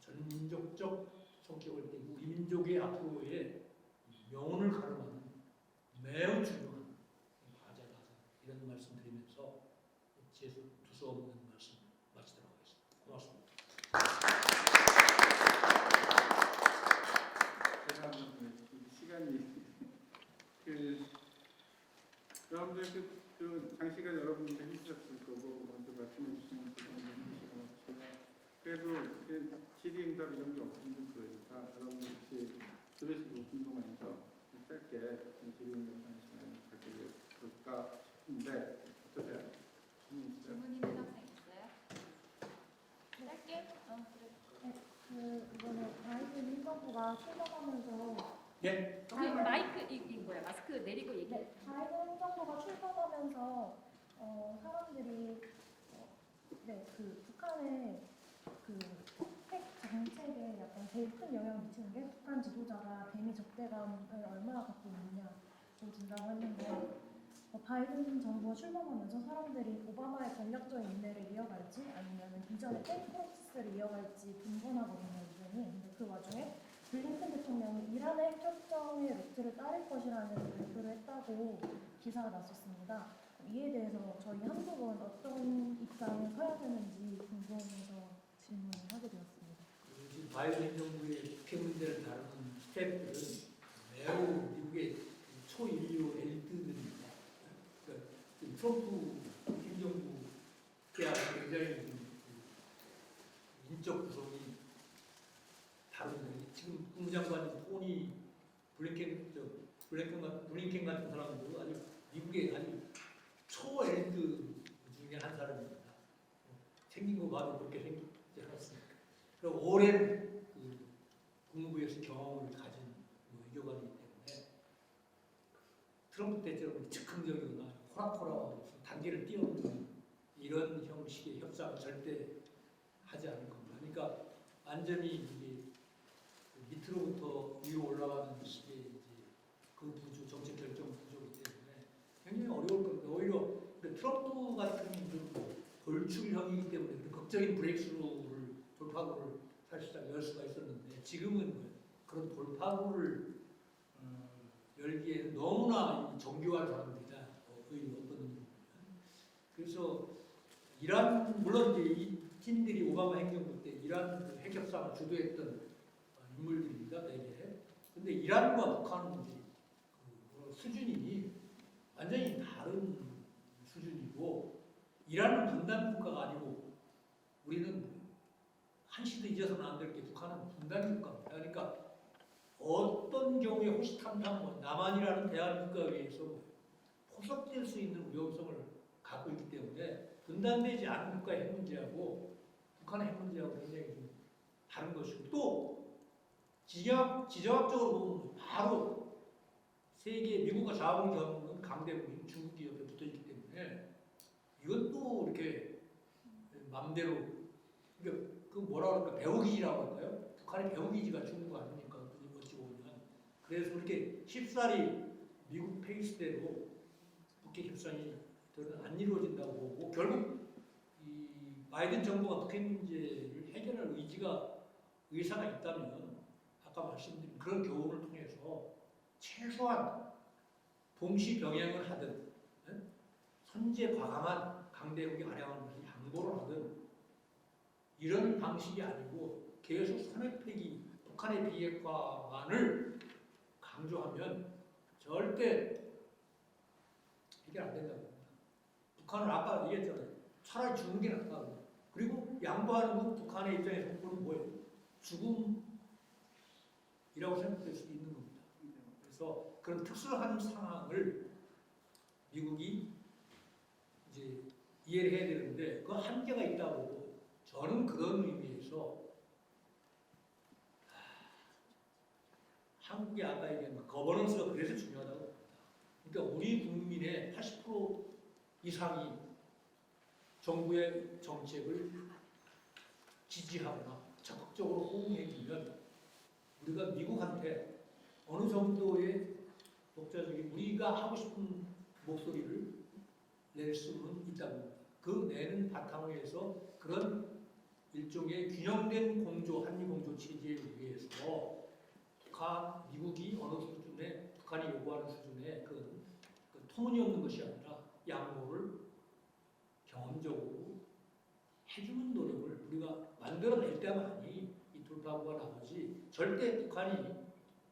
B: 전민족적 성격을 띠고 우리 민족의 앞으로의 명운을 가름하는 매우 중요한 과제다. 이런 말씀드리면서 제 두서 없는 말씀 마치도록 하겠습니다. 고맙습니다.
A: 제가 시간이 여러분들 장시간 여러분들 힘쓰셨을 거고 먼저 말씀해 주시면 그래도 질의응답 이런 게 없으면 그러니까 여러분들 혹시 들으시고 궁금해서 짧게 질의응답 하는 시간을 가질까 싶은데 어떠세요?
D: 질문 있는 학생 있어요? 짧게? 그래.
E: 이번에 바이든 행정부가 출범하면서
B: 예?
D: 마이크 이 뭐야? 마스크 내리고 얘기해.
E: 네, 바이든 행정부가 출범하면서 사람들이 북한의 핵 정책에 약간 제일 큰 영향을 미치는 게 북한 지도자가 대미 적대감을 얼마나 갖고 있느냐를 준다고 했는데 바이든 정부가 출범하면서 사람들이 오바마의 전략적인 인내를 이어갈지 아니면 이전의 땡프로세스를 이어갈지 분분하거든요. 의견이. 근데 그 와중에 블링컨 대통령이 이란의 핵 협정의 루트를 따를 것이라는 발표를 했다고 기사가 났었습니다. 이에 대해서 저희 한국은 어떤 입장을 서야 되는지 궁금해서 질문을 하게 되었습니다.
B: 지금 바이든 행정부의 북핵 문제를 다루는 스태프들은 매우 미국의 초인류 엘리트들입니다. 그러니까 트럼프 행정부 때하고 굉장히 인적 구성이 다른데 지금 국무장관 토니 블링컨 같은 사람도 아주 미국의 아주 초 엘리트 중에 한 사람입니다. 생긴 거 봐도 그렇게 생기지 않았습니까? 그리고 오랜 국무부에서 경험을 가진 외교관이기 때문에 트럼프 때처럼 즉흥적이거나 호락호락하고 단계를 뛰어넘는 이런 형식의 협상을 절대 하지 않을 겁니다. 그러니까 완전히 이게 밑으로부터 위로 올라가는 식의 이제 그 구조, 정책 결정 구조이기 때문에 굉장히 어려울 겁니다. 오히려 트럼프 같은 돌출형이기 때문에 그런 극적인 브레이크스루를 돌파구를 사실상 열 수가 있었는데 지금은 그런 돌파구를 열기에 너무나 정교한 사람들이다. 의미 어떤 의미냐. 그래서 이란 물론 이제 이 팀들이 오바마 행정부 때 이란 핵 협상을 주도했던 인물들입니다. 대개. 근데 이란과 북한은 이제 수준이 완전히 다른 수준이고 이란은 분단 국가가 아니고 우리는 한시도 잊어서는 안 될 게 북한은 분단 국가입니다. 그러니까 어떤 경우에 호시탐탐 남한이라는 대한국가에 의해서 포섭될 수 있는 위험성을 갖고 있기 때문에 분단되지 않은 국가의 핵 문제하고 북한의 핵 문제하고 굉장히 좀 다른 것이고 또 지정학적으로 보면 바로 세계 미국과 자본이 겪는 강대국인 중국이 옆에 붙어 있기 때문에 이것도 이렇게 맘대로 그 뭐라 그럴까 배후기지라고 할까요? 북한의 배후기지가 죽는 거 아닙니까? 어찌 보면 그래서 그렇게 쉽사리 미국 페이스대로 북핵 협상이 안 이루어진다고 보고 결국 이 바이든 정부가 북핵 문제를 해결할 의사가 있다면 아까 말씀드린 그런 교훈을 통해서 최소한 동시 병행을 하든 선제 과감한 강대국의 아량한 것을 양보를 하든 이런 방식이 아니고 계속 선회폐기 북한의 비핵화만을 강조하면 절대 해결 안 된다고 봅니다. 북한은 아까 얘기했잖아요. 차라리 죽는 게 낫다고. 그리고 양보하는 건 북한의 입장에서 그건 뭐예요? 죽음이라고 생각될 수도 있는 겁니다. 그래서 그런 특수한 상황을 미국이 이제 이해를 해야 되는데 그 한계가 있다고 보고 저는 그런 의미에서 한국의 아까 얘기한 거버넌스가 그래서 중요하다고 봅니다. 그러니까 우리 국민의 80% 이상이 정부의 정책을 지지하거나 적극적으로 호응해주면 우리가 미국한테 어느 정도의 독자적인 우리가 하고 싶은 목소리를 낼 수는 있다고 봅니다. 그 내는 바탕을 해서 그런 일종의 균형된 공조, 한미 공조 체제를 위해서 미국이 어느 수준의 북한이 요구하는 수준의 그 터무니없는 것이 아니라 양보를 경험적으로 해주는 노력을 우리가 만들어낼 때만이 이 돌파구가 나오지 절대 북한이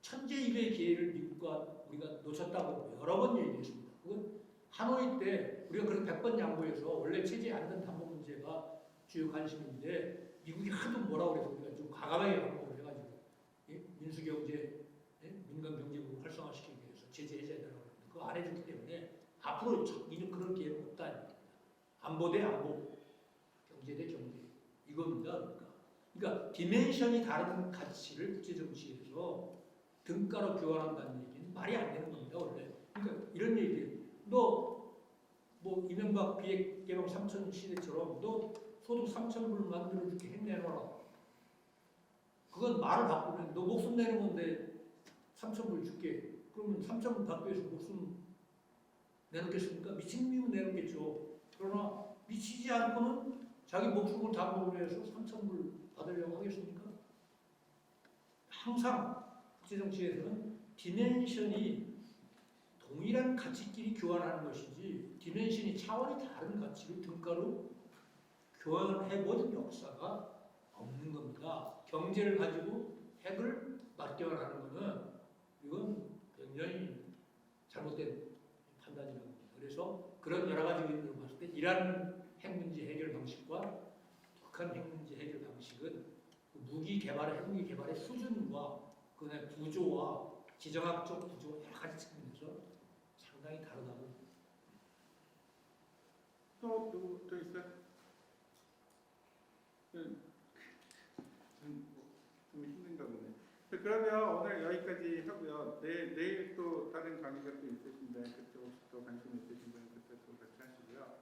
B: 천재일의 기회를 미국과 우리가 놓쳤다고 여러 번 얘기했습니다. 그건 하노이 때 우리가 그렇게 100번 양보해서 원래 체제 안전 담보 문제가 주요 관심인데 미국이 하도 뭐라고 그래서 우리가 좀 과감하게 양보를 해가지고 민수경제, 민간경제국을 활성화시키기 위해서 제재 해제해달라고 했는데 그거 안 해줬기 때문에 앞으로 이런 그런 기회는 없다. 안보 대 안보, 경제 대 경제 이겁니다. 그러니까 디멘션이 다른 가치를 국제정치에서 등가로 교환한다는 얘기는 말이 안 되는 겁니다. 원래. 그러니까 이런 얘기 너 뭐 이명박 비핵개방 3천 시대처럼 너 소득 3,000불 만들어줄게 해내놔라. 그건 말을 바꾸면 너 목숨 내는 건데 3,000불 줄게. 그러면 3,000불 받기 위해서 목숨 내놓겠습니까? 미친 놈이면 내놓겠죠. 그러나 미치지 않고는 자기 목숨을 담보로 해서 3,000불 받으려고 하겠습니까? 항상 국제정치에서는 디멘션이 동일한 가치끼리 교환하는 것이지 디멘션이 차원이 다른 가치를 등가로 교환해본 역사가 없는 겁니다. 경제를 가지고 핵을 맞대화하는 것은 이건 굉장히 잘못된 판단이라고 봅니다. 그래서 그런 여러 가지 의미로 봤을 때 이란 핵 문제 해결 방식과 북한 핵 문제 해결 방식은 무기 개발의 핵무기 개발의 수준과 그다음에 구조와 지정학적 구조 여러 가지 측면에서 상당히 다르다고.
A: 또 있어요? 좀 힘든가 보네. 그러면 오늘 여기까지 하고요. 내일 또 다른 강의가 또 있으신데 그때 혹시 또 관심 있으신 분은 그때 또 같이 하시고요.